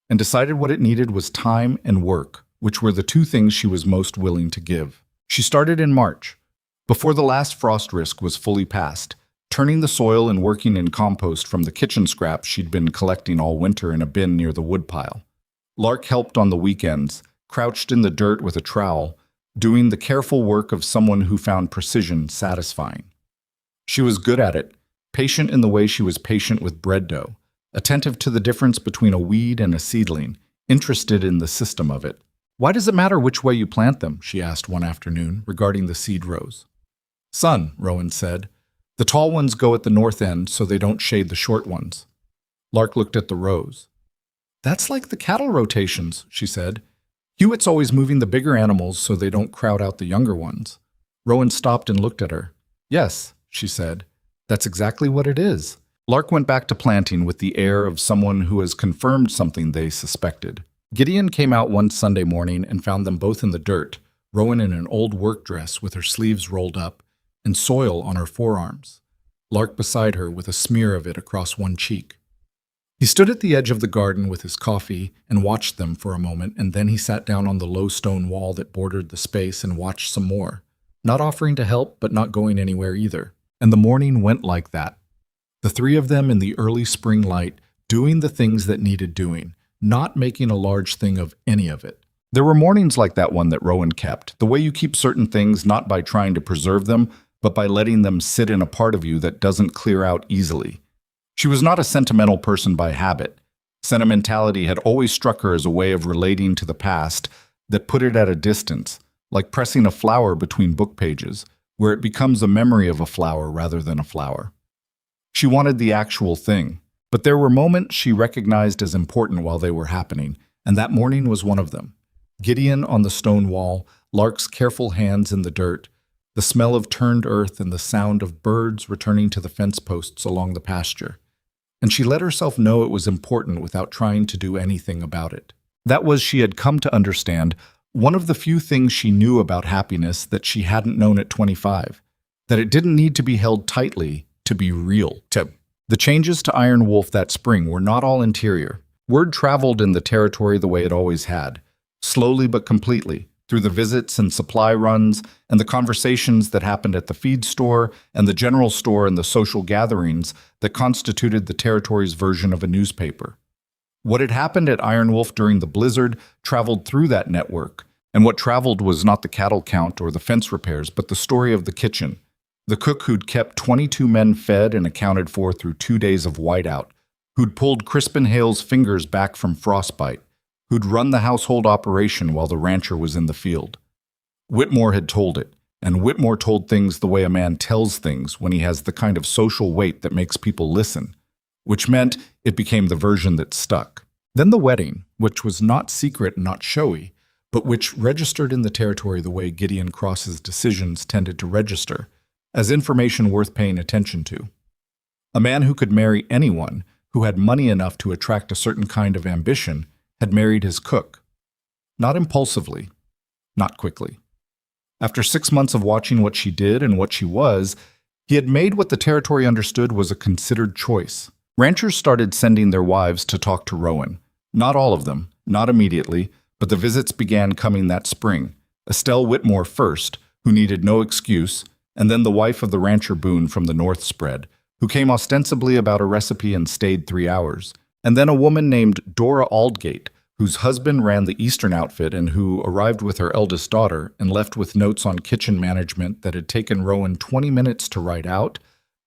and decided what it needed was time and work, which were the 2 things she was most willing to give. She started in March, before the last frost risk was fully passed, turning the soil and working in compost from the kitchen scraps she'd been collecting all winter in a bin near the woodpile. Lark helped on the weekends, crouched in the dirt with a trowel, doing the careful work of someone who found precision satisfying. She was good at it, patient in the way she was patient with bread dough, attentive to the difference between a weed and a seedling, interested in the system of it. "Why does it matter which way you plant them?" she asked one afternoon, regarding the seed rows. "Son," Rowan said, "the tall ones go at the north end so they don't shade the short ones." Lark looked at the rows. "That's like the cattle rotations," she said. "Hewitt's always moving the bigger animals so they don't crowd out the younger ones." Rowan stopped and looked at her. "Yes," she said, "that's exactly what it is." Lark went back to planting with the air of someone who has confirmed something they suspected. Gideon came out one Sunday morning and found them both in the dirt, Rowan in an old work dress with her sleeves rolled up and soil on her forearms, Lark beside her with a smear of it across one cheek. He stood at the edge of the garden with his coffee and watched them for a moment, and then he sat down on the low stone wall that bordered the space and watched some more, not offering to help but not going anywhere either. And the morning went like that. The 3 of them in the early spring light, doing the things that needed doing, not making a large thing of any of it. There were mornings like that one that Rowan kept, the way you keep certain things not by trying to preserve them, but by letting them sit in a part of you that doesn't clear out easily. She was not a sentimental person by habit. Sentimentality had always struck her as a way of relating to the past that put it at a distance, like pressing a flower between book pages, where it becomes a memory of a flower rather than a flower. She wanted the actual thing, But there were moments she recognized as important while they were happening, and that morning was one of them. Gideon on the stone wall, Lark's careful hands in the dirt, the smell of turned earth and the sound of birds returning to the fence posts along the pasture. And she let herself know it was important without trying to do anything about it. That was, she had come to understand, one of the few things she knew about happiness that she hadn't known at 25, that it didn't need to be held tightly to be real. The changes to Iron Wolf that spring were not all interior. Word traveled in the territory the way it always had, slowly but completely, through the visits and supply runs and the conversations that happened at the feed store and the general store and the social gatherings that constituted the territory's version of a newspaper. What had happened at Iron Wolf during the blizzard traveled through that network, and what traveled was not the cattle count or the fence repairs, but the story of the kitchen. The cook who'd kept 22 men fed and accounted for through 2 days of whiteout, who'd pulled Crispin Hale's fingers back from frostbite, who'd run the household operation while the rancher was in the field. Whitmore had told it, and Whitmore told things the way a man tells things when he has the kind of social weight that makes people listen, which meant it became the version that stuck. Then the wedding, which was not secret and not showy, but which registered in the territory the way Gideon Cross's decisions tended to register, as information worth paying attention to. A man who could marry anyone, who had money enough to attract a certain kind of ambition, had married his cook. Not impulsively, not quickly. After 6 months of watching what she did and what she was, he had made what the territory understood was a considered choice. Ranchers started sending their wives to talk to Rowan. Not all of them, not immediately, but the visits began coming that spring. Estelle Whitmore first, who needed no excuse, and then the wife of the rancher Boone from the north spread, who came ostensibly about a recipe and stayed 3 hours. And then a woman named Dora Aldgate, whose husband ran the Eastern outfit and who arrived with her eldest daughter and left with notes on kitchen management that had taken Rowan 20 minutes to write out,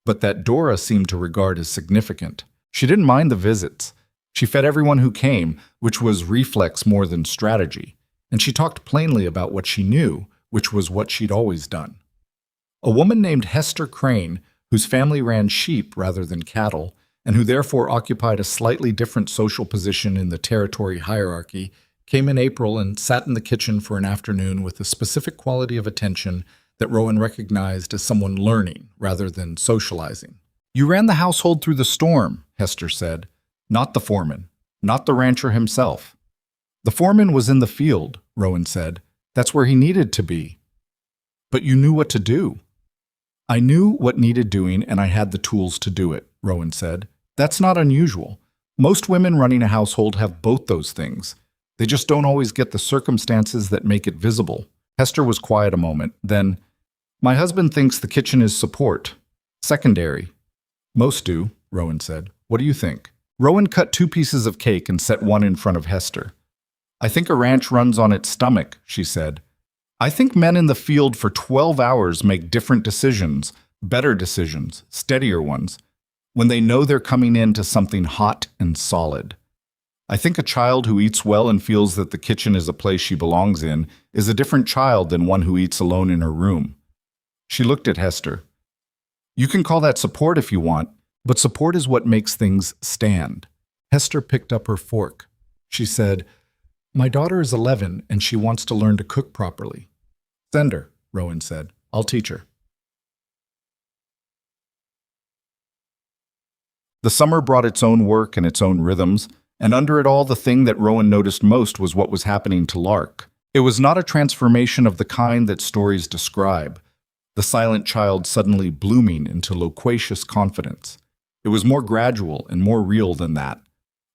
but that Dora seemed to regard as significant. She didn't mind the visits. She fed everyone who came, which was reflex more than strategy, and she talked plainly about what she knew, which was what she'd always done. A woman named Hester Crane, whose family ran sheep rather than cattle, and who therefore occupied a slightly different social position in the territory hierarchy, came in April and sat in the kitchen for an afternoon with a specific quality of attention that Rowan recognized as someone learning rather than socializing. "You ran the household through the storm," Hester said. "Not the foreman, not the rancher himself." "The foreman was in the field," Rowan said. "That's where he needed to be." "But you knew what to do." "I knew what needed doing and I had the tools to do it," Rowan said. "That's not unusual. Most women running a household have both those things. They just don't always get the circumstances that make it visible." Hester was quiet a moment, then, "My husband thinks the kitchen is support. Secondary." "Most do," Rowan said. "What do you think?" Rowan cut 2 pieces of cake and set one in front of Hester. "I think a ranch runs on its stomach," she said. "I think men in the field for 12 hours make different decisions, better decisions, steadier ones, when they know they're coming into something hot and solid. I think a child who eats well and feels that the kitchen is a place she belongs in is a different child than one who eats alone in her room." She looked at Hester. "You can call that support if you want, but support is what makes things stand." Hester picked up her fork. She said, "My daughter is 11 and she wants to learn to cook properly." "Send her," Rowan said. "I'll teach her." The summer brought its own work and its own rhythms, and under it all the thing that Rowan noticed most was what was happening to Lark. It was not a transformation of the kind that stories describe, the silent child suddenly blooming into loquacious confidence. It was more gradual and more real than that.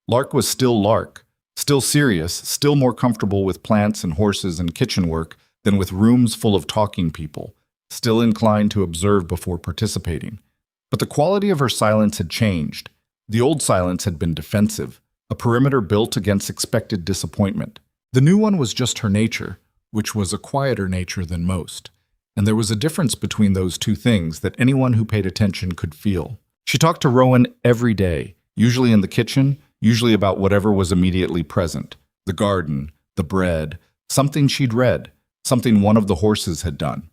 Lark was still Lark, still serious, still more comfortable with plants and horses and kitchen work than with rooms full of talking people, still inclined to observe before participating. But the quality of her silence had changed. The old silence had been defensive, a perimeter built against expected disappointment. The new one was just her nature, which was a quieter nature than most. And there was a difference between those two things that anyone who paid attention could feel. She talked to Rowan every day, usually in the kitchen, usually about whatever was immediately present. The garden, the bread, something she'd read, something one of the horses had done.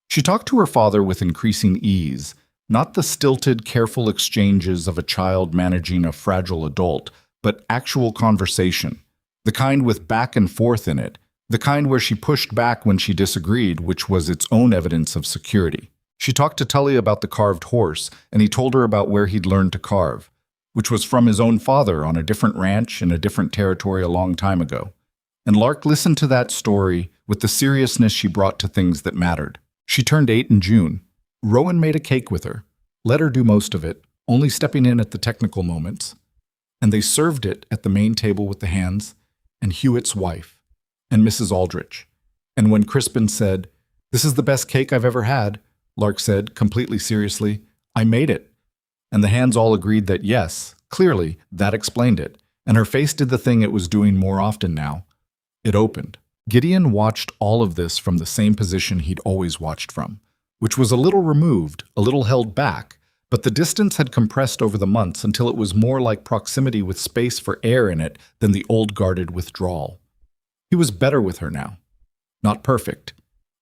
She talked to her father with increasing ease, Not the stilted, careful exchanges of a child managing a fragile adult, but actual conversation. The kind with back and forth in it. The kind where she pushed back when she disagreed, which was its own evidence of security. She talked to Tully about the carved horse, and he told her about where he'd learned to carve, which was from his own father on a different ranch in a different territory a long time ago. And Lark listened to that story with the seriousness she brought to things that mattered. She turned 8 in June. Rowan made a cake with her, let her do most of it, only stepping in at the technical moments. And they served it at the main table with the hands, and Hewitt's wife, and Mrs. Aldrich. And when Crispin said, "This is the best cake I've ever had," Lark said, completely seriously, "I made it." And the hands all agreed that yes, clearly, that explained it. And her face did the thing it was doing more often now. It opened. Gideon watched all of this from the same position he'd always watched from, which was a little removed, a little held back, but the distance had compressed over the months until it was more like proximity with space for air in it than the old guarded withdrawal. He was better with her now. Not perfect.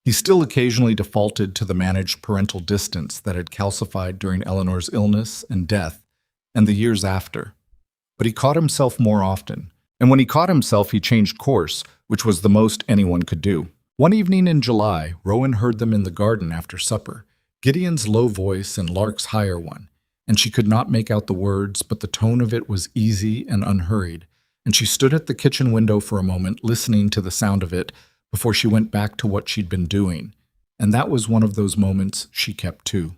He still occasionally defaulted to the managed parental distance that had calcified during Eleanor's illness and death and the years after. But he caught himself more often. And when he caught himself, he changed course, which was the most anyone could do. One evening in July, Rowan heard them in the garden after supper, Gideon's low voice and Lark's higher one, and she could not make out the words, but the tone of it was easy and unhurried, and she stood at the kitchen window for a moment, listening to the sound of it, before she went back to what she'd been doing, and that was one of those moments she kept too.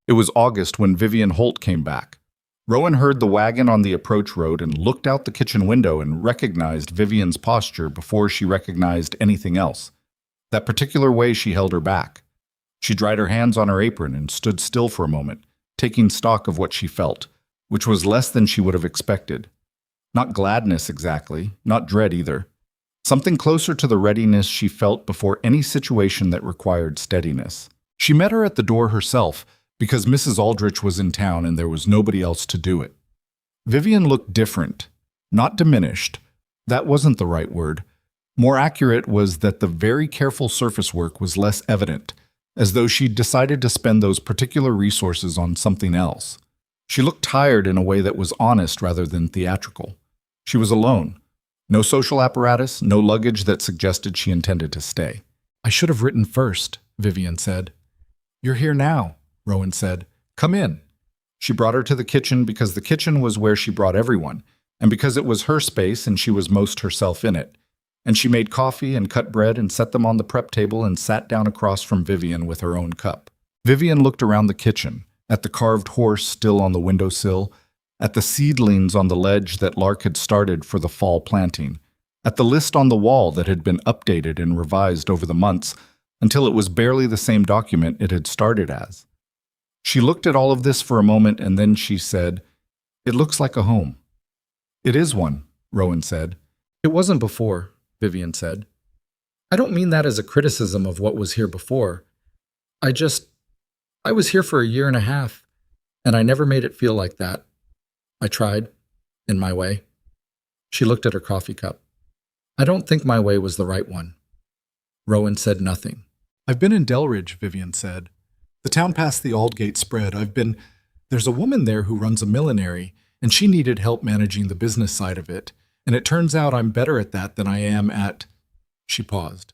It was August when Vivian Holt came back. Rowan heard the wagon on the approach road and looked out the kitchen window and recognized Vivian's posture before she recognized anything else. That particular way she held her back. She dried her hands on her apron and stood still for a moment, taking stock of what she felt, which was less than she would have expected. Not gladness exactly, not dread either. Something closer to the readiness she felt before any situation that required steadiness. She met her at the door herself, because Mrs. Aldrich was in town and there was nobody else to do it. Vivian looked different, not diminished. That wasn't the right word. More accurate was that the very careful surface work was less evident, as though she'd decided to spend those particular resources on something else. She looked tired in a way that was honest rather than theatrical. She was alone. No social apparatus, no luggage that suggested she intended to stay. "I should have written first," Vivian said. "You're here now," Rowan said. "Come in." She brought her to the kitchen because the kitchen was where she brought everyone, and because it was her space and she was most herself in it. And she made coffee and cut bread and set them on the prep table and sat down across from Vivian with her own cup. Vivian looked around the kitchen, at the carved horse still on the windowsill, at the seedlings on the ledge that Lark had started for the fall planting, at the list on the wall that had been updated and revised over the months until it was barely the same document it had started as. She looked at all of this for a moment and then she said, "It looks like a home." "It is one," Rowan said. "It wasn't before," Vivian said. "I don't mean that as a criticism of what was here before. I was here for a year and a half, and I never made it feel like that. I tried, in my way." She looked at her coffee cup. "I don't think my way was the right one." Rowan said nothing. "I've been in Delridge," Vivian said. "The town past the Aldgate spread. There's a woman there who runs a millinery, and she needed help managing the business side of it, and it turns out I'm better at that than I am at," she paused,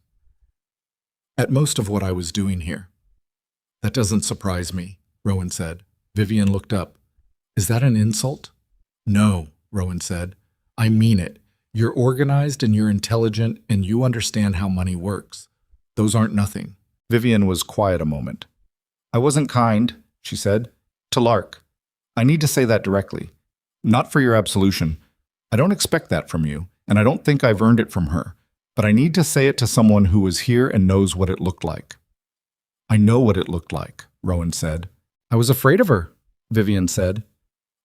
"at most of what I was doing here." "That doesn't surprise me," Rowan said. Vivian looked up. "Is that an insult?" "No," Rowan said. "I mean it. You're organized and you're intelligent and you understand how money works. Those aren't nothing." Vivian was quiet a moment. "I wasn't kind," she said, "to Lark. I need to say that directly. Not for your absolution. I don't expect that from you, and I don't think I've earned it from her. But I need to say it to someone who was here and knows what it looked like." "I know what it looked like," Rowan said. "I was afraid of her," Vivian said.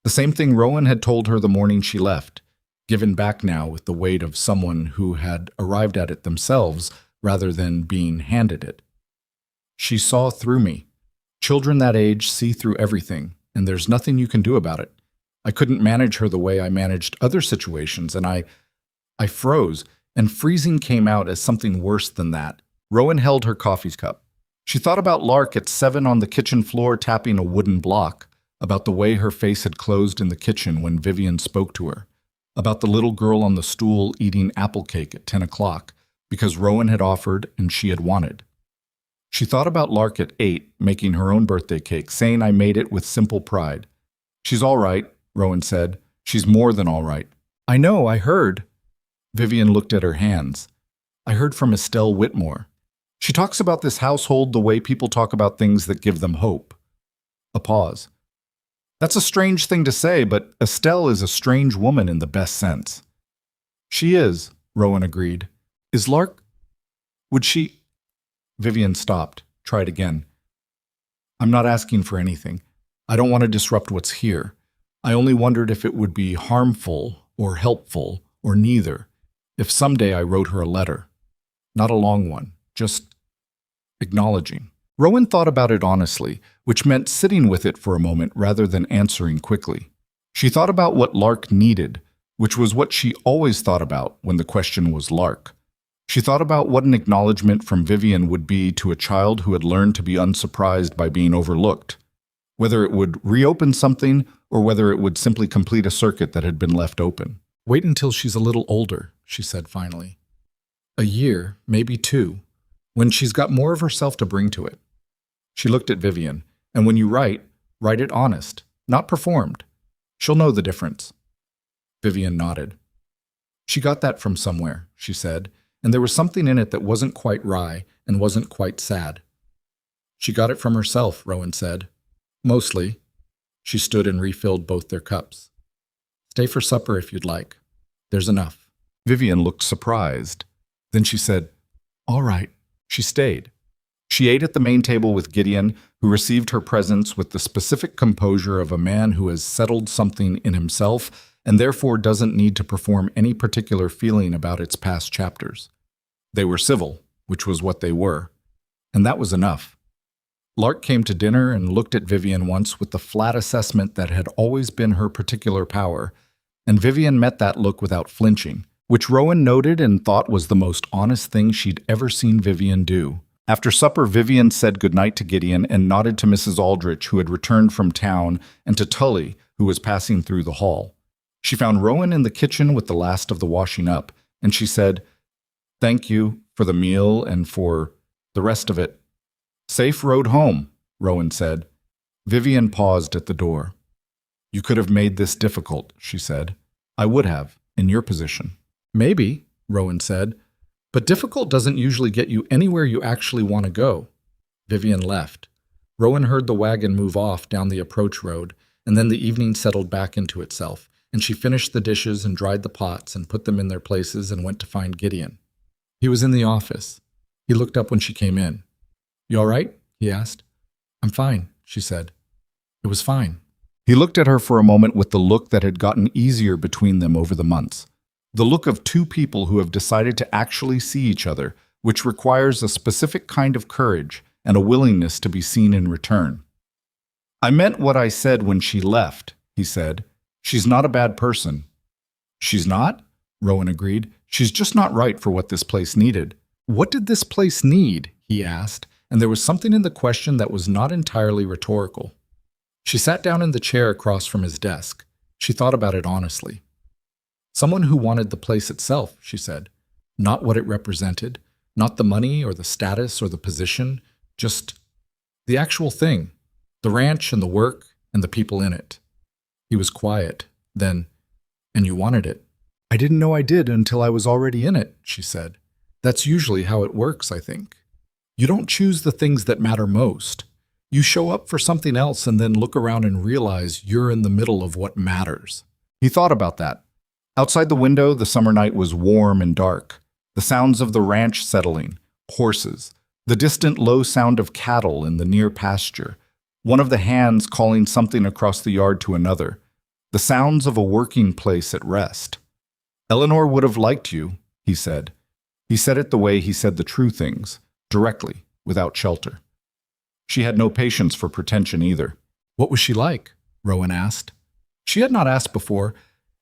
The same thing Rowan had told her the morning she left, given back now with the weight of someone who had arrived at it themselves rather than being handed it. "She saw through me. Children that age see through everything, and there's nothing you can do about it. I couldn't manage her the way I managed other situations, and I froze, and freezing came out as something worse than that." Rowan held her coffee cup. She thought about Lark at 7 on the kitchen floor tapping a wooden block, about the way her face had closed in the kitchen when Vivian spoke to her, about the little girl on the stool eating apple cake at 10 o'clock because Rowan had offered and she had wanted. She thought about Lark at 8 making her own birthday cake, saying, "I made it with simple pride." "She's all right," Rowan said. "She's more than all right." "I know, I heard." Vivian looked at her hands. "I heard from Estelle Whitmore. She talks about this household the way people talk about things that give them hope." A pause. "That's a strange thing to say, but Estelle is a strange woman in the best sense." "She is," Rowan agreed. "Is Lark... would she..." Vivian stopped, tried again. "I'm not asking for anything. I don't want to disrupt what's here. I only wondered if it would be harmful or helpful or neither if someday I wrote her a letter. Not a long one, just acknowledging." Rowan thought about it honestly, which meant sitting with it for a moment rather than answering quickly. She thought about what Lark needed, which was what she always thought about when the question was Lark. She thought about what an acknowledgement from Vivian would be to a child who had learned to be unsurprised by being overlooked, whether it would reopen something or whether it would simply complete a circuit that had been left open. "Wait until she's a little older," she said finally. "A year, maybe 2, when she's got more of herself to bring to it." She looked at Vivian. "And when you write it honest, not performed. She'll know the difference." Vivian nodded. "She got that from somewhere," she said, and there was something in it that wasn't quite wry and wasn't quite sad. "She got it from herself," Rowan said. "Mostly." She stood and refilled both their cups. "Stay for supper if you'd like. There's enough." Vivian looked surprised. Then she said, "All right." She stayed. She ate at the main table with Gideon, who received her presence with the specific composure of a man who has settled something in himself and therefore doesn't need to perform any particular feeling about its past chapters. They were civil, which was what they were, and that was enough. Lark came to dinner and looked at Vivian once with the flat assessment that had always been her particular power, and Vivian met that look without flinching, which Rowan noted and thought was the most honest thing she'd ever seen Vivian do. After supper, Vivian said goodnight to Gideon and nodded to Mrs. Aldrich, who had returned from town, and to Tully, who was passing through the hall. She found Rowan in the kitchen with the last of the washing up, and she said, "Thank you for the meal and for the rest of it." "Safe road home," Rowan said. Vivian paused at the door. "You could have made this difficult," she said. "I would have, in your position." "Maybe," Rowan said, "but difficult doesn't usually get you anywhere you actually want to go." Vivian left. Rowan heard the wagon move off down the approach road, and then the evening settled back into itself, and she finished the dishes and dried the pots and put them in their places and went to find Gideon. He was in the office. He looked up when she came in. "You all right?" he asked. "I'm fine," she said. It was fine. He looked at her for a moment with the look that had gotten easier between them over the months. The look of two people who have decided to actually see each other, which requires a specific kind of courage and a willingness to be seen in return. "I meant what I said when she left," he said. "She's not a bad person." "She's not?" Rowan agreed. "She's just not right for what this place needed." "What did this place need?" he asked, and there was something in the question that was not entirely rhetorical. She sat down in the chair across from his desk. She thought about it honestly. "Someone who wanted the place itself," she said. "Not what it represented, not the money or the status or the position, just the actual thing, the ranch and the work and the people in it." He was quiet. Then, "And you wanted it." "I didn't know I did until I was already in it," she said. "That's usually how it works, I think. You don't choose the things that matter most. You show up for something else and then look around and realize you're in the middle of what matters." He thought about that. Outside the window, the summer night was warm and dark. The sounds of the ranch settling, horses, the distant low sound of cattle in the near pasture, one of the hands calling something across the yard to another, the sounds of a working place at rest. "Eleanor would have liked you," he said. He said it the way he said the true things, directly, without shelter. She had no patience for pretension either. "What was she like?" Rowan asked. She had not asked before,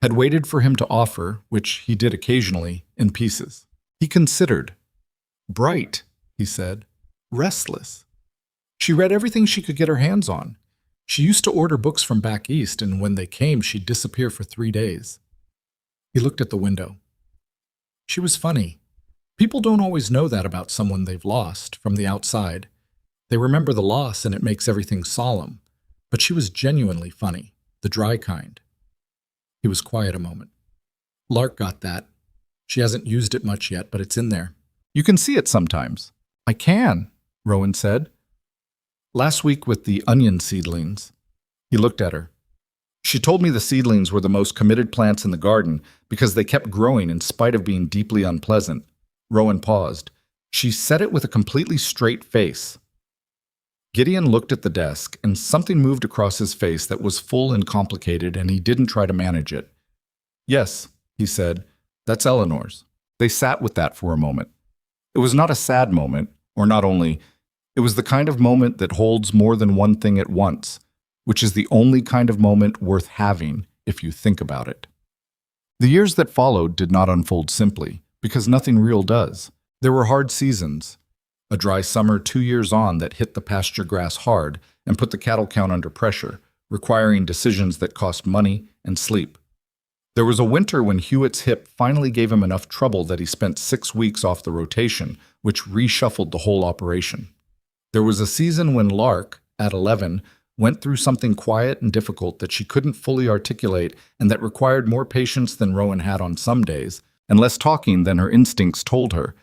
had waited for him to offer, which he did occasionally, in pieces. He considered. "Bright," he said. "Restless." She read everything she could get her hands on. She used to order books from back east, and when they came, she'd disappear for 3 days. He looked at the window. She was funny. People don't always know that about someone they've lost from the outside. They remember the loss and it makes everything solemn. But she was genuinely funny, the dry kind. He was quiet a moment. Lark got that. She hasn't used it much yet, but it's in there. You can see it sometimes. I can, Rowan said. Last week with the onion seedlings. He looked at her. She told me the seedlings were the most committed plants in the garden because they kept growing in spite of being deeply unpleasant. Rowan paused. She said it with a completely straight face. Gideon looked at the desk, and something moved across his face that was full and complicated, and he didn't try to manage it. Yes, he said, that's Eleanor's. They sat with that for a moment. It was not a sad moment, or not only, it was the kind of moment that holds more than one thing at once, which is the only kind of moment worth having if you think about it. The years that followed did not unfold simply, because nothing real does. There were hard seasons. A dry summer 2 years on that hit the pasture grass hard and put the cattle count under pressure, requiring decisions that cost money and sleep. There was a winter when Hewitt's hip finally gave him enough trouble that he spent 6 weeks off the rotation, which reshuffled the whole operation. There was a season when Lark, at 11, went through something quiet and difficult that she couldn't fully articulate and that required more patience than Rowan had on some days, and less talking than her instincts told her,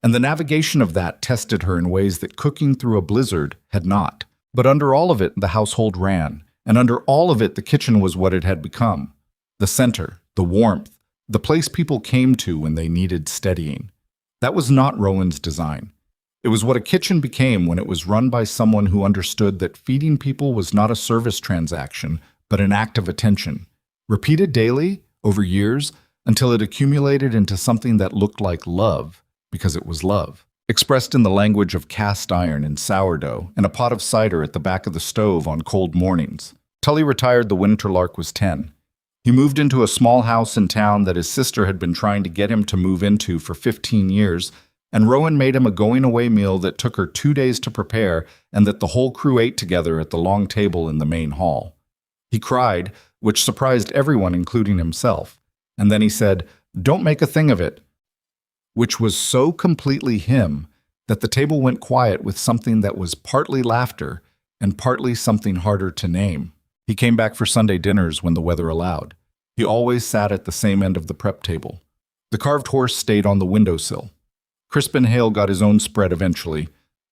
and the navigation of that tested her in ways that cooking through a blizzard had not. But under all of it, the household ran, and under all of it, the kitchen was what it had become. The center, the warmth, the place people came to when they needed steadying. That was not Rowan's design. It was what a kitchen became when it was run by someone who understood that feeding people was not a service transaction, but an act of attention, repeated daily, over years, until it accumulated into something that looked like love, because it was love, expressed in the language of cast iron and sourdough and a pot of cider at the back of the stove on cold mornings. Tully retired the winter Lark was 10. He moved into a small house in town that his sister had been trying to get him to move into for 15 years, and Rowan made him a going-away meal that took her 2 days to prepare and that the whole crew ate together at the long table in the main hall. He cried, which surprised everyone, including himself, and then he said, "Don't make a thing of it," which was so completely him that the table went quiet with something that was partly laughter and partly something harder to name. He came back for Sunday dinners when the weather allowed. He always sat at the same end of the prep table. The carved horse stayed on the windowsill. Crispin Hale got his own spread eventually,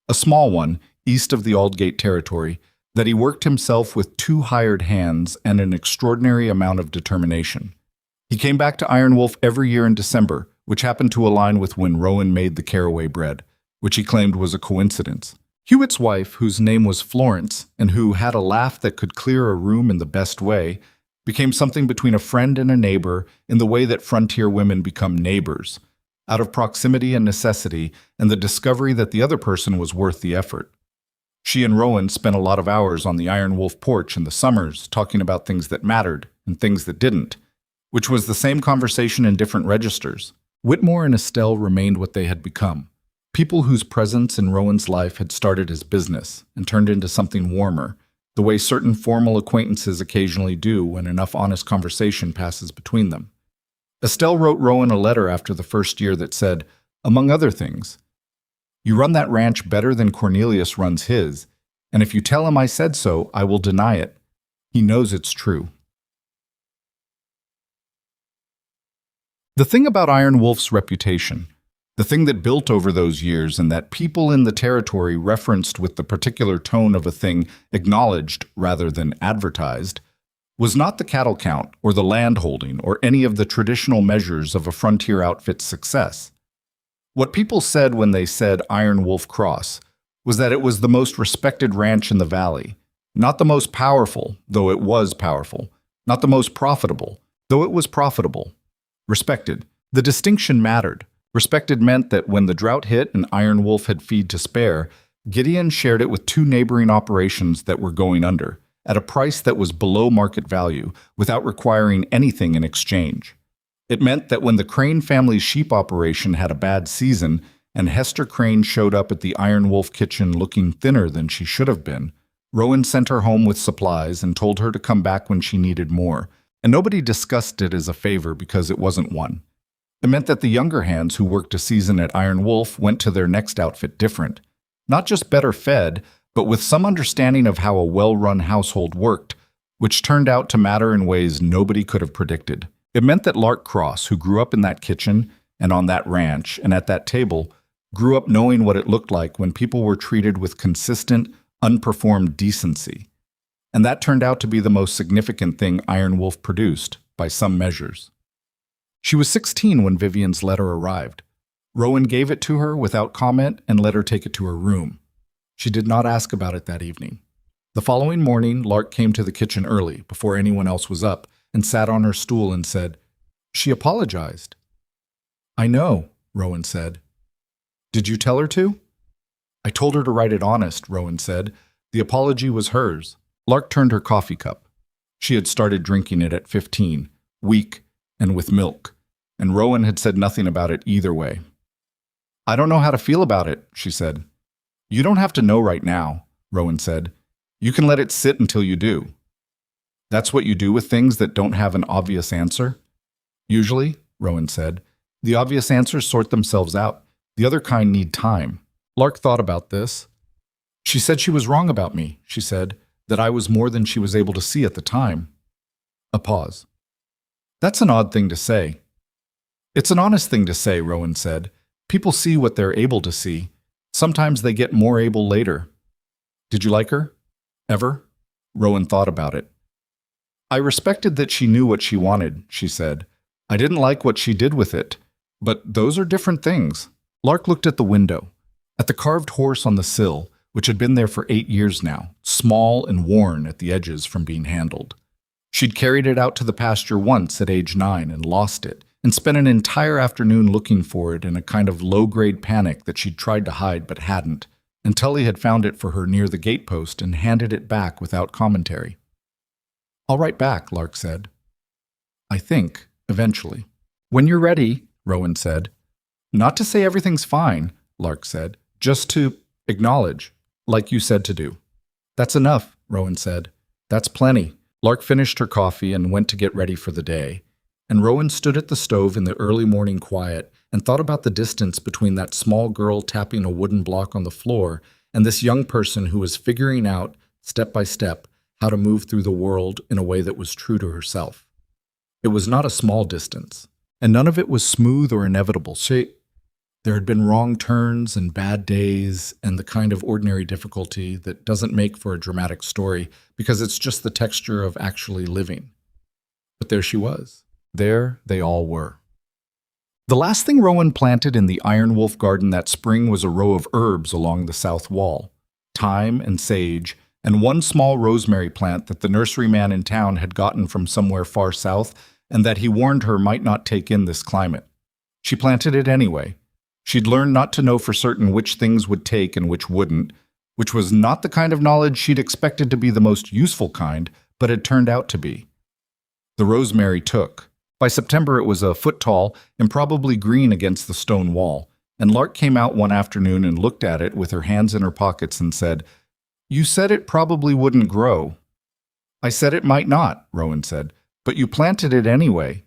a small one, east of the Aldgate territory, that he worked himself with 2 hired hands and an extraordinary amount of determination. He came back to Iron Wolf every year in December, which happened to align with when Rowan made the caraway bread, which he claimed was a coincidence. Hewitt's wife, whose name was Florence, and who had a laugh that could clear a room in the best way, became something between a friend and a neighbor in the way that frontier women become neighbors, out of proximity and necessity and the discovery that the other person was worth the effort. She and Rowan spent a lot of hours on the Iron Wolf porch in the summers talking about things that mattered and things that didn't, which was the same conversation in different registers. Whitmore and Estelle remained what they had become, people whose presence in Rowan's life had started as business and turned into something warmer, the way certain formal acquaintances occasionally do when enough honest conversation passes between them. Estelle wrote Rowan a letter after the first year that said, among other things, "You run that ranch better than Cornelius runs his, and if you tell him I said so, I will deny it. He knows it's true." The thing about Iron Wolf's reputation, the thing that built over those years and that people in the territory referenced with the particular tone of a thing acknowledged rather than advertised, was not the cattle count or the land holding or any of the traditional measures of a frontier outfit's success. What people said when they said Iron Wolf Cross was that it was the most respected ranch in the valley, not the most powerful, though it was powerful, not the most profitable, though it was profitable. Respected. The distinction mattered. Respected meant that when the drought hit and Iron Wolf had feed to spare, Gideon shared it with 2 neighboring operations that were going under, at a price that was below market value, without requiring anything in exchange. It meant that when the Crane family's sheep operation had a bad season, and Hester Crane showed up at the Iron Wolf kitchen looking thinner than she should have been, Rowan sent her home with supplies and told her to come back when she needed more, and nobody discussed it as a favor because it wasn't one. It meant that the younger hands who worked a season at Iron Wolf went to their next outfit different. Not just better fed, but with some understanding of how a well-run household worked, which turned out to matter in ways nobody could have predicted. It meant that Lark Cross, who grew up in that kitchen and on that ranch and at that table, grew up knowing what it looked like when people were treated with consistent, unperformed decency. And that turned out to be the most significant thing Iron Wolf produced, by some measures. She was 16 when Vivian's letter arrived. Rowan gave it to her without comment and let her take it to her room. She did not ask about it that evening. The following morning, Lark came to the kitchen early, before anyone else was up, and sat on her stool and said, "She apologized." "I know," Rowan said. "Did you tell her to?" "I told her to write it honest," Rowan said. The apology was hers. Lark turned her coffee cup. She had started drinking it at 15, weak and with milk, and Rowan had said nothing about it either way. "I don't know how to feel about it," she said. "You don't have to know right now," Rowan said. "You can let it sit until you do." "That's what you do with things that don't have an obvious answer?" "Usually," Rowan said. "The obvious answers sort themselves out. The other kind need time." Lark thought about this. "She said she was wrong about me," she said, "that I was more than she was able to see at the time." A pause. "That's an odd thing to say." "It's an honest thing to say," Rowan said. "People see what they're able to see. Sometimes they get more able later." "Did you like her? Ever?" Rowan thought about it. "I respected that she knew what she wanted," she said. "I didn't like what she did with it. But those are different things." Lark looked at the window, at the carved horse on the sill, which had been there for 8 years now, small and worn at the edges from being handled. She'd carried it out to the pasture once at age 9 and lost it, and spent an entire afternoon looking for it in a kind of low-grade panic that she'd tried to hide but hadn't, until he had found it for her near the gatepost and handed it back without commentary. "I'll write back," Lark said. "I think, eventually." "When you're ready," Rowan said. "Not to say everything's fine," Lark said, "just to acknowledge, like you said to do." "That's enough," Rowan said. "That's plenty." Lark finished her coffee and went to get ready for the day, and Rowan stood at the stove in the early morning quiet and thought about the distance between that small girl tapping a wooden block on the floor and this young person who was figuring out, step by step, how to move through the world in a way that was true to herself. It was not a small distance, and none of it was smooth or inevitable. There had been wrong turns and bad days and the kind of ordinary difficulty that doesn't make for a dramatic story because it's just the texture of actually living. But there she was. There they all were. The last thing Rowan planted in the Iron Wolf garden that spring was a row of herbs along the south wall, thyme and sage, and one small rosemary plant that the nurseryman in town had gotten from somewhere far south and that he warned her might not take in this climate. She planted it anyway. She'd learned not to know for certain which things would take and which wouldn't, which was not the kind of knowledge she'd expected to be the most useful kind, but had turned out to be. The rosemary took. By September it was a foot tall and probably green against the stone wall, and Lark came out one afternoon and looked at it with her hands in her pockets and said, "You said it probably wouldn't grow." "I said it might not," Rowan said, "but you planted it anyway."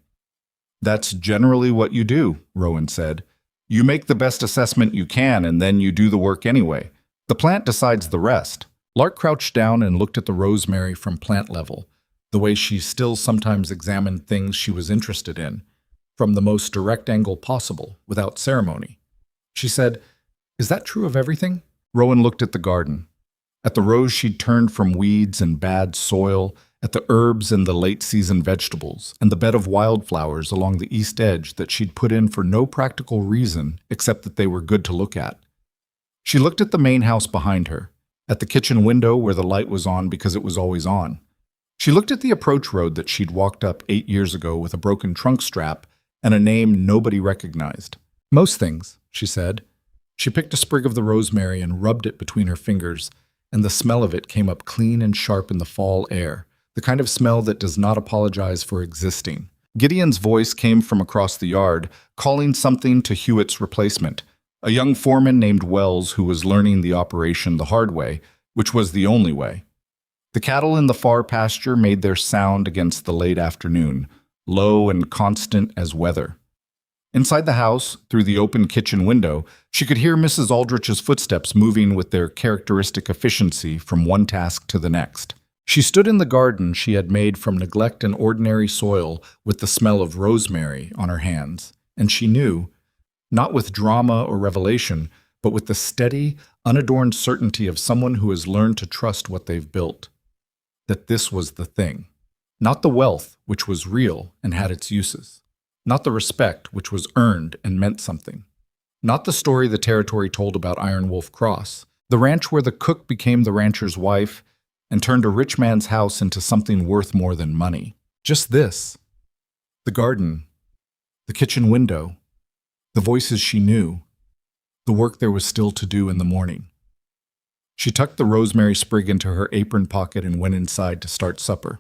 "That's generally what you do," Rowan said. "You make the best assessment you can, and then you do the work anyway. The plant decides the rest." Lark crouched down and looked at the rosemary from plant level, the way she still sometimes examined things she was interested in, from the most direct angle possible, without ceremony. She said, "Is that true of everything?" Rowan looked at the garden, at the rows she'd turned from weeds and bad soil, at the herbs and the late-season vegetables, and the bed of wildflowers along the east edge that she'd put in for no practical reason except that they were good to look at. She looked at the main house behind her, at the kitchen window where the light was on because it was always on. She looked at the approach road that she'd walked up 8 years ago with a broken trunk strap and a name nobody recognized. "Most things," she said. She picked a sprig of the rosemary and rubbed it between her fingers, and the smell of it came up clean and sharp in the fall air, the kind of smell that does not apologize for existing. Gideon's voice came from across the yard, calling something to Hewitt's replacement, A young foreman named Wells who was learning the operation the hard way, which was the only way. The cattle in the far pasture made their sound against the late afternoon, low and constant as weather. Inside the house, through the open kitchen window, she could hear Mrs. Aldrich's footsteps moving with their characteristic efficiency from one task to the next. She stood in the garden she had made from neglect and ordinary soil with the smell of rosemary on her hands, and she knew, not with drama or revelation, but with the steady, unadorned certainty of someone who has learned to trust what they've built, that this was the thing. Not the wealth, which was real and had its uses. Not the respect, which was earned and meant something. Not the story the territory told about Iron Wolf Cross, the ranch where the cook became the rancher's wife and turned a rich man's house into something worth more than money. Just this. The garden, the kitchen window, the voices she knew, the work there was still to do in the morning. She tucked the rosemary sprig into her apron pocket and went inside to start supper.